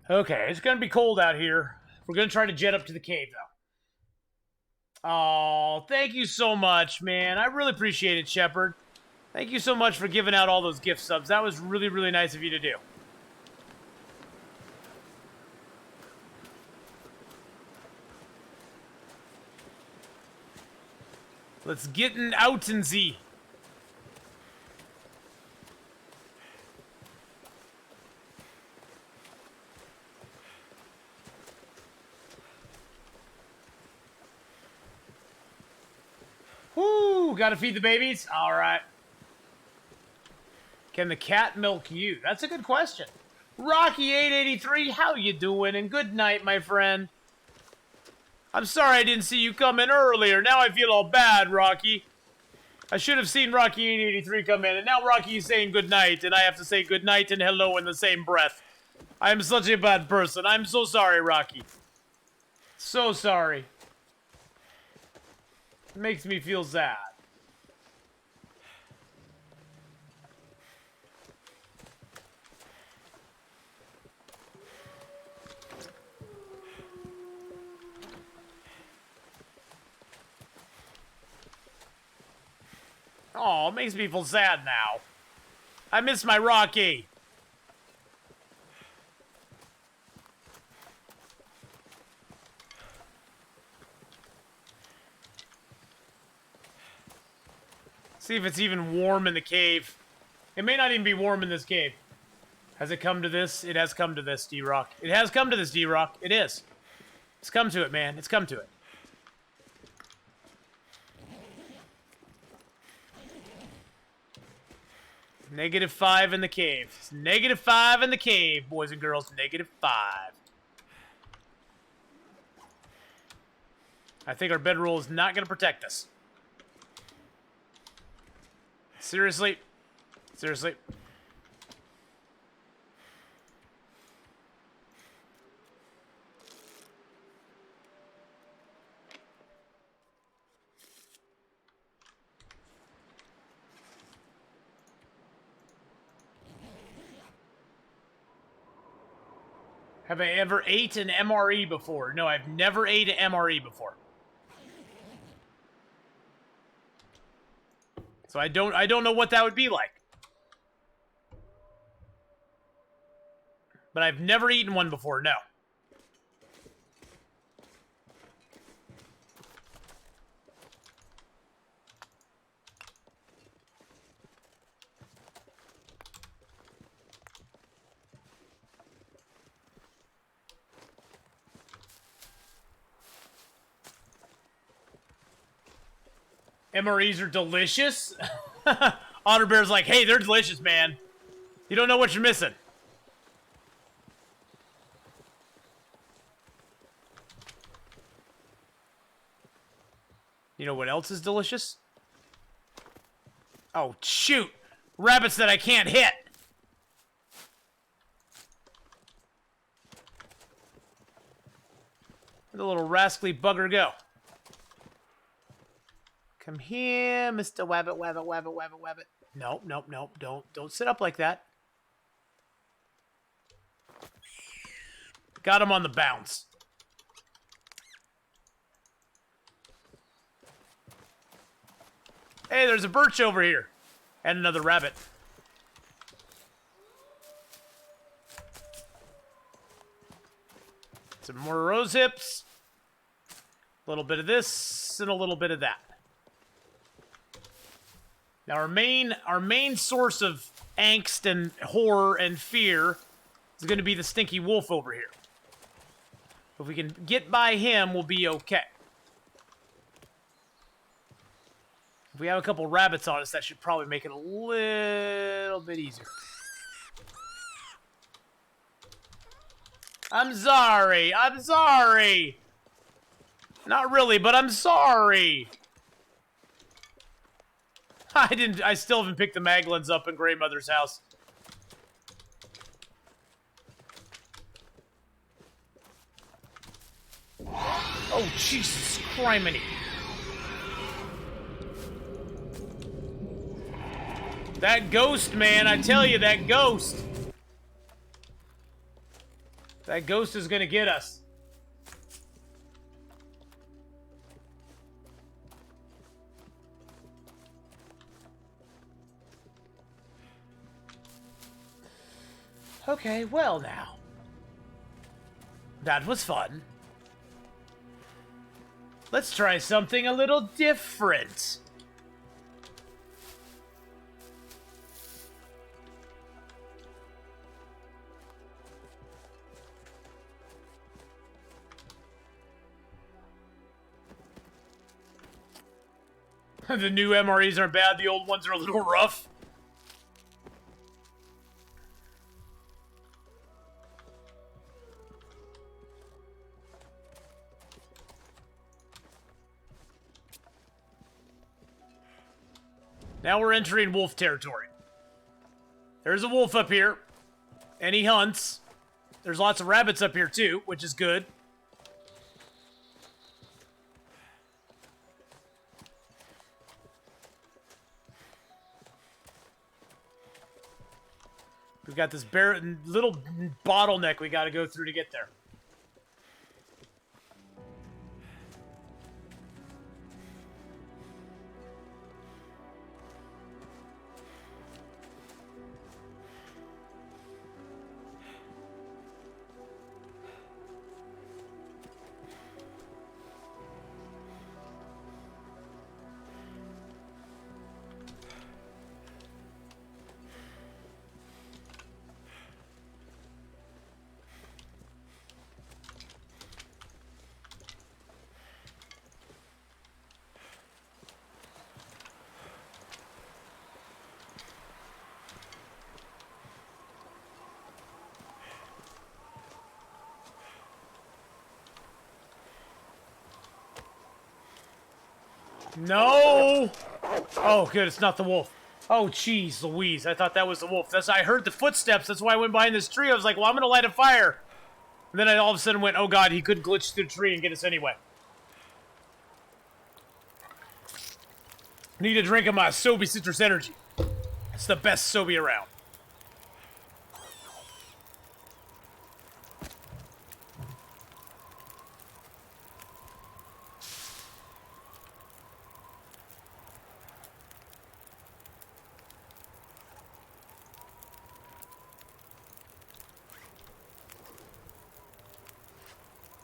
Okay, it's gonna be cold out here. We're gonna try to jet up to the cave, though. Oh, thank you so much, man. I really appreciate it, Shepard. Thank you so much for giving out all those gift subs. That was really, really nice of you to do. Let's get an out and see. Whoo, gotta feed the babies? All right. Can the cat milk you? That's a good question. Rocky883, how you doing? And good night, my friend. I'm sorry I didn't see you come in earlier. Now I feel all bad, Rocky. I should have seen Rocky883 come in, and now Rocky is saying good night, and I have to say good night and hello in the same breath. I'm such a bad person. I'm so sorry, Rocky. So sorry. It makes me feel sad. Oh, it makes me feel sad now. I miss my Rocky. See if it's even warm in the cave. It may not even be warm in this cave. Has it come to this? It has come to this, D-Rock. It has come to this, D-Rock. It is. It's come to it, man. It's come to it. -5 in the cave. It's -5 in the cave, boys and girls. -5. I think our bedroll is not going to protect us. Seriously? Seriously? Have I ever ate an MRE before? No, I've never ate an MRE before. So I don't know what that would be like. But I've never eaten one before, no. MREs are delicious? Otter Bear's like, hey, they're delicious, man. You don't know what you're missing. You know what else is delicious? Oh, shoot. Rabbits that I can't hit. Where'd the little rascally bugger go? Come here, Mr. Wabbit, Wabbit, Wabbit, Wabbit, Wabbit. Nope, nope, nope. Don't sit up like that. Got him on the bounce. Hey, there's a birch over here. And another rabbit. Some more rose hips. A little bit of this and a little bit of that. Now our main source of angst and horror and fear is going to be the stinky wolf over here. If we can get by him, we'll be okay. If we have a couple rabbits on us, that should probably make it a little bit easier. I'm sorry. I'm sorry. Not really, but I'm sorry. I still haven't picked the Maglins up in Grandmother's house. Oh, Jesus criminy. That ghost, man, I tell you, that ghost. That ghost is gonna get us. Okay, well now. That was fun. Let's try something a little different. The new MREs aren't bad, the old ones are a little rough. Now we're entering wolf territory. There's a wolf up here, and he hunts. There's lots of rabbits up here too, which is good. We've got this little bottleneck we got to go through to get there. No! Oh, good, it's not the wolf. Oh, jeez, Louise, I thought that was the wolf. I heard the footsteps, that's why I went behind this tree. I was like, well, I'm gonna light a fire. And then I all of a sudden went, oh god, he could glitch through the tree and get us anyway. Need a drink of my Sobe Citrus Energy. It's the best Sobe around.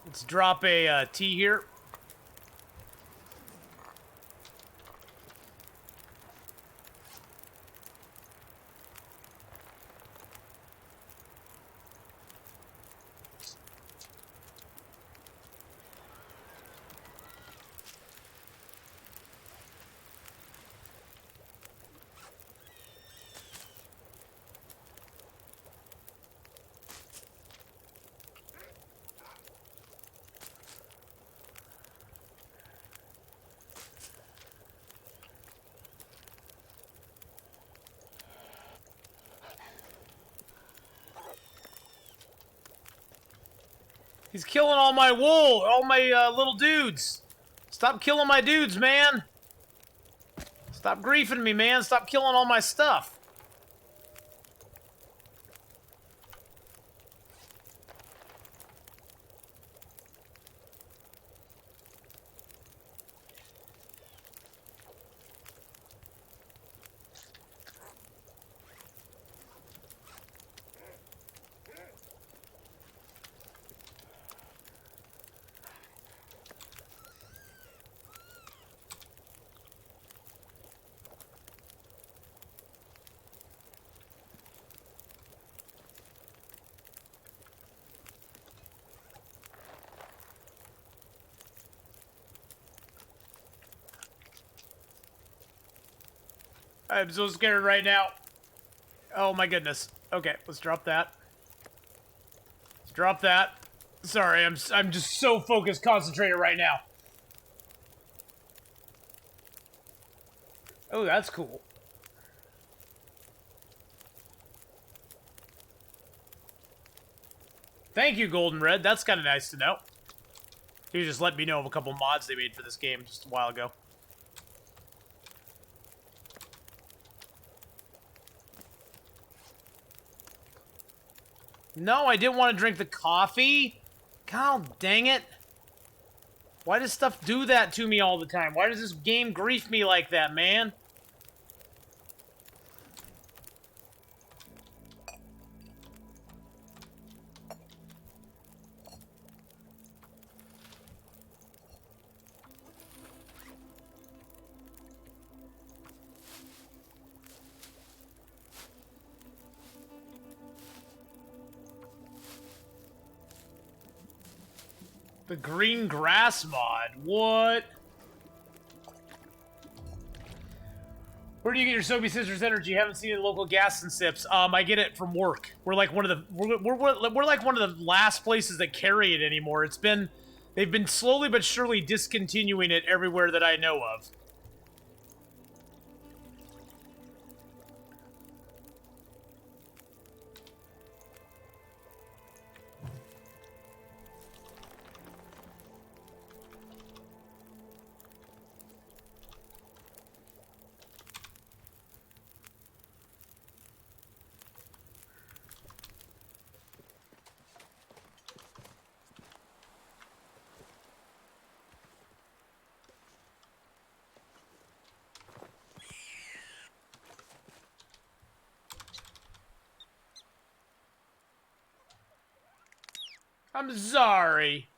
Let's drop a T here. He's killing all my wool, all my little dudes. Stop killing my dudes, man. Stop griefing me, man. Stop killing all my stuff. I'm so scared right now. Oh my goodness. Okay, let's drop that. Let's drop that. Sorry, I'm just so focused, concentrated right now. Oh, that's cool. Thank you, Golden Red. That's kind of nice to know. You just let me know of a couple mods they made for this game just a while ago. No, I didn't want to drink the coffee. God dang it. Why does stuff do that to me all the time? Why does this game grief me like that, man? The green grass mod. What? Where do you get your Sobe Sisters energy? Haven't seen it in local gas and sips. I get it from work. We're like one of the we're like one of the last places that carry it anymore. They've been slowly but surely discontinuing it everywhere that I know of. I'm sorry.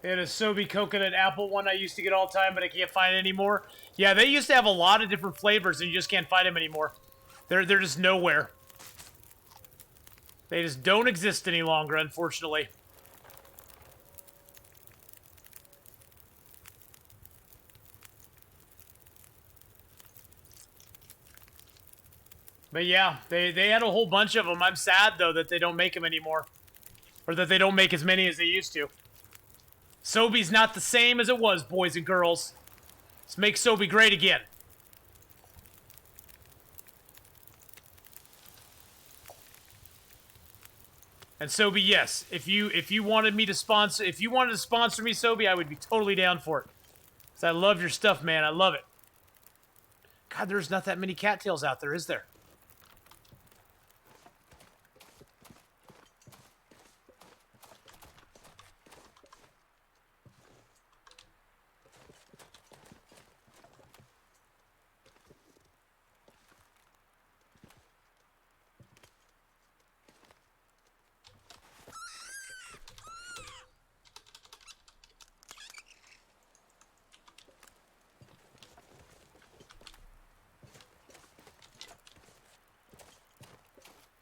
They had a Sobe coconut apple one I used to get all the time, but I can't find it anymore. Yeah, they used to have a lot of different flavors, and you just can't find them anymore. They're just nowhere. They just don't exist any longer, unfortunately. But yeah, they had a whole bunch of them. I'm sad, though, that they don't make them anymore. Or that they don't make as many as they used to. Sobe's not the same as it was, boys and girls. Let's make Sobe great again. And Sobe, yes, if you wanted me to sponsor, if you wanted to sponsor me, Sobe, I would be totally down for it. Cause I love your stuff, man. I love it. God, there's not that many cattails out there, is there?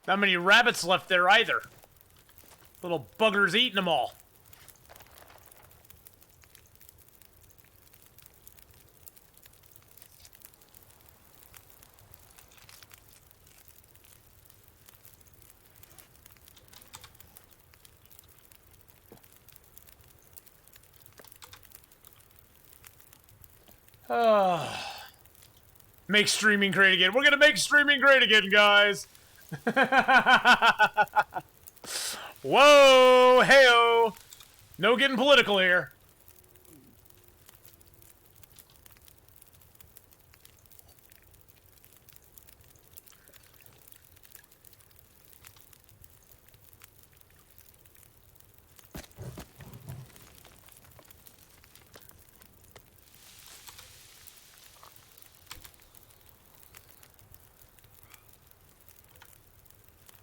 Not many rabbits left there either. Little buggers eating them all. Make streaming great again. We're gonna make streaming great again, guys. Whoa, heyo. No getting political here.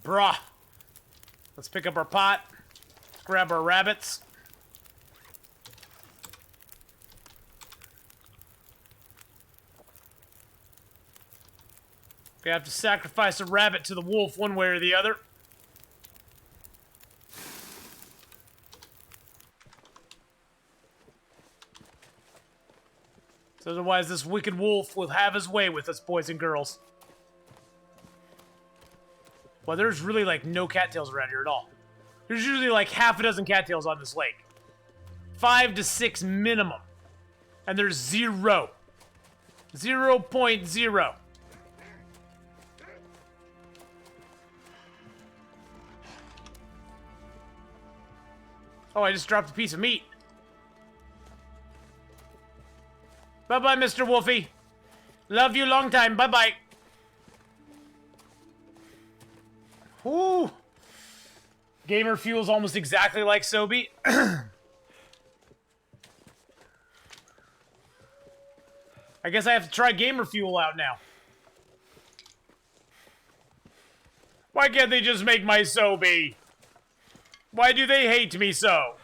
Bruh. Let's pick up our pot. Grab our rabbits. We have to sacrifice a rabbit to the wolf one way or the other. So otherwise this wicked wolf will have his way with us, boys and girls. Well, there's really, like, no cattails around here at all. There's usually, like, half a dozen cattails on this lake. 5 to 6 minimum. And there's 0. 0.0. Oh, I just dropped a piece of meat. Bye-bye, Mr. Wolfie. Love you long time. Bye-bye. Ooh. Gamer fuel's almost exactly like Sobe. I guess I have to try gamer fuel out now. Why can't they just make my Sobe? Why do they hate me so?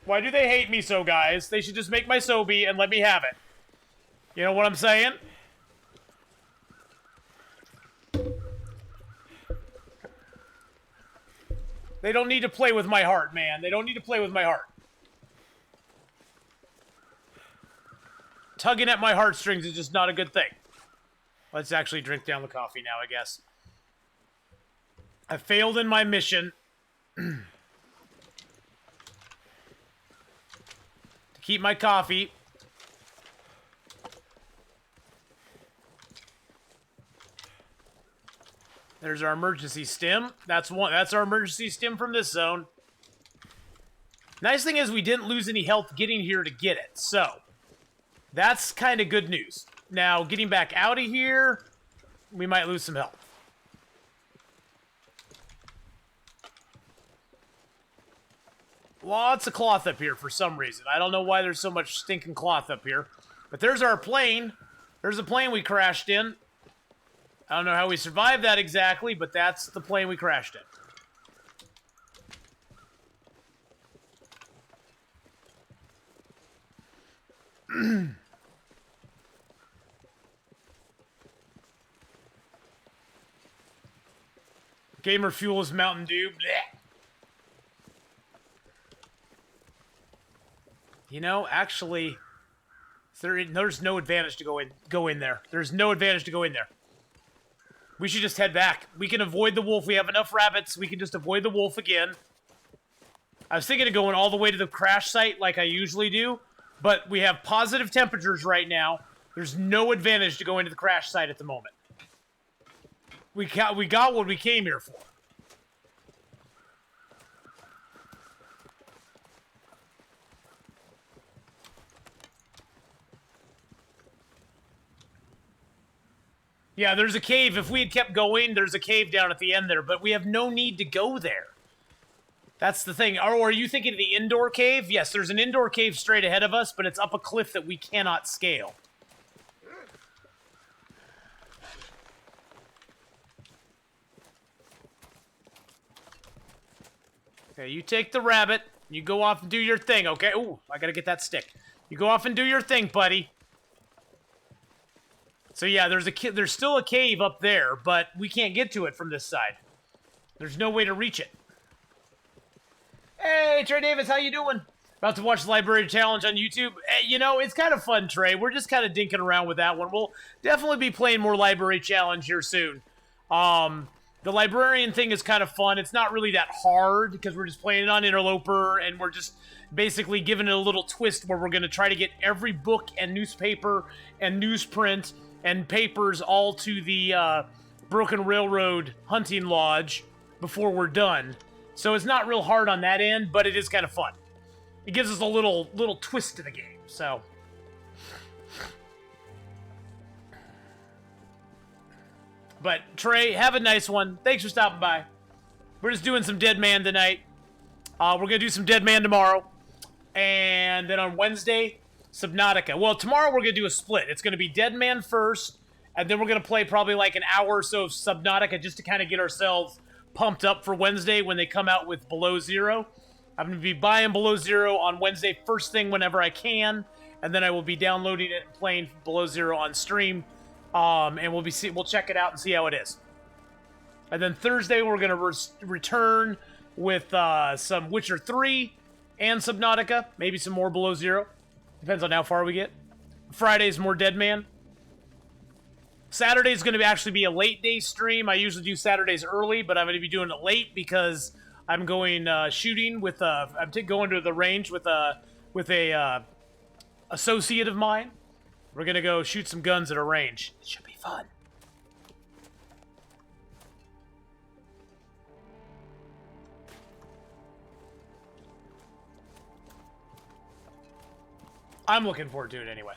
Why do they hate me so, guys? They should just make my Sobe and let me have it. You know what I'm saying? They don't need to play with my heart, man. They don't need to play with my heart. Tugging at my heartstrings is just not a good thing. Let's actually drink down the coffee now, I guess. I failed in my mission. To keep my coffee. There's our emergency stim. That's our emergency stim from this zone. Nice thing is we didn't lose any health getting here to get it, so that's kind of good news. Now, getting back out of here, we might lose some health. Lots of cloth up here for some reason. I don't know why there's so much stinking cloth up here. But there's our plane. There's a plane we crashed in. I don't know how we survived that exactly, but that's the plane we crashed in. Gamer fuel is Mountain Dew. Blech. You know, actually, there's no advantage to go in there. There's no advantage to go in there. We should just head back. We can avoid the wolf. We have enough rabbits. We can just avoid the wolf again. I was thinking of going all the way to the crash site like I usually do, but we have positive temperatures right now. There's no advantage to going to the crash site at the moment. We got what we came here for. Yeah, there's a cave. If we had kept going, there's a cave down at the end there, but we have no need to go there. That's the thing. Or are you thinking of the indoor cave? Yes, there's an indoor cave straight ahead of us, but it's up a cliff that we cannot scale. Okay, you take the rabbit. You go off and do your thing, okay? Ooh, I gotta get that stick. You go off and do your thing, buddy. So yeah, there's still a cave up there, but we can't get to it from this side. There's no way to reach it. Hey, Trey Davis, how you doing? About to watch the Library Challenge on YouTube. Hey, you know, it's kind of fun, Trey. We're just kind of dinking around with that one. We'll definitely be playing more Library Challenge here soon. The librarian thing is kind of fun. It's not really that hard because we're just playing it on Interloper, and we're just basically giving it a little twist where we're going to try to get every book and newspaper and newsprint and papers all to the Broken Railroad hunting lodge before we're done. So it's not real hard on that end, but it is kind of fun. It gives us a little twist to the game, so. But, Trey, have a nice one. Thanks for stopping by. We're just doing some Deadman tonight. We're going to do some Deadman tomorrow. And then on Wednesday, Subnautica. Well, tomorrow we're going to do a split. It's going to be Deadman first, and then we're going to play probably like an hour or so of Subnautica just to kind of get ourselves pumped up for Wednesday when they come out with Below Zero. I'm going to be buying Below Zero on Wednesday first thing whenever I can, and then I will be downloading it and playing Below Zero on stream. And we'll check it out and see how it is. And then Thursday we're going to return with some Witcher 3 and Subnautica, maybe some more Below Zero. Depends on how far we get. Friday's more Deadman. Saturday's going to actually be a late day stream. I usually do Saturdays early, but I'm going to be doing it late because I'm going shooting with I'm going to the range with a associate of mine. We're going to go shoot some guns at a range. It should be fun. I'm looking forward to it anyway.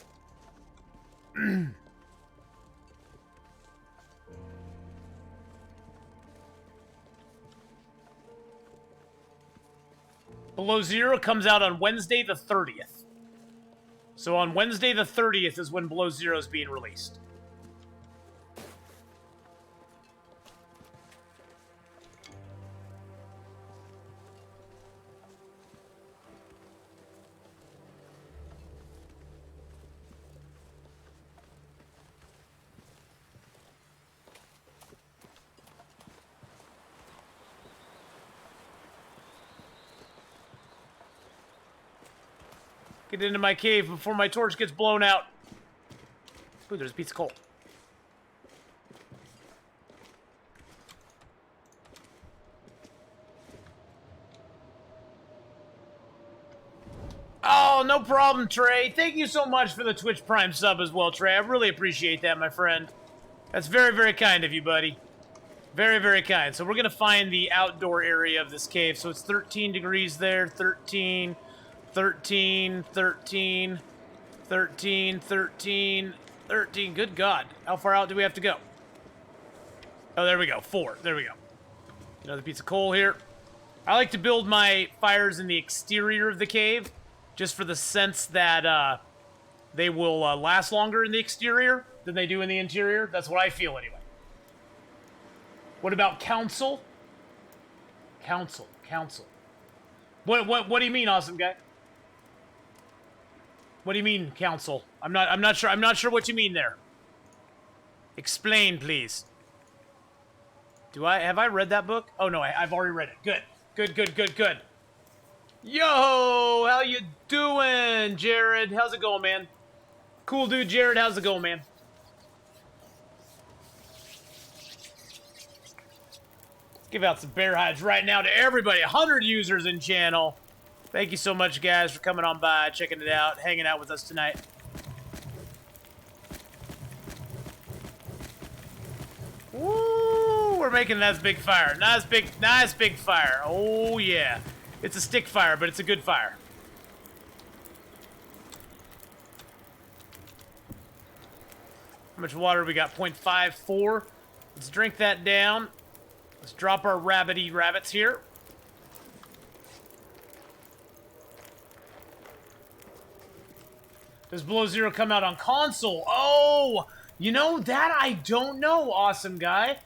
Below Zero comes out on Wednesday the 30th. So on Wednesday the 30th is when Below Zero is being released. Get into my cave before my torch gets blown out. Ooh, there's a piece of coal. Oh, no problem, Trey. Thank you so much for the Twitch Prime sub as well, Trey. I really appreciate that, my friend. That's very, very kind of you, buddy. Very, very kind. So we're going to find the outdoor area of this cave. So it's 13 degrees there, 13... 13, 13, 13, 13, 13. Good God. How far out do we have to go? Oh, there we go. 4. There we go. Another piece of coal here. I like to build my fires in the exterior of the cave, just for the sense that they will last longer in the exterior than they do in the interior. That's what I feel anyway. What about council? Council. What do you mean, awesome guy? What do you mean, council? I'm not sure what you mean there. Explain, please. Have I read that book? Oh no, I've already read it. Good. Yo, how you doing, Jared? How's it going, man? Cool dude, Jared. How's it going, man? Give out some bear hides right now to everybody. 100 users in channel. Thank you so much, guys, for coming on by, checking it out, hanging out with us tonight. Woo! We're making a nice big fire. Nice big fire. Oh, yeah. It's a stick fire, but it's a good fire. How much water we got? 0.54. Let's drink that down. Let's drop our rabbits here. Does Below Zero come out on console? Oh, you know that I don't know, awesome guy.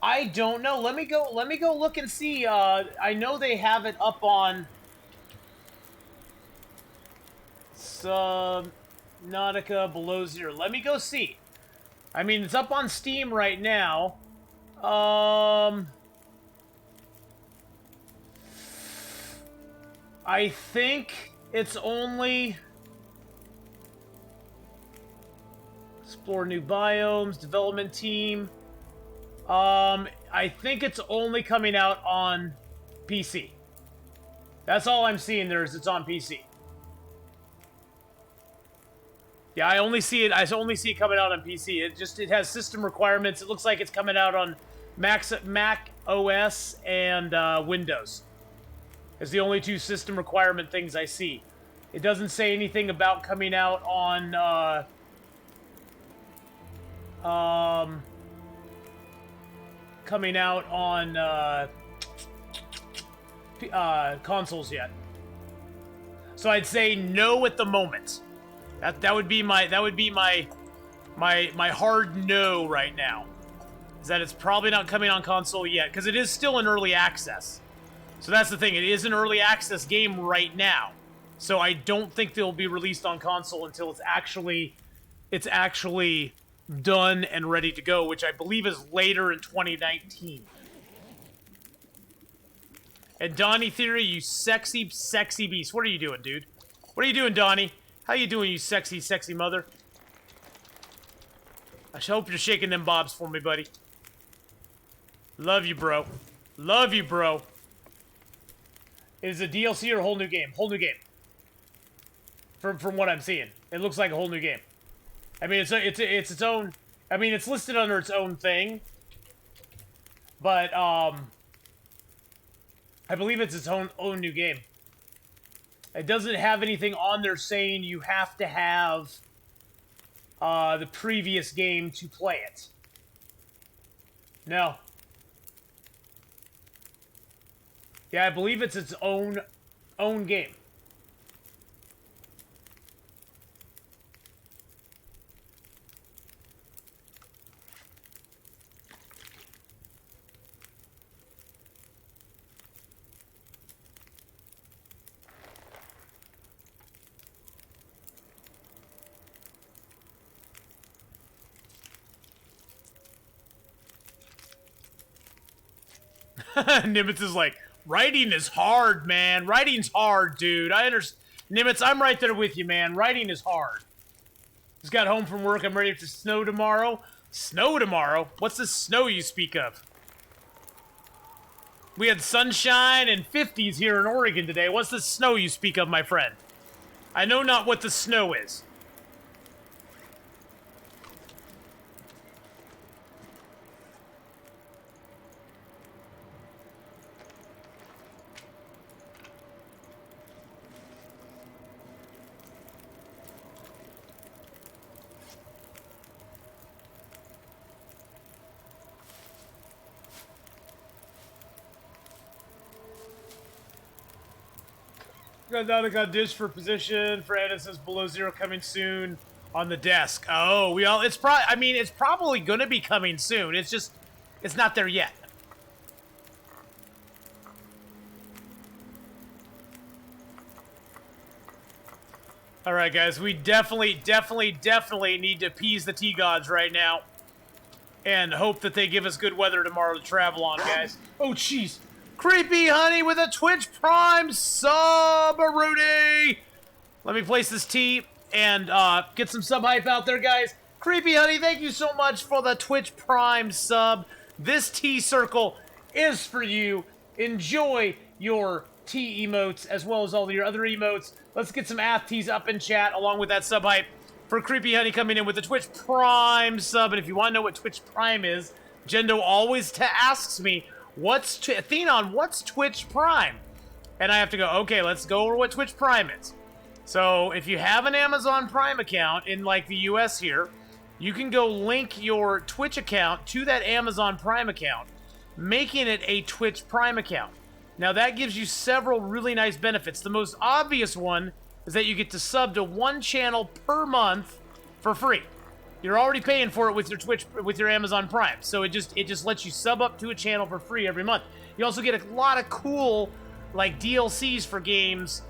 I don't know. Let me go look and see. I know they have it up on Subnautica Below Zero. Let me go see. I mean, it's up on Steam right now. I think it's only explore new biomes, development team. I think it's only coming out on PC. That's all I'm seeing there is it's on PC. Yeah, I only see it coming out on PC. It has system requirements. It looks like it's coming out on Mac OS and Windows. It's the only two system requirement things I see. It doesn't say anything about coming out on consoles yet. So I'd say no at the moment. That would be my hard no right now. Is that it's probably not coming on console yet because it is still in early access. So that's the thing. It is an early access game right now. So I don't think they'll be released on console until it's actually done and ready to go, which I believe is later in 2019. And Donnie Theory, you sexy beast. What are you doing, dude? What are you doing, Donnie? How you doing, you sexy, sexy mother? I hope you're shaking them bobs for me, buddy. Love you, bro. Love you, bro. Is it a DLC or a whole new game? Whole new game. From what I'm seeing, it looks like a whole new game. I mean, it's its own. I mean, it's listed under its own thing, but I believe it's its own new game. It doesn't have anything on there saying you have to have the previous game to play it. No. Yeah, I believe it's its own game. Nimitz is like, writing is hard, man. Writing's hard, dude. I understand. Nimitz, I'm right there with you, man. Writing is hard. Just got home from work. I'm ready for snow tomorrow. Snow tomorrow? What's the snow you speak of? We had sunshine and 50s here in Oregon today. What's the snow you speak of, my friend? I know not what the snow is. Got dish for position. For Edit says below zero coming soon on the desk. Oh, it's probably. I mean, it's probably gonna be coming soon. It's just, it's not there yet. All right, guys. We definitely need to appease the tea gods right now, and hope that they give us good weather tomorrow to travel on, guys. Oh, jeez. Creepy Honey with a Twitch Prime sub, Rudy. Let me place this tea and get some sub hype out there, guys. Creepy Honey, thank you so much for the Twitch Prime sub. This tea circle is for you. Enjoy your tea emotes as well as all your other emotes. Let's get some ath teas up in chat along with that sub hype for Creepy Honey coming in with the Twitch Prime sub. And if you want to know what Twitch Prime is, Jendo always asks me, Thenon, what's Twitch Prime? And I have to go, okay, let's go over what Twitch Prime is. So, if you have an Amazon Prime account in, like, the US here, you can go link your Twitch account to that Amazon Prime account, making it a Twitch Prime account. Now, that gives you several really nice benefits. The most obvious one is that you get to sub to one channel per month for free. You're already paying for it with your Twitch, with your Amazon Prime. So it just lets you sub up to a channel for free every month. You also get a lot of cool, like, DLCs for games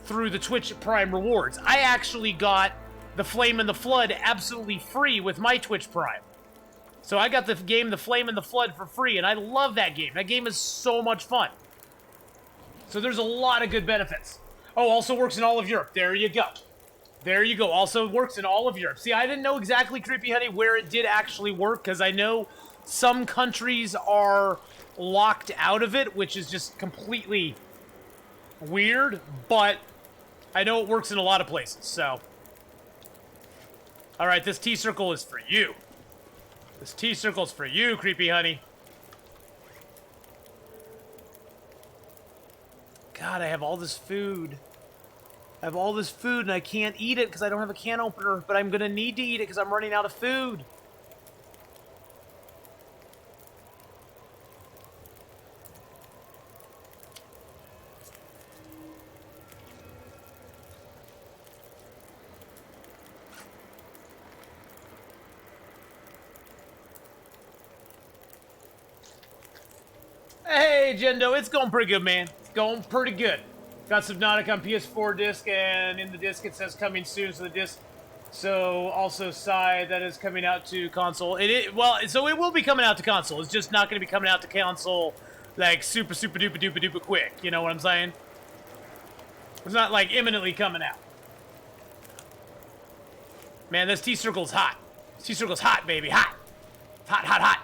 through the Twitch Prime rewards. I actually got The Flame and the Flood absolutely free with my Twitch Prime. So I got the game The Flame and the Flood for free, and I love that game. That game is so much fun. So there's a lot of good benefits. Oh, also works in all of Europe. There you go. There you go. Also works in all of Europe. See, I didn't know exactly, Creepy Honey, where it did actually work, because I know some countries are locked out of it, which is just completely weird, but I know it works in a lot of places, so. Alright, this tea circle is for you. This tea circle's for you, Creepy Honey. God, I have all this food. I have all this food and I can't eat it because I don't have a can opener, but I'm gonna need to eat it because I'm running out of food. Hey, Jendo, it's going pretty good, man. It's going pretty good. Got Subnautica on PS4 disc, and in the disc it says coming soon, so the disc, so also side that is coming out to console. Well, so it will be coming out to console. It's just not going to be coming out to console like super duper quick. You know what I'm saying? It's not like imminently coming out. Man, this T-circle's hot. This T-circle's hot, baby. Hot. Hot, hot, hot.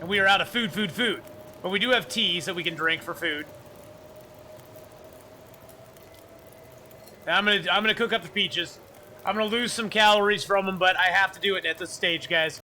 And we are out of food. But we do have teas that we can drink for food. And I'm gonna cook up the peaches. I'm gonna lose some calories from them, but I have to do it at this stage, guys.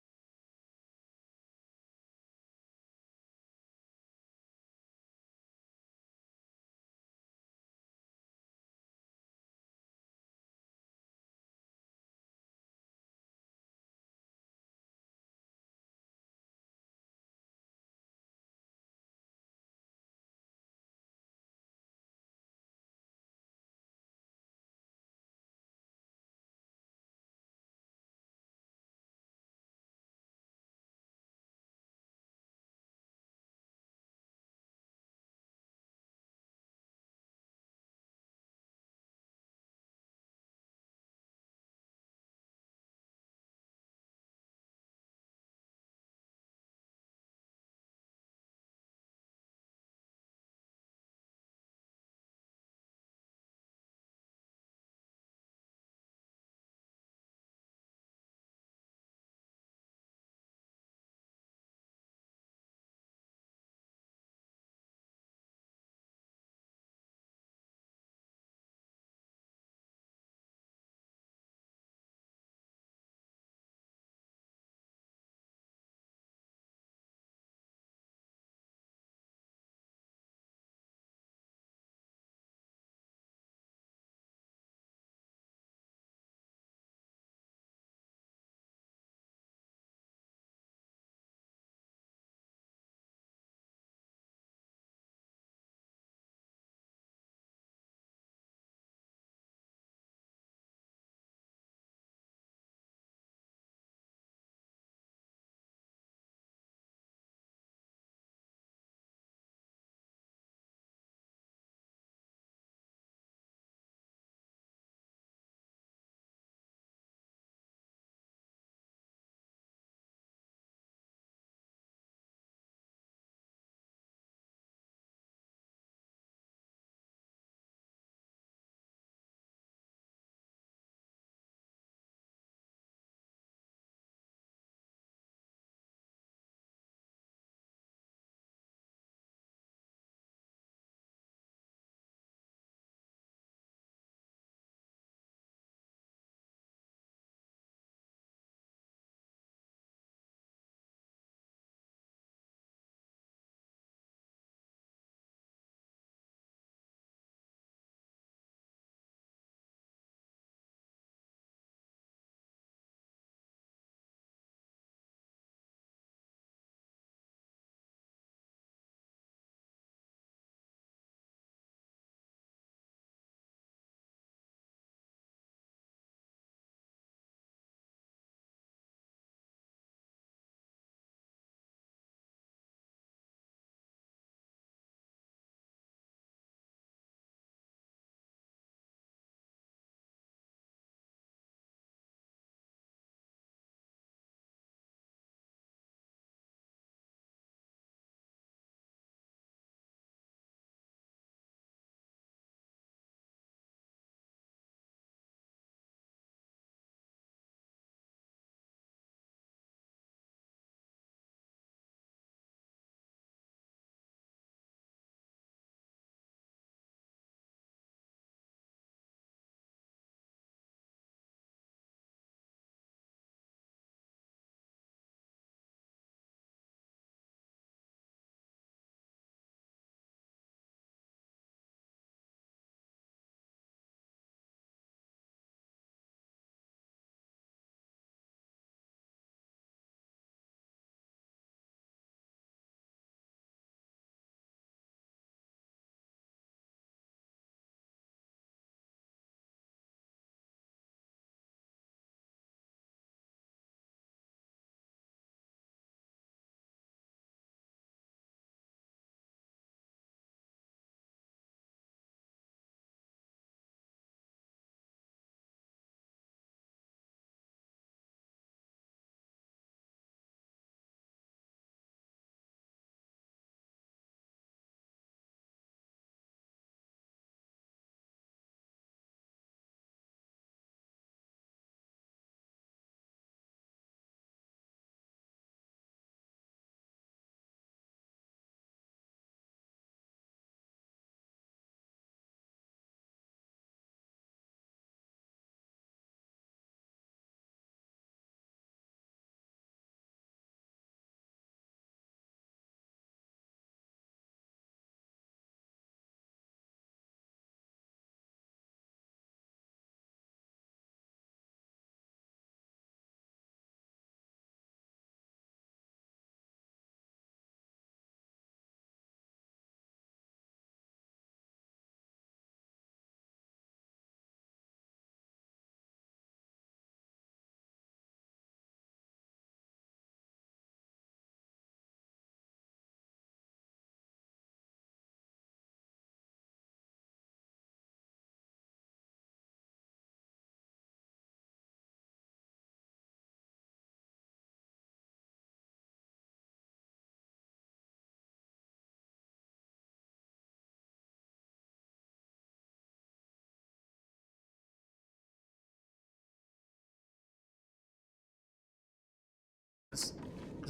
is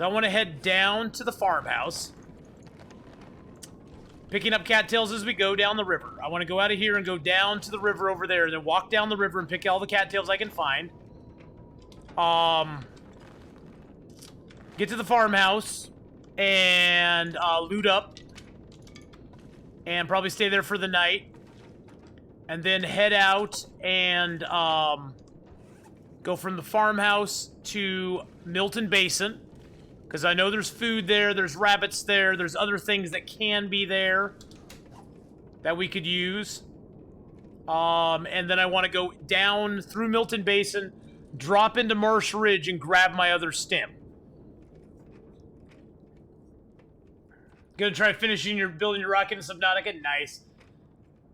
I want to head down to the farmhouse, picking up cattails as we go down the river. I want to go out of here and go down to the river over there, and then walk down the river and pick all the cattails I can find. Get to the farmhouse and loot up, and probably stay there for the night, and then head out and go from the farmhouse to Milton Basin, because I know there's food there, there's rabbits there, there's other things that can be there that we could use. And then I want to go down through Milton Basin, drop into Marsh Ridge, and grab my other stim. Gonna try building your rocket in Subnautica. Nice.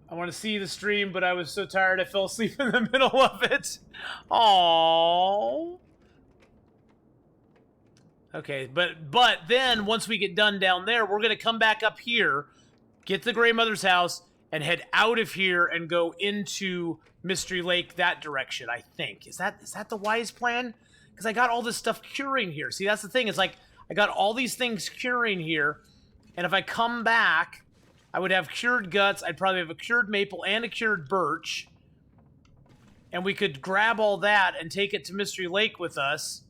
I want to see the stream, but I was so tired I fell asleep in the middle of it. Aww. Okay, but then once we get done down there, we're gonna come back up here, get to the Grey Mother's house, and head out of here and go into Mystery Lake that direction, I think. Is that the wise plan? Because I got all this stuff curing here. See, that's the thing. It's like, I got all these things curing here, and if I come back, I would have cured guts, I'd probably have a cured maple and a cured birch, and we could grab all that and take it to Mystery Lake with us,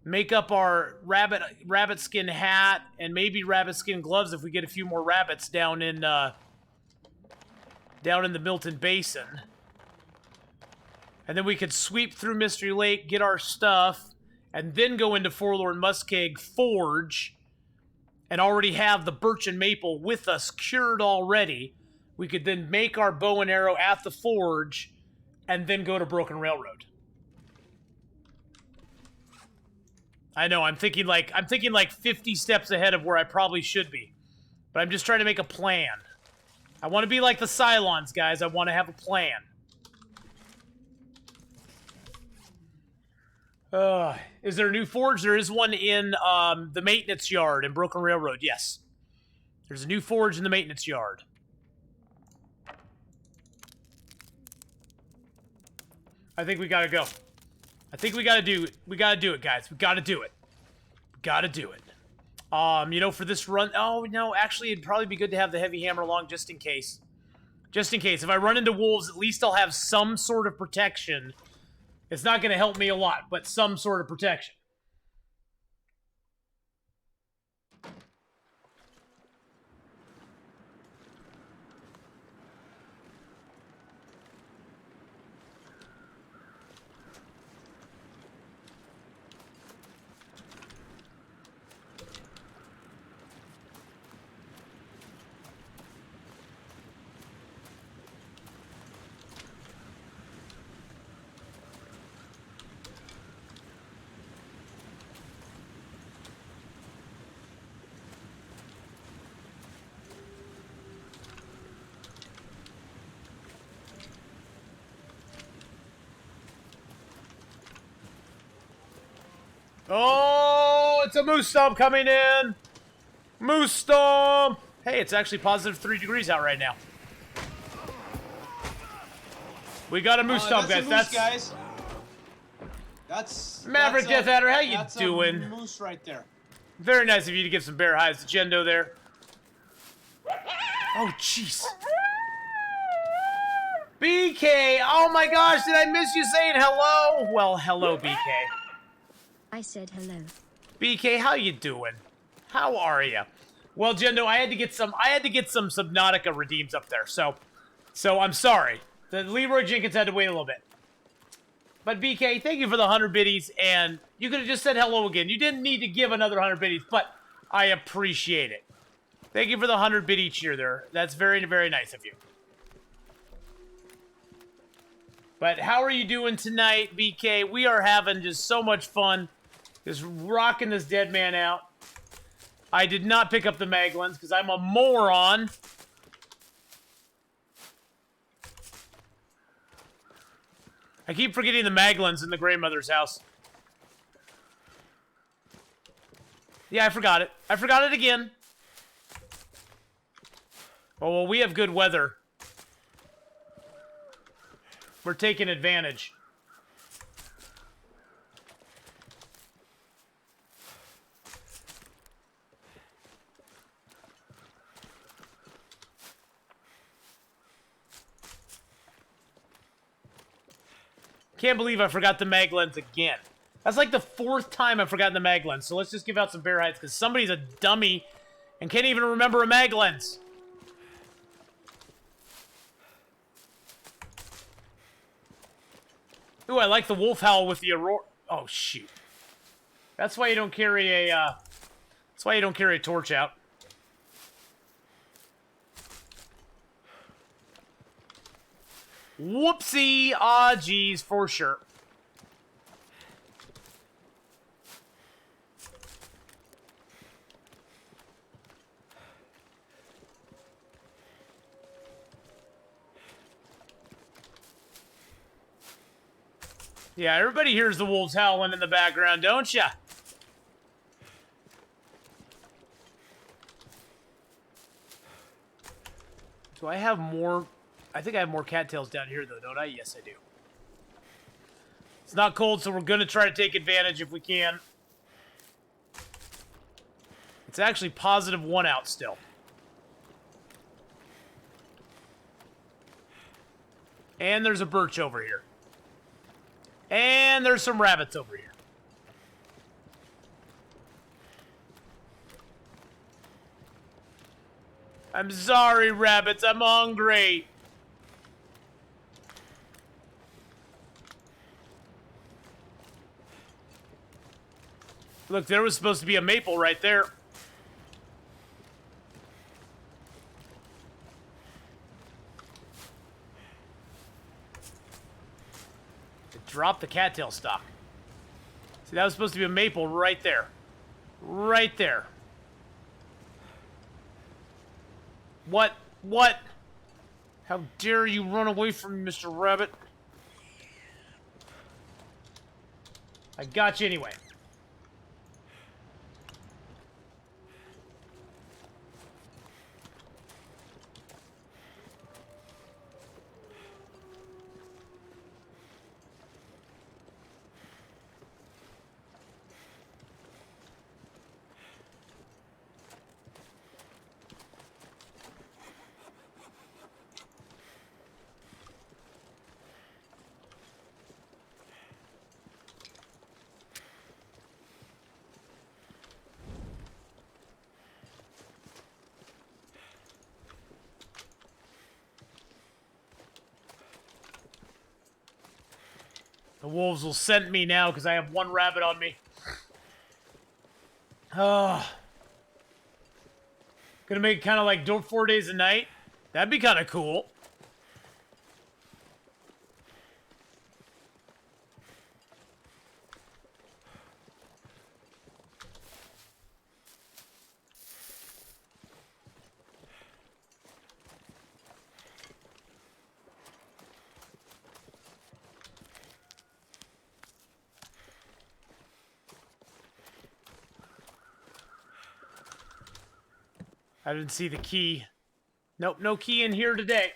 make up our rabbit skin hat, and maybe rabbit skin gloves if we get a few more rabbits down in the Milton Basin. And then we could sweep through Mystery Lake, get our stuff, and then go into Forlorn Muskeg Forge, and already have the birch and maple with us cured already. We could then make our bow and arrow at the forge, and then go to Broken Railroad. I know, I'm thinking like 50 steps ahead of where I probably should be. But I'm just trying to make a plan. I want to be like the Cylons, guys. I want to have a plan. Is there a new forge? There is one in the maintenance yard in Broken Railroad, yes. There's a new forge in the maintenance yard. I think we gotta go. I think we gotta do it. We gotta do it, guys. We gotta do it. We gotta do it. You know, for this run... Oh, no, actually, it'd probably be good to have the heavy hammer along just in case. Just in case. If I run into wolves, at least I'll have some sort of protection. It's not going to help me a lot, but some sort of protection. Oh, it's a moose stomp coming in. Moose stomp. Hey, it's actually positive 3 degrees out right now. We got a moose stomp, guys. That's Maverick Death Adder. How you doing? A moose right there. Very nice of you to give some bear hides to Gendo there. Oh, jeez. BK. Oh my gosh, did I miss you saying hello? Well, hello, BK. I said hello. BK, how you doing? How are you? Well, Gendo, I had to get some Subnautica redeems up there, so I'm sorry. The Leroy Jenkins had to wait a little bit. But BK, thank you for the 100 biddies, and you could have just said hello again. You didn't need to give another 100 biddies, but I appreciate it. Thank you for the 100 biddy cheer there. That's very, very nice of you. But how are you doing tonight, BK? We are having just so much fun. Just rocking this Deadman out. I did not pick up the Maglins because I'm a moron. I keep forgetting the Maglins in the Grey Mother's house. Yeah, I forgot it. I forgot it again. Oh, well, we have good weather. We're taking advantage. Can't believe I forgot the mag lens again. That's like the 4th time I've forgotten the mag lens. So let's just give out some bear hides because somebody's a dummy and can't even remember a mag lens. Ooh, I like the wolf howl with the aurora. Oh shoot. That's why you don't carry a that's why you don't carry a torch out. Whoopsie! Ah, geez, for sure. Yeah, everybody hears the wolves howling in the background, don't ya? Do I have more? I think I have more cattails down here, though, don't I? Yes, I do. It's not cold, so we're going to try to take advantage if we can. It's actually +1 out still. And there's a birch over here. And there's some rabbits over here. I'm sorry, rabbits. I'm hungry. Look, there was supposed to be a maple right there. Drop the cattail stock. See, that was supposed to be a maple right there. Right there. What? What? How dare you run away from me, Mr. Rabbit? I got you anyway. The wolves will scent me now because I have 1 rabbit on me. Oh. Gonna make it kind of like 4 days a night. That'd be kind of cool. I didn't see the key. Nope, no key in here today.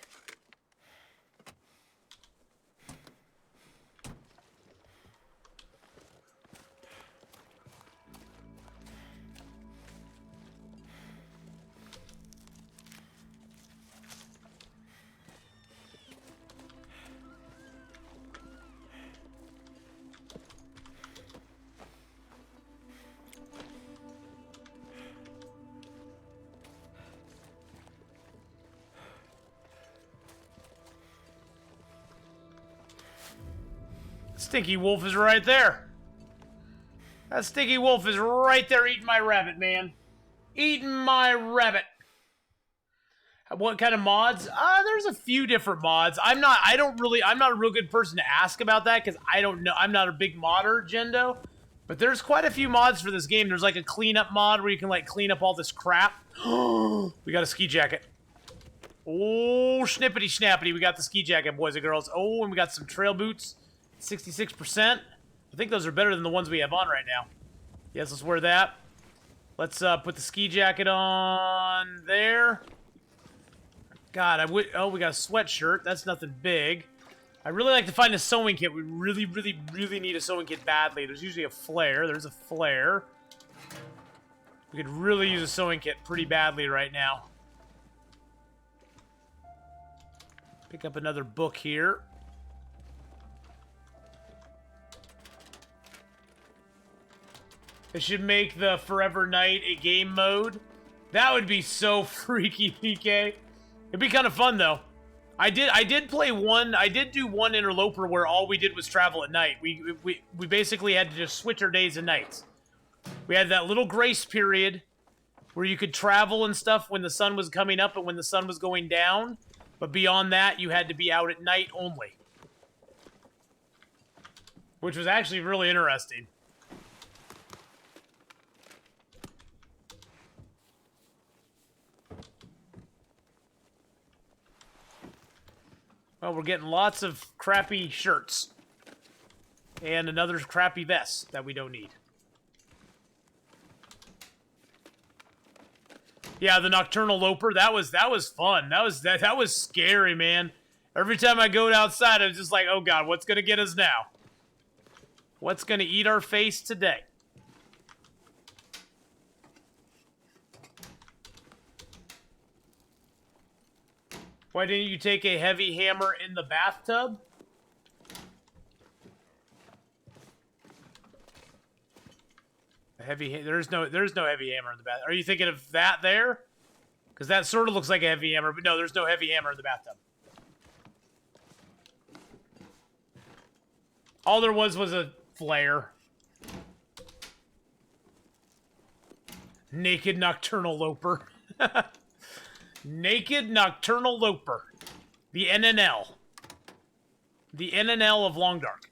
Stinky wolf is right there. That stinky wolf is right there eating my rabbit, man. Eating my rabbit. What kind of mods? There's a few different mods. I'm not a real good person to ask about that because I don't know. I'm not a big modder, Gendo. But there's quite a few mods for this game. There's like a cleanup mod where you can like clean up all this crap. We got a ski jacket. Oh, snippity snappity. We got the ski jacket, boys and girls. Oh, and we got some trail boots. 66%. I think those are better than the ones we have on right now. Yes, let's wear that. Let's put the ski jacket on there. God, oh, we got a sweatshirt. That's nothing big. I really like to find a sewing kit. We really, really, really need a sewing kit badly. There's usually a flare. There's a flare. We could really use a sewing kit pretty badly right now. Pick up another book here. They should make the Forever Night a game mode. That would be so freaky, PK. It'd be kind of fun though. I did play one. I did do one interloper where all we did was travel at night. We basically had to just switch our days and nights. We had that little grace period where you could travel and stuff when the sun was coming up and when the sun was going down. But beyond that, you had to be out at night only. Which was actually really interesting. Well, we're getting lots of crappy shirts. And another crappy vest that we don't need. Yeah, the Nocturnal Loper, that was fun. That was scary, man. Every time I go outside, I was just like, oh god, what's gonna get us now? What's gonna eat our face today? Why didn't you take a heavy hammer in the bathtub? There's no heavy hammer in the bath. Are you thinking of that there? Because that sort of looks like a heavy hammer, but no, there's no heavy hammer in the bathtub. All there was a flare. Naked Nocturnal Loper. Naked Nocturnal Loper. The NNL. The NNL of Long Dark.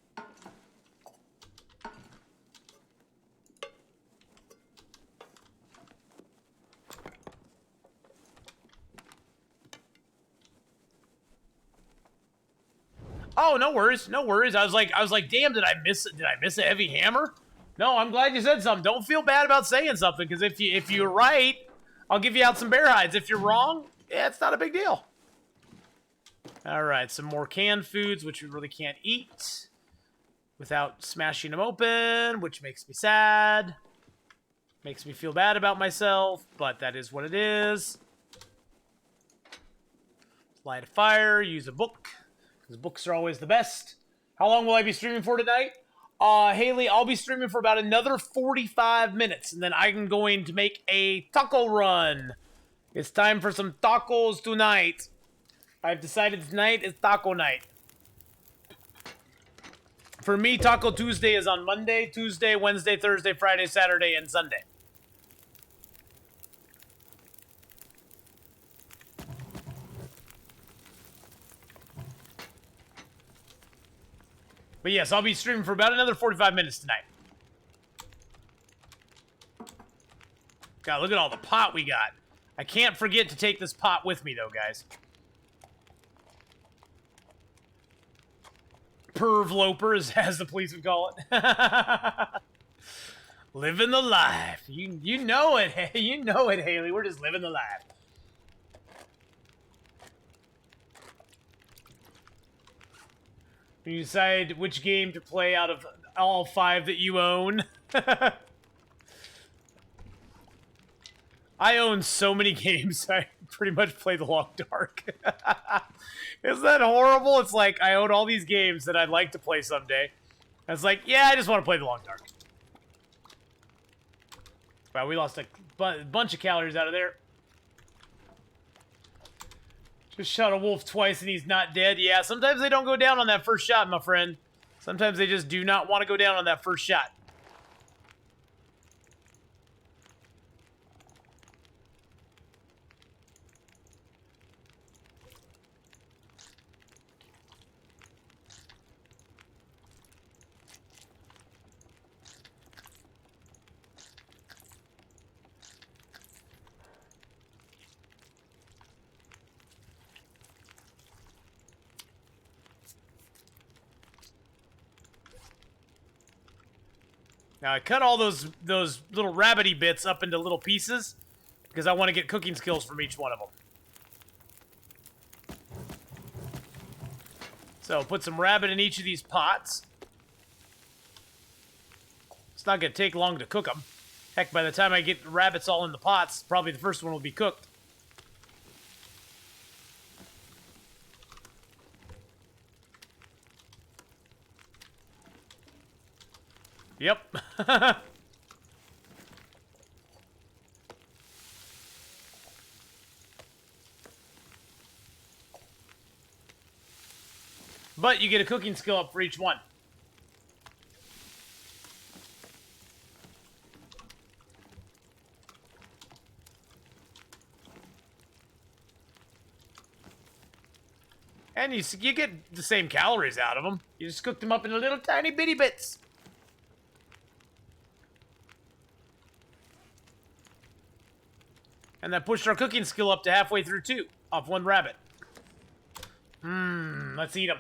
Oh, no worries, no worries. I was like, damn, did I miss a heavy hammer? No, I'm glad you said something. Don't feel bad about saying something, because if you're right, I'll give you out some bear hides. If you're wrong, yeah, it's not a big deal. All right, some more canned foods, which we really can't eat without smashing them open, which makes me sad. Makes me feel bad about myself, but that is what it is. Light a fire, use a book, because books are always the best. How long will I be streaming for tonight? Haley, I'll be streaming for about another 45 minutes, and then I'm going to make a taco run. It's time for some tacos tonight. I've decided tonight is taco night. For me, Taco Tuesday is on Monday, Tuesday, Wednesday, Thursday, Friday, Saturday, and Sunday. But yes, I'll be streaming for about another 45 minutes tonight. God, look at all the pot we got. I can't forget to take this pot with me, though, guys. Perv lopers, as the police would call it. Living the life. You know it. You know it, Haley. We're just living the life. You decide which game to play out of all 5 that you own. I own so many games, I pretty much play the Long Dark. Isn't that horrible? It's like, I own all these games that I'd like to play someday. And it's like, yeah, I just want to play the Long Dark. Wow, we lost a bunch of calories out of there. Just shot a wolf twice and he's not dead. Yeah, sometimes they don't go down on that first shot, my friend. Sometimes they just do not want to go down on that first shot. Now, I cut all those little rabbity bits up into little pieces because I want to get cooking skills from each one of them. So, put some rabbit in each of these pots. It's not going to take long to cook them. Heck, by the time I get the rabbits all in the pots, probably the first one will be cooked. Yep. But you get a cooking skill up for each one. And you get the same calories out of them. You just cook them up in little tiny bitty bits. And that pushed our cooking skill up to halfway through, too. Off one rabbit. Let's eat them.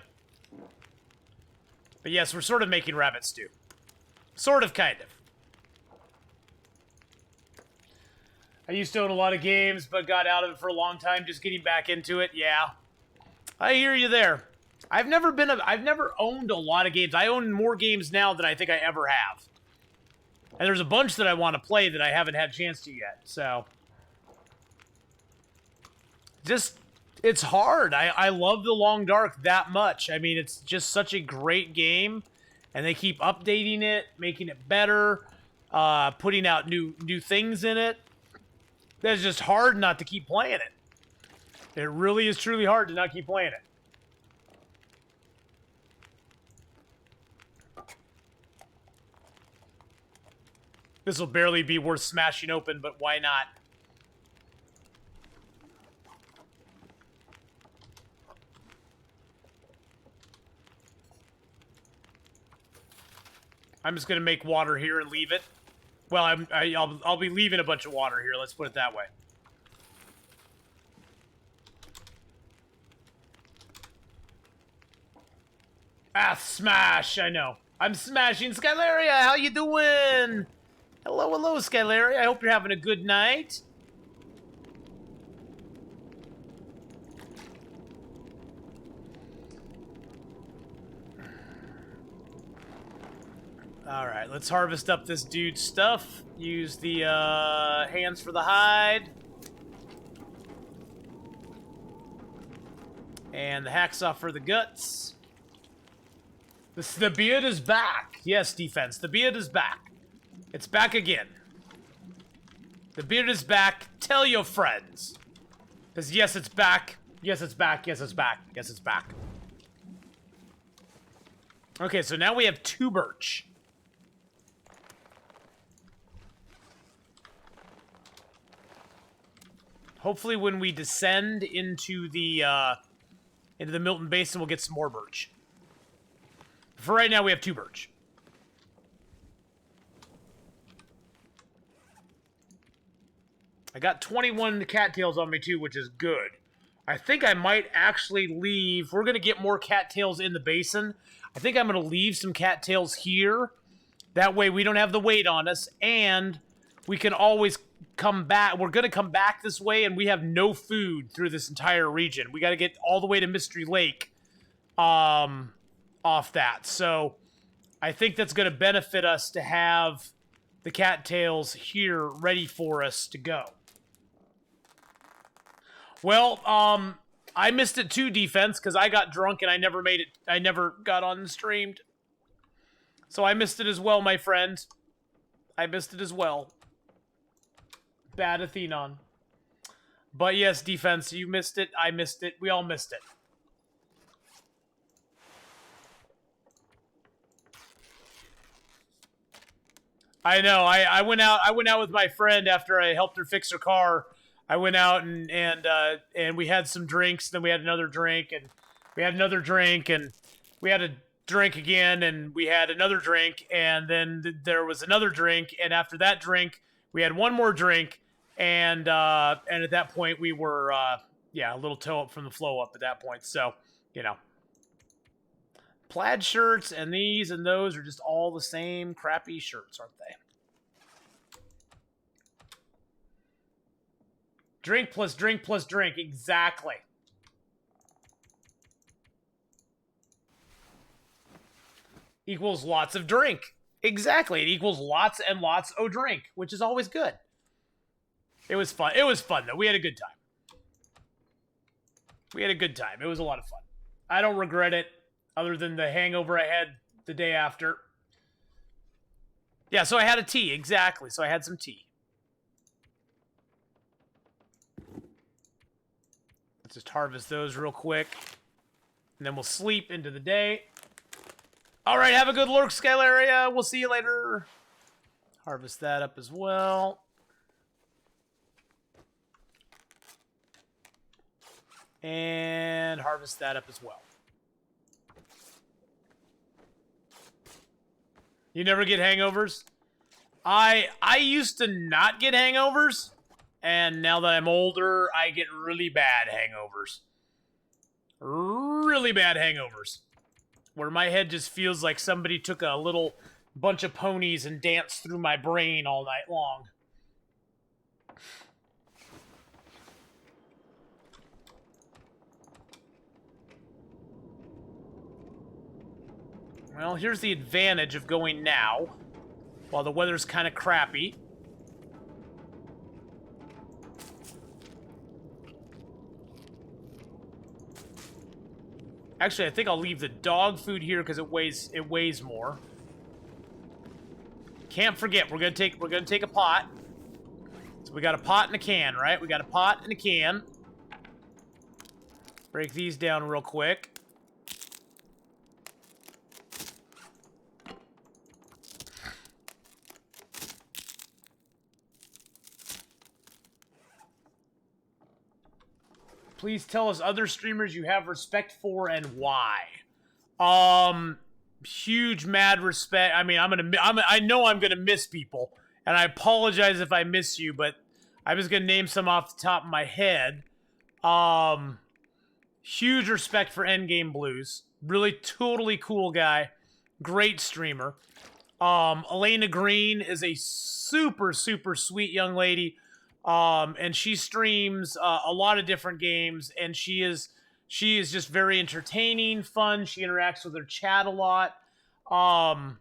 But yes, we're sort of making rabbit stew. Sort of, kind of. I used to own a lot of games, but got out of it for a long time, just getting back into it. Yeah. I hear you there. I've never owned a lot of games. I own more games now than I think I ever have. And there's a bunch that I want to play that I haven't had a chance to yet, so... it's hard. I love The Long Dark that much. I mean, it's just such a great game, and they keep updating it, making it better, putting out new things in it. It's just hard not to keep playing it. It really is truly hard to not keep playing it. This will barely be worth smashing open, but why not? I'm just gonna make water here and leave it. Well, I'll be leaving a bunch of water here. Let's put it that way. Ah, smash! I know. I'm smashing Skylaria. How you doing? Hello, hello, Skylaria. I hope you're having a good night. Alright, let's harvest up this dude's stuff. Use the hands for the hide. And the hacksaw for the guts. The beard is back. Yes, defense. The beard is back. It's back again. The beard is back. Tell your friends. Because yes, it's back. Yes, it's back. Yes, it's back. Yes, it's back. Okay, so now we have 2 birch. Hopefully when we descend into the Milton Basin, we'll get some more birch. For right now, we have 2 birch. I got 21 cattails on me, too, which is good. I think I might actually leave... We're going to get more cattails in the basin. I think I'm going to leave some cattails here. That way we don't have the weight on us, and we can always come back. We're going to come back this way, and we have no food through this entire region. We got to get all the way to Mystery Lake off that. So I think that's going to benefit us to have the cattails here ready for us to go. Well, I missed it too, defense, because I got drunk and I never made it. I never got on and streamed. So I missed it as well, my friend. I missed it as well. Bad Athenon. But yes, defense, you missed it. I missed it. We all missed it. I know. I went out with my friend after I helped her fix her car. I went out and we had some drinks, then we had another drink, and we had another drink, and we had a drink again, and we had another drink, and then there was another drink, and after that drink, we had one more drink, and at that point we were a little toe up from the flow up at that point. So, you know. Plaid shirts and these and those are just all the same crappy shirts, aren't they? Drink plus drink plus drink. Exactly. Equals lots of drink. Exactly. It equals lots and lots of drink, which is always good. It was fun. It was fun, though. We had a good time. We had a good time. It was a lot of fun. I don't regret it, other than the hangover I had the day after. Yeah, so I had a tea. Exactly. So I had some tea. Let's just harvest those real quick. And then we'll sleep into the day. Alright, have a good lurk, Skylaria. We'll see you later. Harvest that up as well. And harvest that up as well. You never get hangovers? I used to not get hangovers, and now that I'm older, I get really bad hangovers. Really bad hangovers. Where my head just feels like somebody took a little bunch of ponies and danced through my brain all night long. Well, here's the advantage of going now, while the weather's kind of crappy. Actually, I think I'll leave the dog food here because it weighs more. Can't forget, we're gonna take a pot. So we got a pot and a can, right? We got a pot and a can. Break these down real quick. Please tell us other streamers you have respect for and why. Huge mad respect. I mean, I know I'm gonna miss people, and I apologize if I miss you, but I'm just gonna name some off the top of my head. Huge respect for Endgame Blues. Really totally cool guy. Great streamer. Elena Green is a super, super sweet young lady. And she streams a lot of different games, and she is just very entertaining, fun. She interacts with her chat a lot. Endgame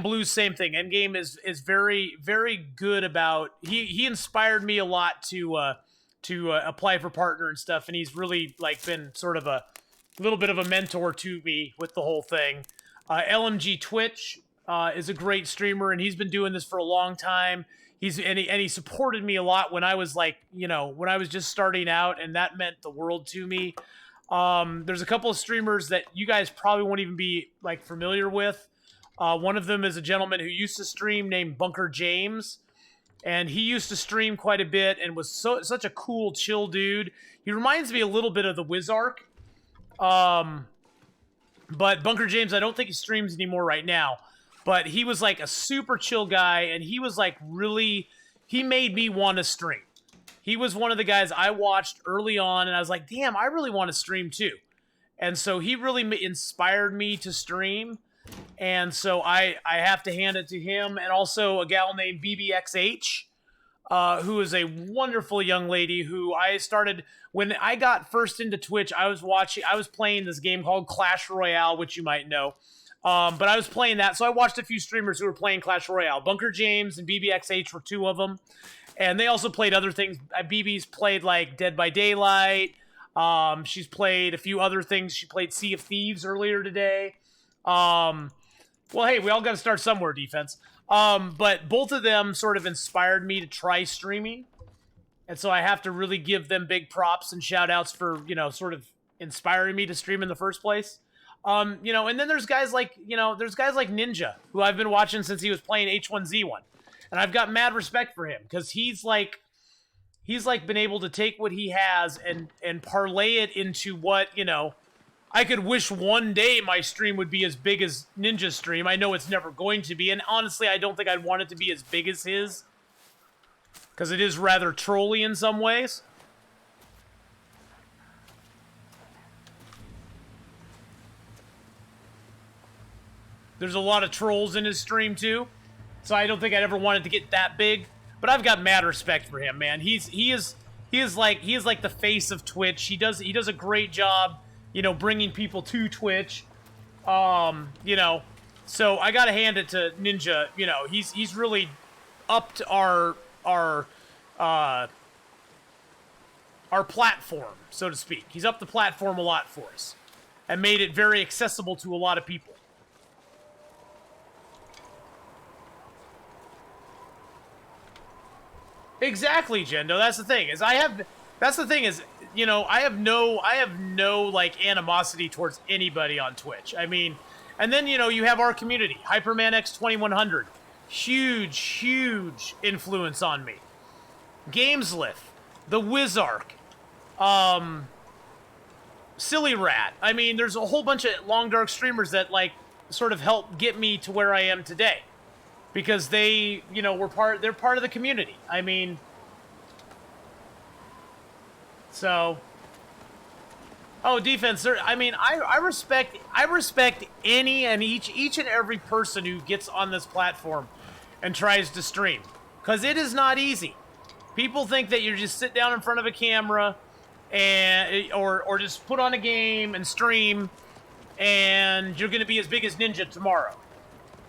Blues, same thing. Endgame is very, very good about. He inspired me a lot to apply for partner and stuff, and he's really like been sort of a little bit of a mentor to me with the whole thing. LMG Twitch is a great streamer, and he's been doing this for a long time. He supported me a lot when I was like, when I was just starting out, and that meant the world to me. There's a couple of streamers that you guys probably won't even be like familiar with. One of them is a gentleman who used to stream named Bunker James, and he used to stream quite a bit and was such a cool, chill dude. He reminds me a little bit of the Wizark. But Bunker James, I don't think he streams anymore right now. But he was like a super chill guy, and he was like he made me want to stream. He was one of the guys I watched early on, and I was like, damn, I really want to stream too. And so he really inspired me to stream. And so I have to hand it to him, and also a gal named BBXH, who is a wonderful young lady who I started, when I got first into Twitch, I was playing this game called Clash Royale, which you might know. But I was playing that, so I watched a few streamers who were playing Clash Royale. Bunker James and BBXH were two of them. And they also played other things. BB's played, like, Dead by Daylight. She's played a few other things. She played Sea of Thieves earlier today. Well, hey, we all got to start somewhere, defense. But both of them sort of inspired me to try streaming. And so I have to really give them big props and shout-outs for, sort of inspiring me to stream in the first place. And then there's guys like Ninja, who I've been watching since he was playing H1Z1. And I've got mad respect for him, because he's been able to take what he has and parlay it into what, I could wish one day my stream would be as big as Ninja's stream. I know it's never going to be, and honestly, I don't think I'd want it to be as big as his, because it is rather trolly in some ways. There's a lot of trolls in his stream too, so I don't think I'd ever want it to get that big. But I've got mad respect for him, man. He is like the face of Twitch. He does a great job, bringing people to Twitch. So I gotta hand it to Ninja. He's really upped our platform, so to speak. He's upped the platform a lot for us and made it very accessible to a lot of people. Exactly, Jendo. That's the thing, is I have That's the thing is, you know, I have no like animosity towards anybody on Twitch. I mean, and then, you know, you have our community, Hyperman X2100, huge influence on me. Gameslith, the Wizark, Silly Rat. I mean, there's a whole bunch of Long Dark streamers that like sort of helped get me to where I am today, because they, you know, they're part of the community. I mean, so. Oh, defense. I mean, I respect any and each and every person who gets on this platform and tries to stream, because it is not easy. People think that you just sit down in front of a camera and or just put on a game and stream and you're going to be as big as Ninja tomorrow.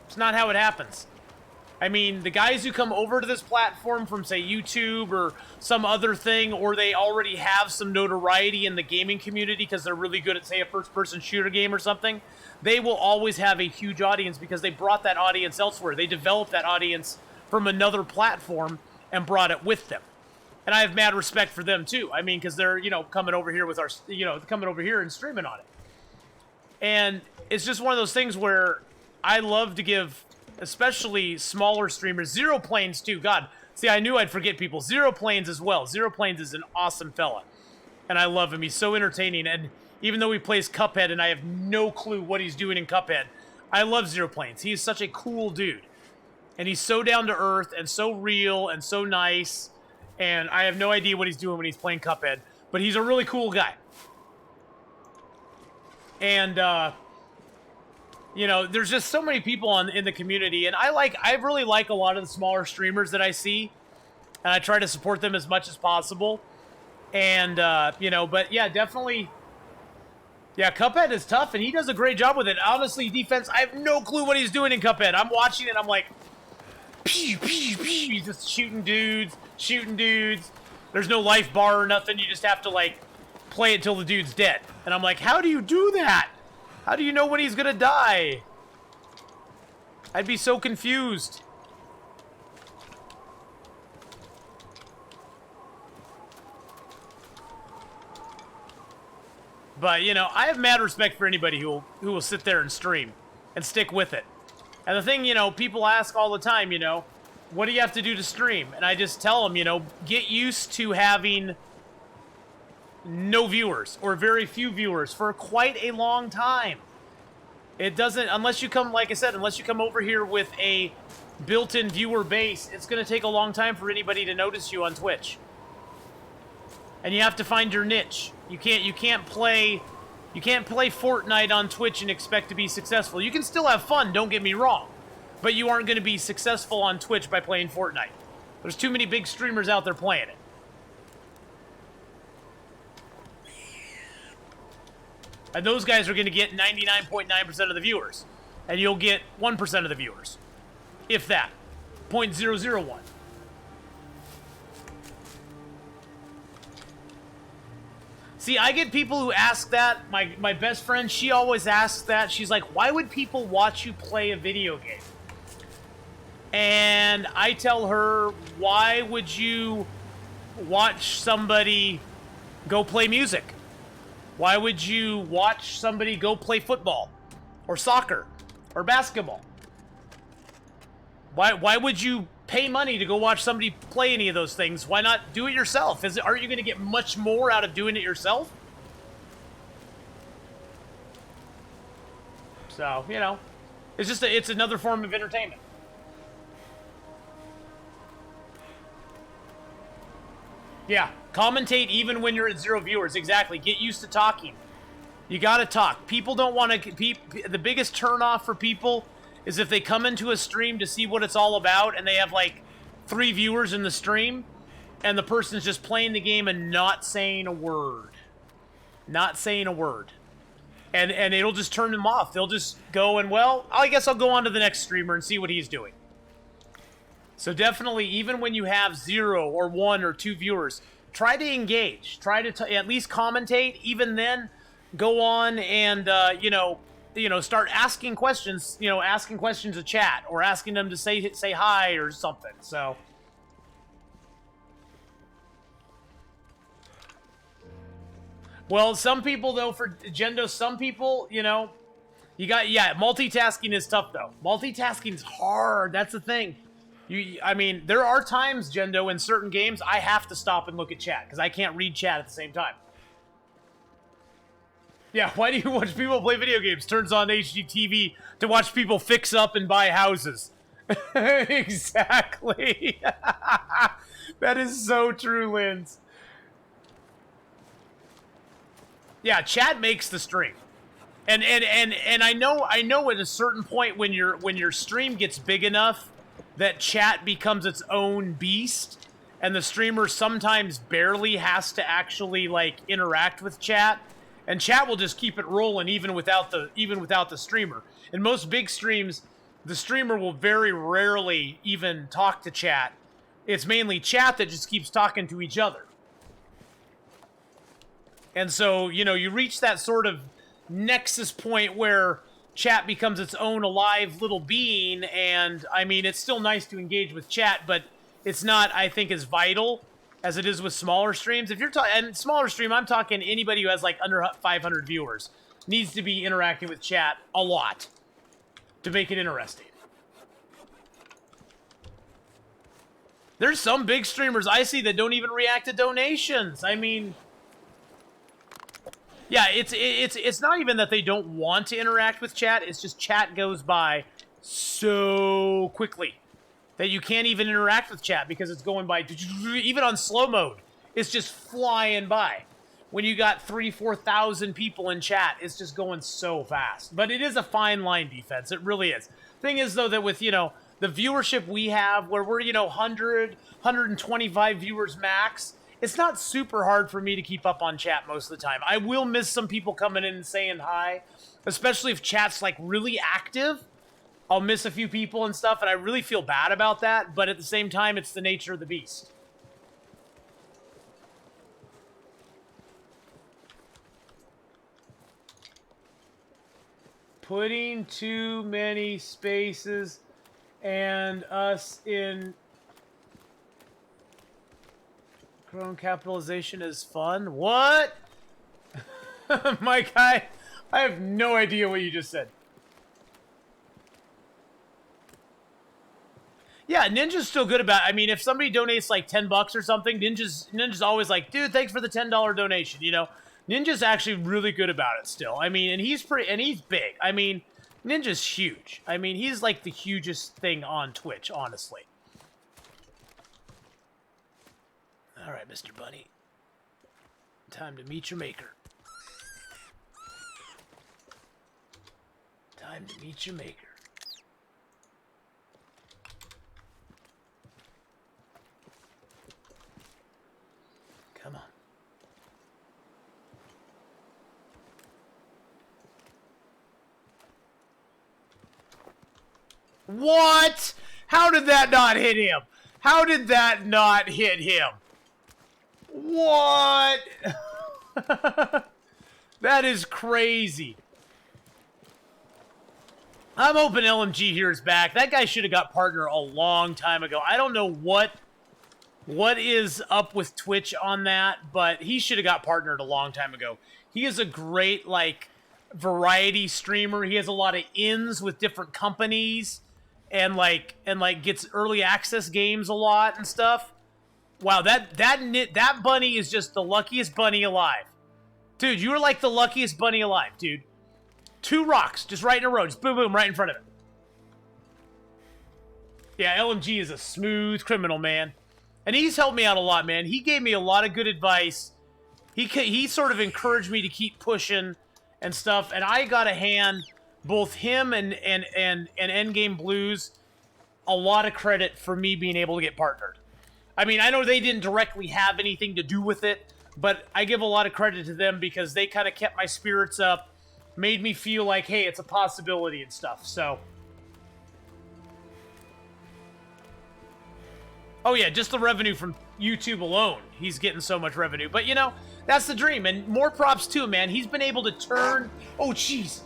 It's not how it happens. I mean, the guys who come over to this platform from, say, YouTube or some other thing, or they already have some notoriety in the gaming community because they're really good at, say, a first-person shooter game or something, they will always have a huge audience because they brought that audience elsewhere. They developed that audience from another platform and brought it with them. And I have mad respect for them, too. I mean, because they're, you know, coming over here with our, you know, coming over here and streaming on it. And it's just one of those things where I love to give, especially smaller streamers, Zero Planes too. God, see, I knew I'd forget people. Zero Planes as well. Zero Planes is an awesome fella, and I love him. He's so entertaining, and even though he plays Cuphead, and I have no clue what he's doing in Cuphead, I love Zero Planes. He's such a cool dude, and he's so down to earth and so real and so nice. And I have no idea what he's doing when he's playing Cuphead, but he's a really cool guy. And you know, there's just so many people in the community, and I really like a lot of the smaller streamers that I see, and I try to support them as much as possible. And you know, but yeah, definitely, yeah, Cuphead is tough, and he does a great job with it. Honestly, defense, I have no clue what he's doing in Cuphead. I'm watching it, I'm like, pew, pew, pew. He's just shooting dudes. There's no life bar or nothing. You just have to like play it till the dude's dead. And I'm like, how do you do that? How do you know when he's gonna die? I'd be so confused. But, you know, I have mad respect for anybody who will sit there and stream and stick with it. And the thing, you know, people ask all the time, you know, what do you have to do to stream? And I just tell them, you know, get used to having no viewers or very few viewers for quite a long time. It doesn't, unless you come, like I said, unless you come over here with a built-in viewer base, it's going to take a long time for anybody to notice you on Twitch. And you have to find your niche. You can't play Fortnite on Twitch and expect to be successful. You can still have fun, don't get me wrong, but you aren't going to be successful on Twitch by playing Fortnite. There's too many big streamers out there playing it. And those guys are going to get 99.9% of the viewers. And you'll get 1% of the viewers. If that. 0.001. See, I get people who ask that. My best friend, she always asks that. She's like, why would people watch you play a video game? And I tell her, why would you watch somebody go play music? Why would you watch somebody go play football or soccer or basketball? Why would you pay money to go watch somebody play any of those things? Why not do it yourself? Aren't you going to get much more out of doing it yourself? So, you know, it's another form of entertainment. Yeah, commentate even when you're at 0 viewers. Exactly. Get used to talking. You gotta talk. People don't want to... The biggest turnoff for people is if they come into a stream to see what it's all about and they have, like, 3 viewers in the stream and the person's just playing the game and not saying a word. Not saying a word. And it'll just turn them off. They'll just go and, well, I guess I'll go on to the next streamer and see what he's doing. So definitely, even when you have 0 or 1 or 2 viewers, try to engage. Try to at least commentate. Even then, go on and you know, start asking questions. You know, asking questions to chat or asking them to say hi or something. So Well, some people, though, for Gendo, some people, you know, multitasking is tough, though. Multitasking's hard. That's the thing. I mean, there are times, Gendo, in certain games, I have to stop and look at chat, because I can't read chat at the same time. Yeah, why do you watch people play video games? Turns on HGTV to watch people fix up and buy houses. Exactly. That is so true, Linz. Yeah, chat makes the stream. And I know at a certain point when your stream gets big enough that chat becomes its own beast, and the streamer sometimes barely has to actually like interact with chat, and chat will just keep it rolling even without the streamer. In most big streams, the streamer will very rarely even talk to chat. It's mainly chat that just keeps talking to each other. And so, you know, you reach that sort of nexus point where chat becomes its own alive little being, and I mean, it's still nice to engage with chat, but it's not, I think, as vital as it is with smaller streams. If you're talking, and smaller stream, I'm talking anybody who has like under 500 viewers needs to be interacting with chat a lot to make it interesting. There's some big streamers I see that don't even react to donations. I mean, yeah, it's not even that they don't want to interact with chat. It's just chat goes by so quickly that you can't even interact with chat because it's going by, even on slow mode, it's just flying by. When you got 3,000-4,000 people in chat, it's just going so fast. But it is a fine line defense. It really is. Thing is, though, that with, you know, the viewership we have, where we're, you know, 100, 125 viewers max, it's not super hard for me to keep up on chat most of the time. I will miss some people coming in and saying hi, especially if chat's, like, really active. I'll miss a few people and stuff, and I really feel bad about that, but at the same time, it's the nature of the beast. Putting too many spaces and us in Chrome capitalization is fun. What? Mike, I have no idea what you just said. Yeah, Ninja's still good about it. I mean, if somebody donates like $10 or something, Ninja's always like, dude, thanks for the $10 donation, you know? Ninja's actually really good about it still. I mean, and he's big. I mean, Ninja's huge. I mean, he's like the hugest thing on Twitch, honestly. All right, Mr. Bunny. Time to meet your maker. Time to meet your maker. Come on. What? How did that not hit him? How did that not hit him? What? That is crazy. I'm hoping LMG here is back. That guy should have got partner a long time ago. I don't know what is up with Twitch on that, but he should have got partnered a long time ago. He is a great, like, variety streamer. He has a lot of ins with different companies and gets early access games a lot and stuff. Wow, that bunny is just the luckiest bunny alive. Dude, you are like the luckiest bunny alive, dude. 2 rocks, just right in a row. Just boom, boom, right in front of it. Yeah, LMG is a smooth criminal, man. And he's helped me out a lot, man. He gave me a lot of good advice. He sort of encouraged me to keep pushing and stuff. And I got to hand both him and Endgame Blues a lot of credit for me being able to get partnered. I mean, I know they didn't directly have anything to do with it, but I give a lot of credit to them because they kind of kept my spirits up, made me feel like, hey, it's a possibility and stuff, so. Oh yeah, just the revenue from YouTube alone. He's getting so much revenue. But, you know, that's the dream. And more props to him, man. He's been able to turn... Oh, jeez.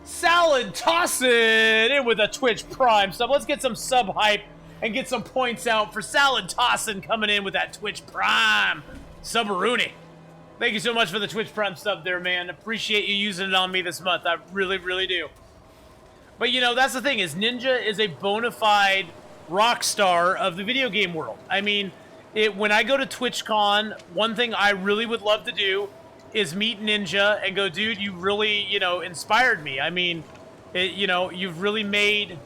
Salad tossing in with a Twitch Prime sub. Let's get some sub hype and get some points out for Salad tossing coming in with that Twitch Prime. Subaroonie. Thank you so much for the Twitch Prime sub there, man. Appreciate you using it on me this month. I really, really do. But, you know, that's the thing, is Ninja is a bona fide rock star of the video game world. I mean, when I go to TwitchCon, one thing I really would love to do is meet Ninja and go, dude, you really, you know, inspired me. I mean, you know, you've really made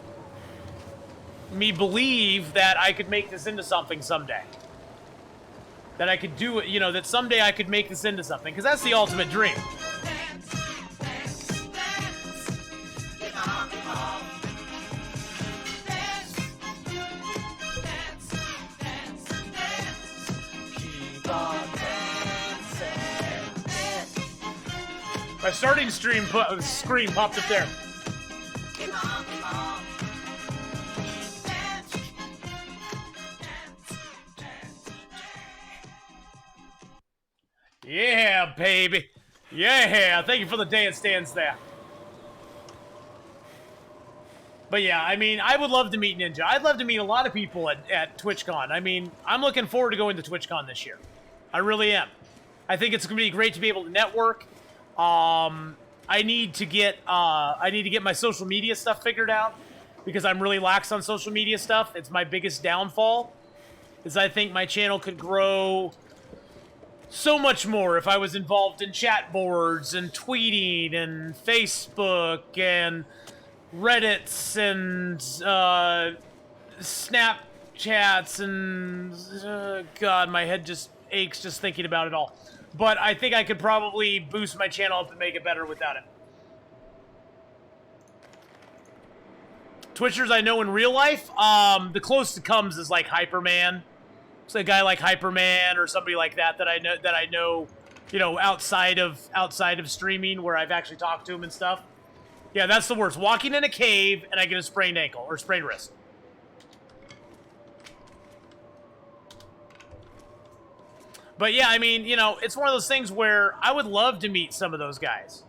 me believe that I could make this into something someday. That I could do it, you know, that someday I could make this into something, because that's the ultimate dream. My starting screen popped up there. Yeah, baby. Yeah, thank you for the dance there. But yeah, I mean, I would love to meet Ninja. I'd love to meet a lot of people at TwitchCon. I mean, I'm looking forward to going to TwitchCon this year. I really am. I think it's going to be great to be able to network. I need to get my social media stuff figured out, because I'm really lax on social media stuff. It's my biggest downfall, is I think my channel could grow so much more if I was involved in chat boards and tweeting and Facebook and Reddits and Snapchats and God, my head just aches just thinking about it all. But I think I could probably boost my channel up and make it better without it. Twitchers I know in real life, the closest it comes is like Hyperman. It's a guy like Hyperman or somebody like that I know, you know, outside of streaming, where I've actually talked to him and stuff. Yeah, that's the worst. Walking in a cave and I get a sprained ankle or sprained wrist. But yeah, I mean, you know, it's one of those things where I would love to meet some of those guys.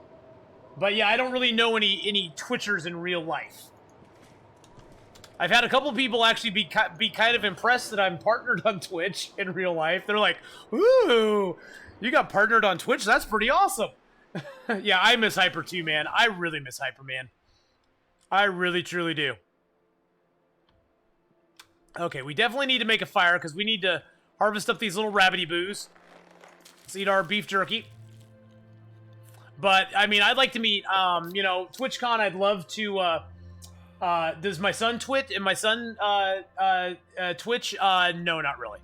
But yeah, I don't really know any Twitchers in real life. I've had a couple people actually be kind of impressed that I'm partnered on Twitch in real life. They're like, ooh, you got partnered on Twitch? That's pretty awesome. Yeah, I miss Hyper too, man. I really miss Hyper, man. I really, truly do. Okay, we definitely need to make a fire, because we need to harvest up these little rabbity boos. Let's eat our beef jerky. But, I mean, I'd like to meet, you know, TwitchCon. I'd love to, does my son twit? And my son, Twitch? No, not really.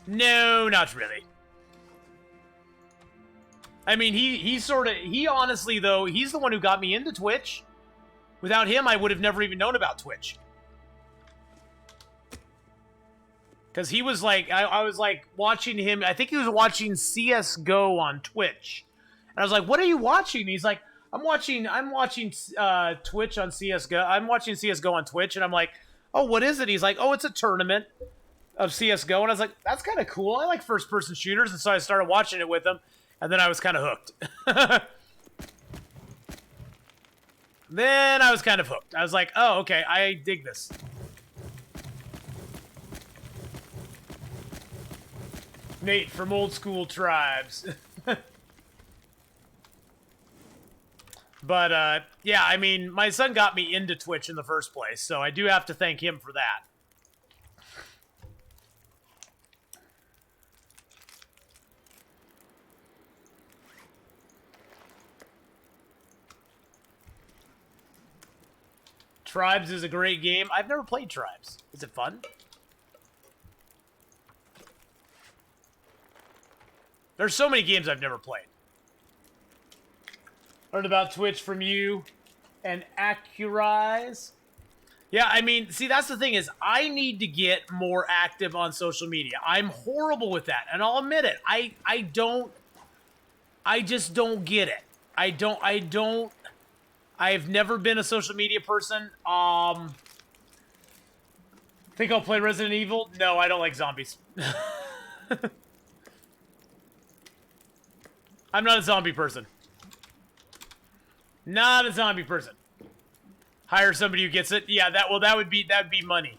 No, not really. I mean, he honestly, though, he's the one who got me into Twitch. Without him, I would have never even known about Twitch. Because he was like, I was like watching him, I think he was watching CSGO on Twitch. And I was like, what are you watching? And he's like, I'm watching Twitch on CSGO. I'm watching CSGO on Twitch. And I'm like, oh, what is it? He's like, oh, it's a tournament of CSGO. And I was like, that's kind of cool. I like first-person shooters. And so I started watching it with him. And then I was kind of hooked. Then I was kind of hooked. I was like, oh, okay, I dig this. Nate from Old School Tribes. But, yeah, I mean, my son got me into Twitch in the first place, so I do have to thank him for that. Tribes is a great game. I've never played Tribes. Is it fun? There's so many games I've never played. Learned about Twitch from you and Accurize. Yeah, I mean, see, that's the thing is I need to get more active on social media. I'm horrible with that, and I'll admit it. I just don't get it. I've never been a social media person. Think I'll play Resident Evil? No, I don't like zombies. I'm not a zombie person. Not a zombie person. Hire somebody who gets it. Yeah, that would be money.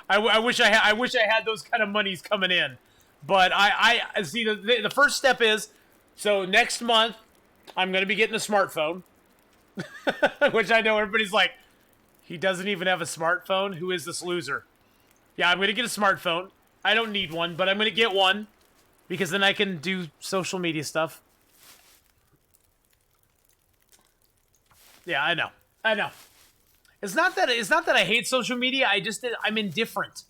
I wish I had those kind of monies coming in. But I see the first step is, so next month I'm going to be getting a smartphone, which I know everybody's like, he doesn't even have a smartphone. Who is this loser? Yeah, I'm going to get a smartphone. I don't need one, but I'm going to get one because then I can do social media stuff. Yeah, I know. It's not that I hate social media. I'm indifferent.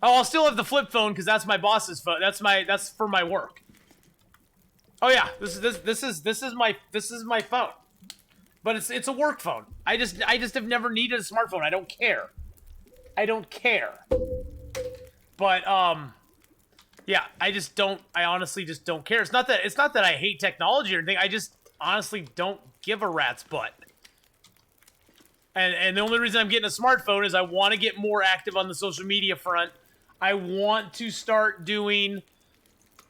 Oh, I'll still have the flip phone because that's my boss's phone. That's for my work. Oh yeah, this is my phone. But it's a work phone. I just have never needed a smartphone. I don't care. But yeah, I honestly just don't care. It's not that I hate technology or anything. I just honestly don't give a rat's butt. And the only reason I'm getting a smartphone is I want to get more active on the social media front. I want to start doing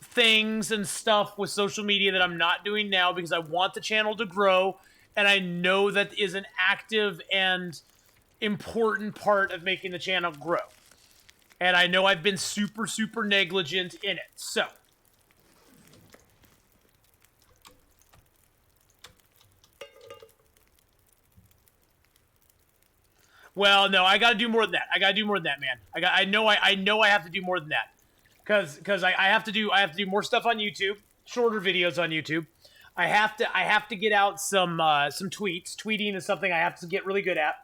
things and stuff with social media that I'm not doing now because I want the channel to grow, and I know that is an active and important part of making the channel grow. And I know I've been super, super negligent in it. So, well, no, I got to do more than that. Man. I know I have to do more than that. Cuz I have to do more stuff on YouTube, shorter videos on YouTube. I have to get out some tweets. Tweeting is something I have to get really good at.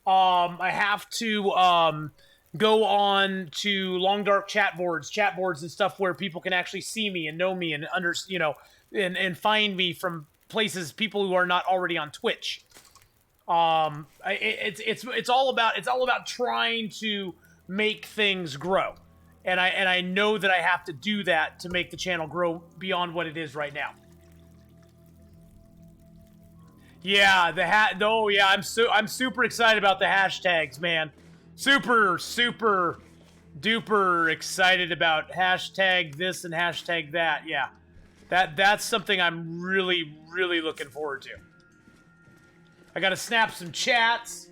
I have to go on to long dark chat boards and stuff where people can actually see me and know me and and find me from places people who are not already on Twitch. It's all about trying to make things grow. And I know that I have to do that to make the channel grow beyond what it is right now. Yeah, I'm super excited about the hashtags, man. Super duper excited about hashtag this and hashtag that. Yeah. That's something I'm really looking forward to. I got to snap some chats.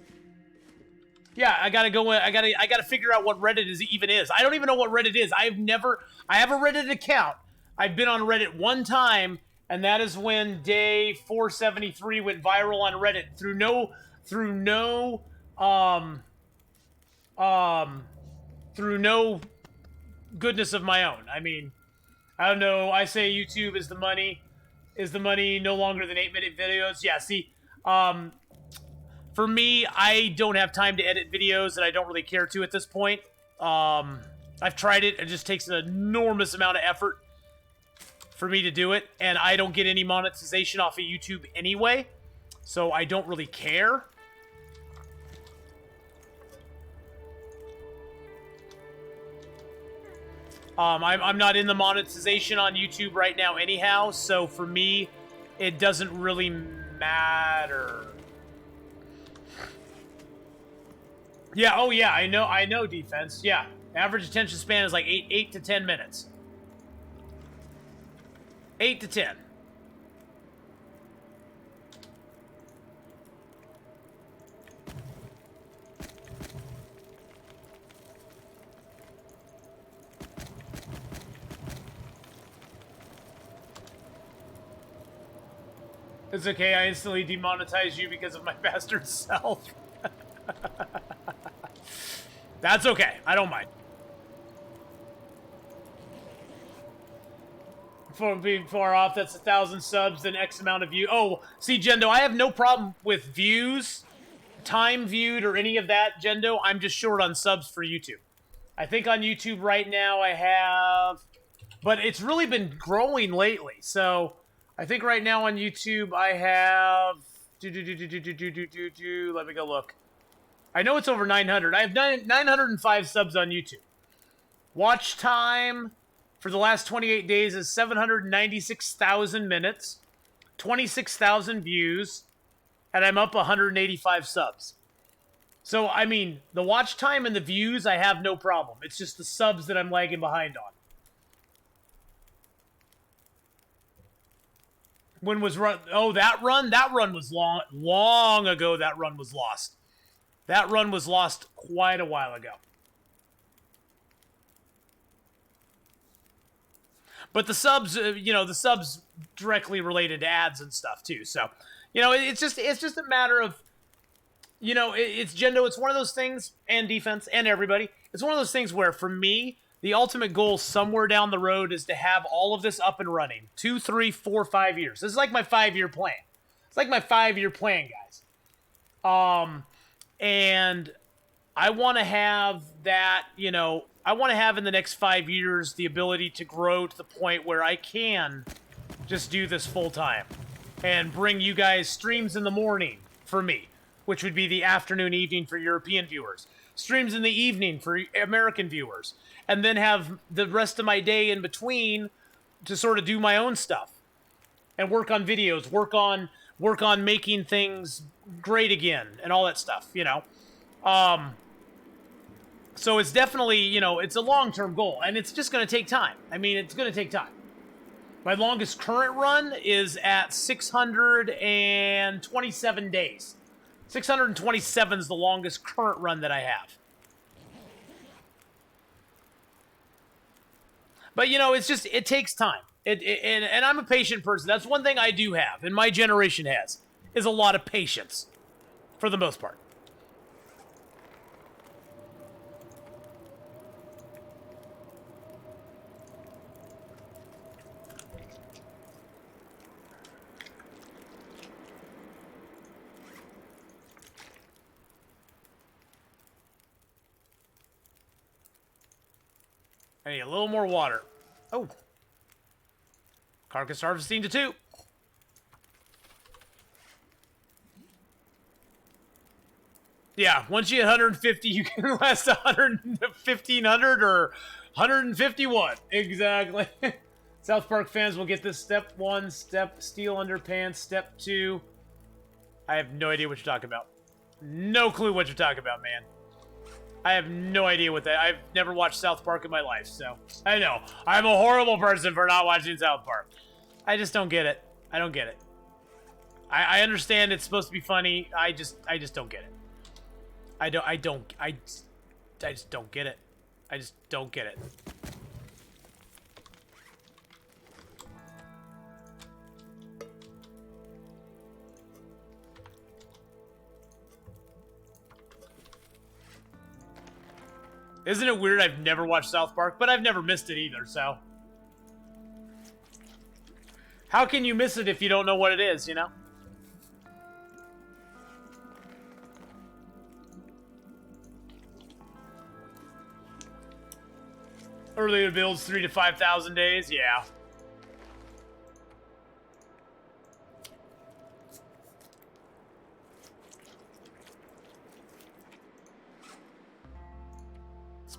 Yeah, I got to figure out what Reddit even is. I don't even know what Reddit is. I have a Reddit account. I've been on Reddit one time, and that is when day 473 went viral on Reddit through no goodness of my own. I mean, I don't know. I say YouTube is the money no longer than 8-minute videos. Yeah, see, for me, I don't have time to edit videos, and I don't really care to at this point. I've tried it. It just takes an enormous amount of effort for me to do it, and I don't get any monetization off of YouTube anyway, so I don't really care. I'm not in the monetization on YouTube right now anyhow, so for me, it doesn't really matter. Yeah, oh yeah, I know defense. Yeah, average attention span is like 8 to 10 minutes. 8 to 10. It's okay, I instantly demonetized you because of my bastard self. That's okay, I don't mind. For being far off, that's 1,000 subs and X amount of views. Oh, see, Gendo, I have no problem with views, time viewed, or any of that, Gendo. I'm just short on subs for YouTube. I think on YouTube right now I have... But it's really been growing lately, so... I think right now on YouTube I have... Let me go look. I know it's over 900. I have 905 subs on YouTube. Watch time for the last 28 days is 796,000 minutes, 26,000 views, and I'm up 185 subs. So, I mean, the watch time and the views, I have no problem. It's just the subs that I'm lagging behind on. When was run? Oh, that run? That run was long ago. That run was lost. That run was lost quite a while ago. But the subs, the subs directly related to ads and stuff too. So, it's just a matter of, it's Gendo. It's one of those things, and defense and everybody. It's one of those things where, for me, the ultimate goal somewhere down the road is to have all of this up and running. 2, 3, 4, 5 years. This is like my 5-year plan. It's like my 5-year plan, guys. And I want to have that, I want to have in the next 5 years the ability to grow to the point where I can just do this full time and bring you guys streams in the morning for me, which would be the afternoon, evening for European viewers. Streams in the evening for American viewers. And then have the rest of my day in between to sort of do my own stuff and work on videos, work on making things great again and all that stuff, So it's definitely, it's a long-term goal, and it's just going to take time. I mean, it's going to take time. My longest current run is at 627 days. 627 is the longest current run that I have. But, it takes time. And I'm a patient person. That's one thing I do have, and my generation has, is a lot of patience, for the most part. I need a little more water. Oh. Carcass harvesting to 2. Yeah, once you hit 150, you can last 1,500 or 151. Exactly. South Park fans will get this. Step 1, steel underpants. Step 2. I have no idea what you're talking about. No clue what you're talking about, man. I have no idea what that... I've never watched South Park in my life, so... I know. I'm a horrible person for not watching South Park. I just don't get it. I don't get it. I understand it's supposed to be funny. I just don't get it. I just don't get it. I just don't get it. Isn't it weird I've never watched South Park, but I've never missed it either, so... How can you miss it if you don't know what it is, Earlier builds 3,000 to 5,000 days, yeah.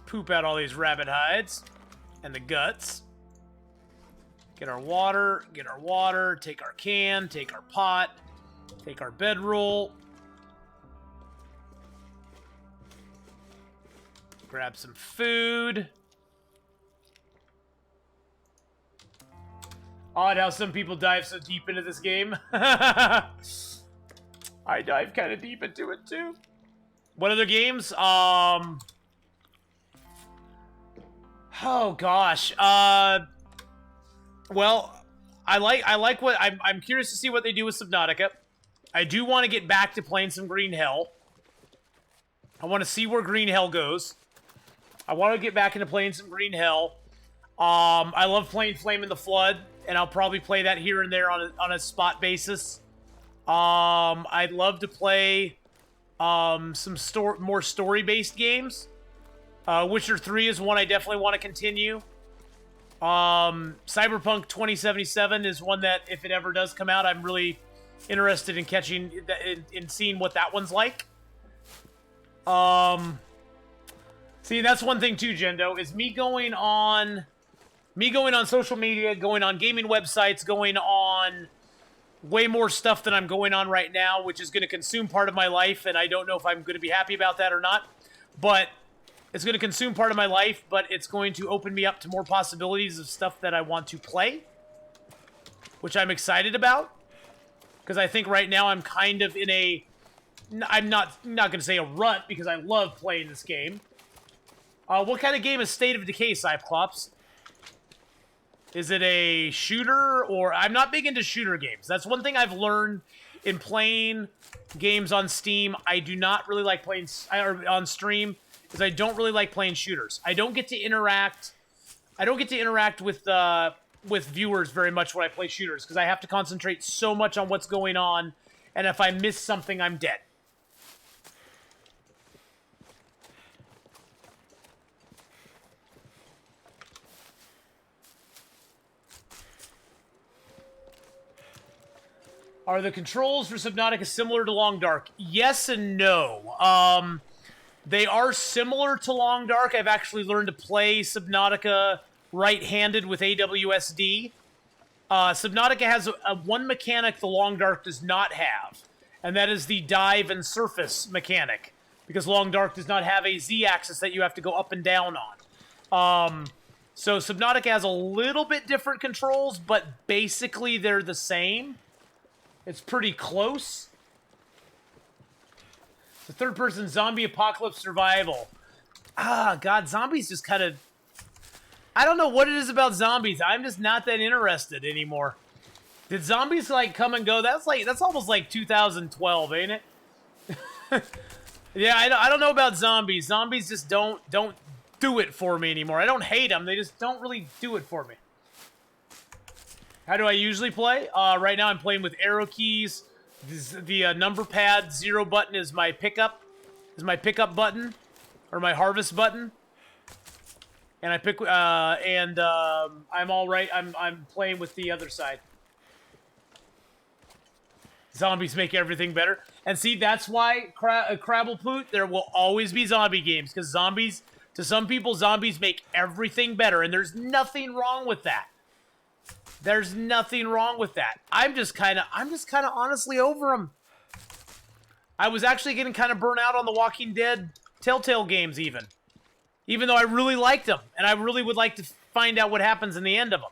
Poop out all these rabbit hides and the guts. Get our water, take our can, take our pot, take our bedroll. Grab some food. Odd how some people dive so deep into this game. I dive kind of deep into it too. What other games? Oh gosh. Well, I like what I'm curious to see what they do with Subnautica. I do want to get back to playing some Green Hell. I want to see where Green Hell goes. I want to get back into playing some Green Hell. I love playing Flame in the Flood, and I'll probably play that here and there on a spot basis. I'd love to play some more story-based games. Witcher 3 is one I definitely want to continue. Cyberpunk 2077 is one that, if it ever does come out, I'm really interested in catching, in seeing what that one's like. See, that's one thing too, Gendo, is me going on social media, going on gaming websites, going on way more stuff than I'm going on right now, which is going to consume part of my life, and I don't know if I'm going to be happy about that or not. But it's going to consume part of my life, but it's going to open me up to more possibilities of stuff that I want to play, which I'm excited about. Because I think right now I'm kind of in a... I'm not going to say a rut, because I love playing this game. What kind of game is State of Decay, Cyclops? Is it a shooter or... I'm not big into shooter games. That's one thing I've learned in playing games on Steam. I do not really like playing... or on stream, because I don't really like playing shooters. I don't get to interact... with viewers very much when I play shooters, because I have to concentrate so much on what's going on, and if I miss something, I'm dead. Are the controls for Subnautica similar to Long Dark? Yes and no. They are similar to Long Dark. I've actually learned to play Subnautica right-handed with AWSD. Subnautica has one mechanic the Long Dark does not have, and that is the dive and surface mechanic, because Long Dark does not have a Z-axis that you have to go up and down on. So Subnautica has a little bit different controls, but basically they're the same. It's pretty close. The third-person zombie apocalypse survival. God, zombies just kind of... I don't know what it is about zombies. I'm just not that interested anymore. Did zombies, like, come and go? That's almost like 2012, ain't it? Yeah, I don't know about zombies. Zombies just don't do it for me anymore. I don't hate them. They just don't really do it for me. How do I usually play? Right now I'm playing with arrow keys. The number pad 0 button is my pickup. Button, or my harvest button. And I pick. I'm all right. I'm playing with the other side. Zombies make everything better. And see, that's why Crabblepoot, there will always be zombie games, because zombies, to some people, zombies make everything better, and there's nothing wrong with that. There's nothing wrong with that. I'm just kind of honestly over them. I was actually getting kind of burnt out on the Walking Dead Telltale games, even though I really liked them, and I really would like to find out what happens in the end of them.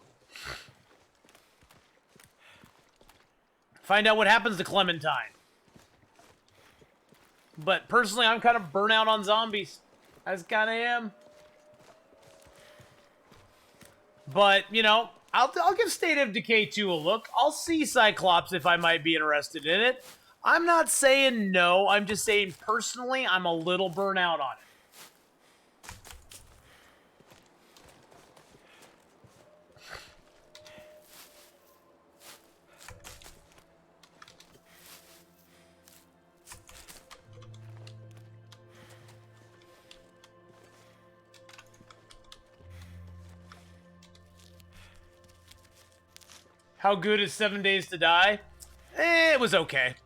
Find out what happens to Clementine. But personally, I'm kind of burnt out on zombies. I just kind of am. But, you know, I'll give State of Decay 2 a look. I'll see Cyclops if I might be interested in it. I'm not saying no. I'm just saying personally, I'm a little burnt out on it. How good is 7 Days to Die? It was okay.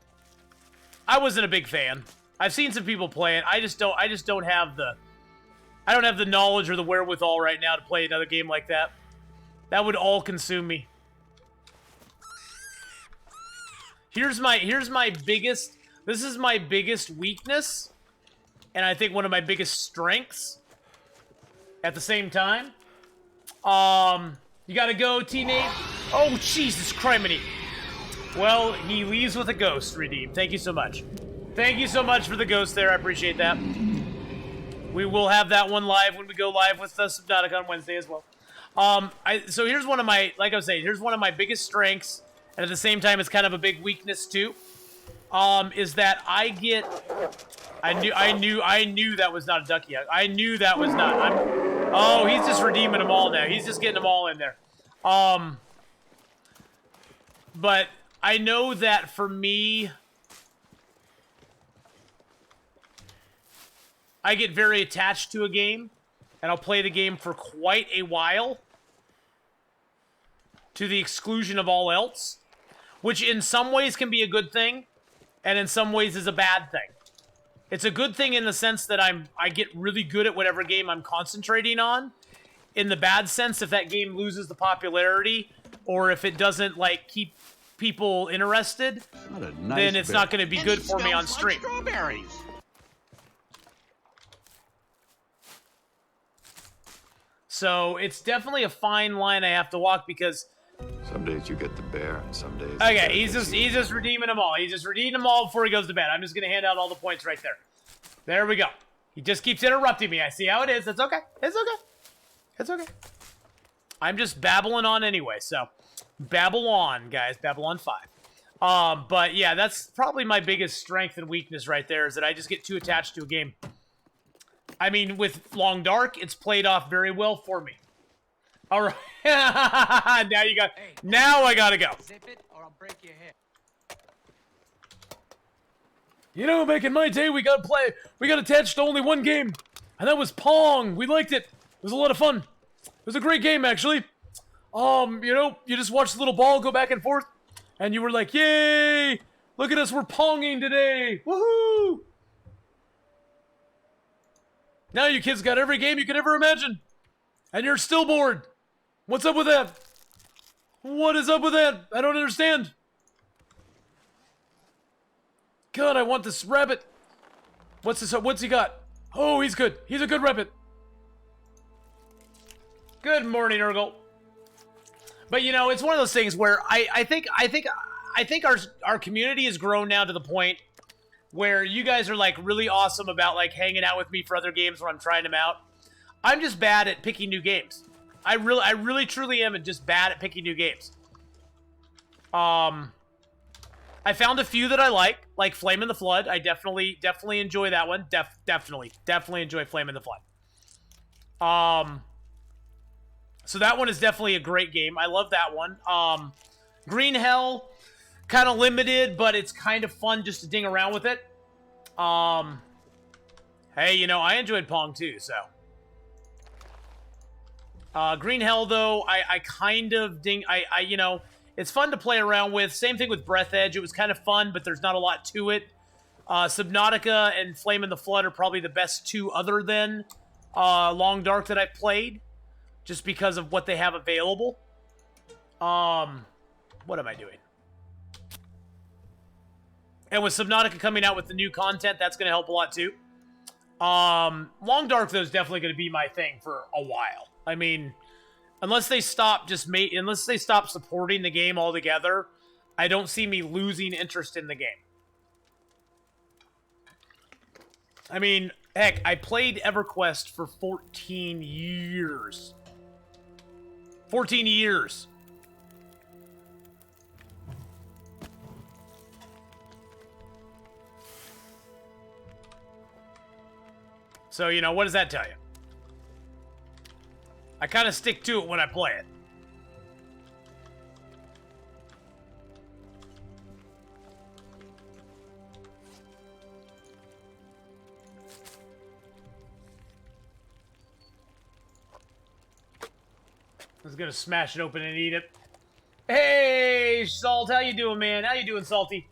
I wasn't a big fan. I've seen some people play it. I just don't have the... I don't have the knowledge or the wherewithal right now to play another game like that. That would all consume me. Here's my biggest... This is my biggest weakness, and I think one of my biggest strengths at the same time. You gotta go, teenage... Oh, Jesus criminy. Well, he leaves with a ghost, Redeem. Thank you so much. Thank you so much for the ghost there. I appreciate that. We will have that one live when we go live with Subnautica on Wednesday as well. So here's one of my, like I was saying, here's one of my biggest strengths, and at the same time, it's kind of a big weakness too. Is that I get... I knew that was not a ducky. I knew that was not... Oh, he's just redeeming them all now. He's just getting them all in there. But I know that for me, I get very attached to a game, and I'll play the game for quite a while, to the exclusion of all else, which in some ways can be a good thing, and in some ways is a bad thing. It's a good thing in the sense that I get really good at whatever game I'm concentrating on. In the bad sense, if that game loses the popularity, or if it doesn't, like, keep people interested, then it's not going to be good for me on stream. Strawberries. So it's definitely a fine line I have to walk, because... Some days you get the bear, and some days... Okay, he's just redeeming them all. He's just redeeming them all before he goes to bed. I'm just going to hand out all the points right there. There we go. He just keeps interrupting me. I see how it is. It's okay. It's okay. It's okay. I'm just babbling on anyway, so babble on, guys. Babble on 5. But yeah, that's probably my biggest strength and weakness right there, is that I just get too attached to a game. I mean, with Long Dark, it's played off very well for me. All right. Now you got. Now I gotta go. Zip it or I'll break your hip. You know, back in my day, we got attached to only one game, and that was Pong. We liked it. It was a lot of fun. It was a great game, actually. You know, you just watch the little ball go back and forth, and you were like, yay! Look at us, we're Ponging today! Woohoo! Now you kids got every game you could ever imagine, and you're still bored. What's up with that? What is up with that? I don't understand. God, I want this rabbit. What's this? What's he got? Oh, he's good. He's a good rabbit. Good morning, Urgle. But you know, it's one of those things where I think our community has grown now to the point where you guys are like really awesome about like hanging out with me for other games when I'm trying them out. I'm just bad at picking new games. I really truly am just bad at picking new games. I found a few that I like Flame in the Flood. I definitely enjoy that one. Definitely enjoy Flame in the Flood. So that one is definitely a great game. I love that one. Green Hell, kind of limited, but it's kind of fun just to ding around with it. Hey, you know, I enjoyed Pong too, so. Green Hell, though, I kind of you know, it's fun to play around with. Same thing with Breath Edge. It was kind of fun, but there's not a lot to it. Subnautica and Flame in the Flood are probably the best two other than Long Dark that I've played, just because of what they have available. What am I doing? And with Subnautica coming out with the new content, that's going to help a lot too. Long Dark, though, is definitely going to be my thing for a while. I mean, unless they stop supporting the game altogether, I don't see me losing interest in the game. I mean, heck, I played EverQuest for 14 years. 14 years. So, you know, what does that tell you? I kind of stick to it when I play it. I was gonna smash it open and eat it. Hey, Salt, how you doing, man? How you doing, Salty?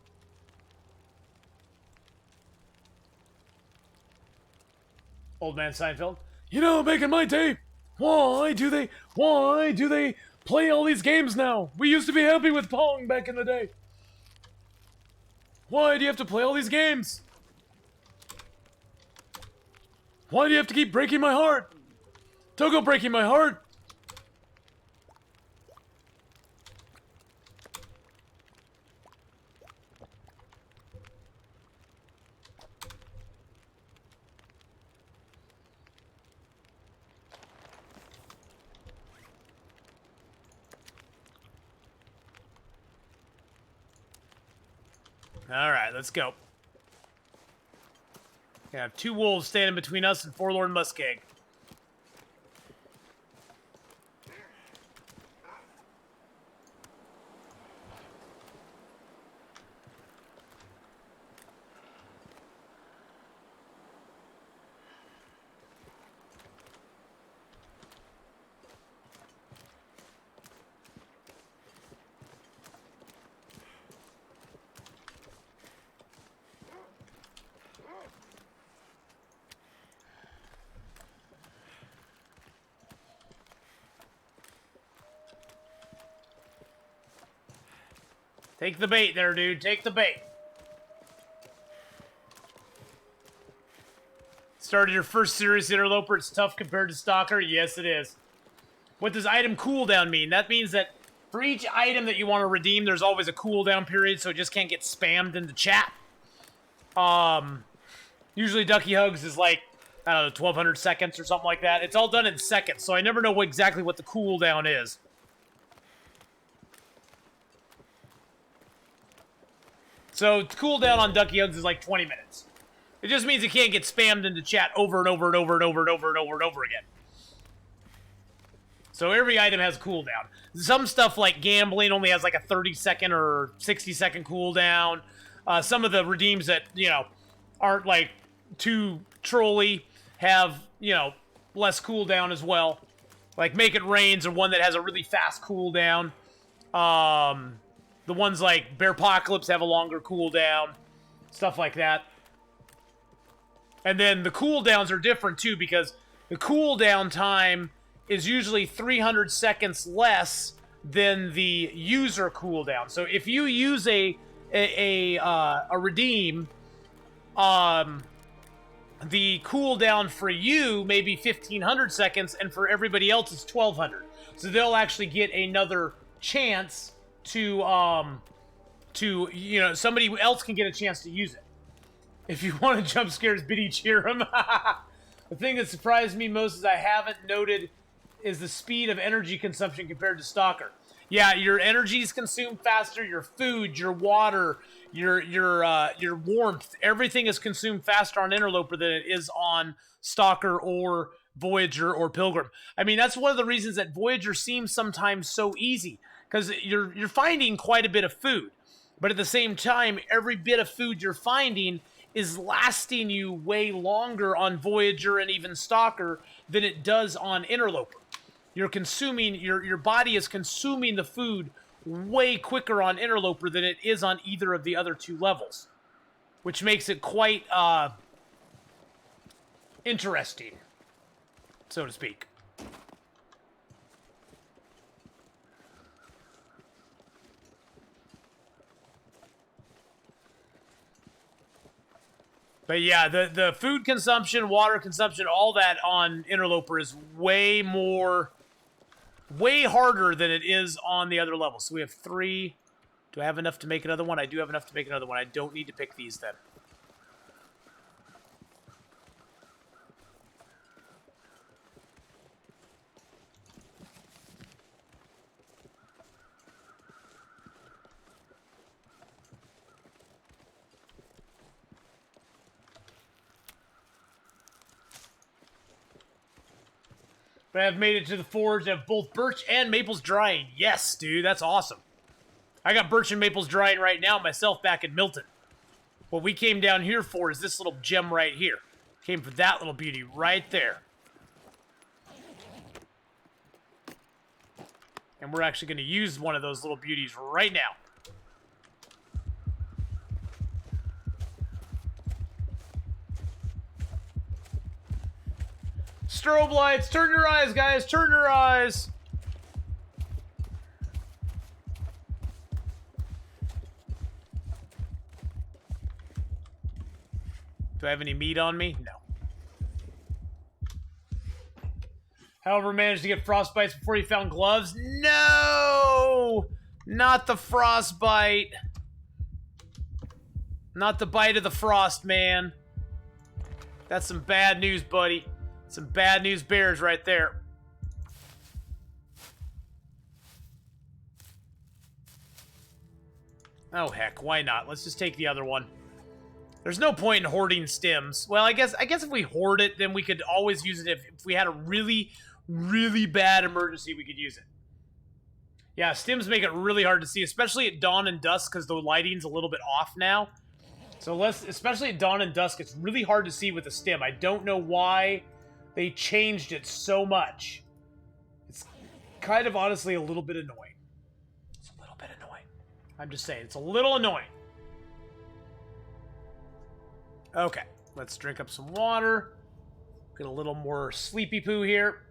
Old man Seinfeld. You know, back in my day, why do they play all these games now? We used to be happy with Pong back in the day. Why do you have to play all these games? Why do you have to keep breaking my heart? Don't go breaking my heart. Alright, let's go. We have two wolves standing between us and Forlorn Muskeg. Take the bait there, dude. Take the bait. Started your first serious interloper. It's tough compared to Stalker. Yes, it is. What does item cooldown mean? That means that for each item that you want to redeem, there's always a cooldown period, so it just can't get spammed into chat. Usually Ducky Hugs is like, I don't know, 1,200 seconds or something like that. It's all done in seconds, so I never know exactly what the cooldown is. So cooldown on Ducky Hugs is like 20 minutes. It just means it can't get spammed into chat over and over and over and over and over and over and over again. So every item has a cooldown. Some stuff like gambling only has like a 30-second or 60-second cooldown. Some of the redeems that, you know, aren't like too trolly have, you know, less cooldown as well. Like Make It Rains are one that has a really fast cooldown. The ones like Bearpocalypse have a longer cooldown. Stuff like that. And then the cooldowns are different too, because the cooldown time is usually 300 seconds less than the user cooldown. So if you use a redeem, the cooldown for you may be 1,500 seconds, and for everybody else it's 1,200. So they'll actually get another chance to you know, somebody else can get a chance to use it. If you want to jump scares, Biddy, cheer him. The thing that surprised me most is I haven't noted is the speed of energy consumption compared to Stalker. Yeah, your energy is consumed faster, your food, your water, your warmth, everything is consumed faster on Interloper than it is on Stalker or Voyager or Pilgrim. I mean, that's one of the reasons that Voyager seems sometimes so easy, because you're finding quite a bit of food, but at the same time, every bit of food you're finding is lasting you way longer on Voyager and even Stalker than it does on Interloper. You're consuming, your body is consuming the food way quicker on Interloper than it is on either of the other two levels, which makes it quite interesting, so to speak. But yeah, the food consumption, water consumption, all that on Interloper is way harder than it is on the other levels. So we have 3. Do I have enough to make another one? I do have enough to make another one. I don't need to pick these then. But I've made it to the forge of both birch and maples drying. Yes, dude, that's awesome. I got birch and maples drying right now myself back in Milton. What we came down here for is this little gem right here. Came for that little beauty right there. And we're actually going to use one of those little beauties right now. Strobe lights, turn your eyes, guys, turn your eyes. Do I have any meat on me? No. However, managed to get frostbites before he found gloves? No! Not the frostbite. Not the bite of the frost, man. That's some bad news, buddy. Some bad news bears right there. Oh, heck, why not? Let's just take the other one. There's no point in hoarding stims. Well, I guess if we hoard it, then we could always use it if we had a really, really bad emergency, we could use it. Yeah, stims make it really hard to see, especially at dawn and dusk, because the lighting's a little bit off now. So especially at dawn and dusk, it's really hard to see with a stim. I don't know why they changed it so much. It's kind of honestly a little bit annoying. It's a little bit annoying. I'm just saying, it's a little annoying. Okay, let's drink up some water. Get a little more sleepy poo here.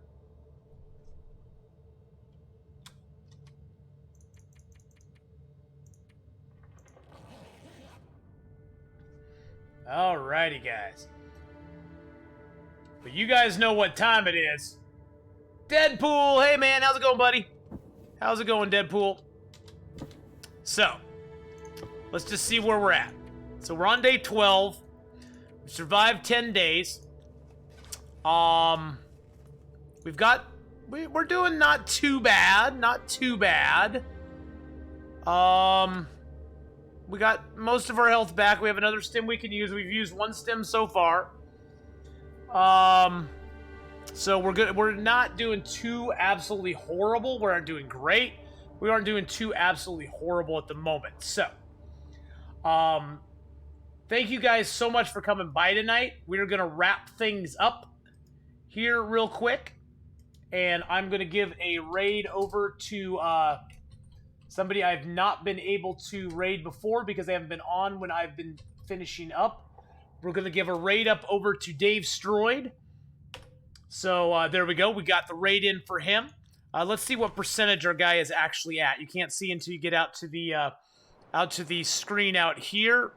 Alrighty, guys. But you guys know what time it is. Deadpool! Hey, man, how's it going, buddy? How's it going, Deadpool? So, let's just see where we're at. So we're on day 12. We survived 10 days. We're doing not too bad. Not too bad. We got most of our health back. We have another stim we can use. We've used one stim so far. So we're good. We're not doing too absolutely horrible. We aren't doing great. We aren't doing too absolutely horrible at the moment. So, thank you guys so much for coming by tonight. We're going to wrap things up here real quick. And I'm going to give a raid over to somebody I've not been able to raid before because they haven't been on when I've been finishing up. We're going to give a raid up over to Dave Stroid. So there we go. We got the raid in for him. Let's see what percentage our guy is actually at. You can't see until you get out to the screen out here.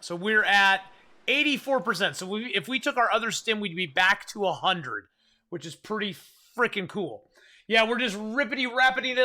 So we're at 84%. So if we took our other stim, we'd be back to 100, which is pretty freaking cool. Yeah, we're just rippity-rapiding it up.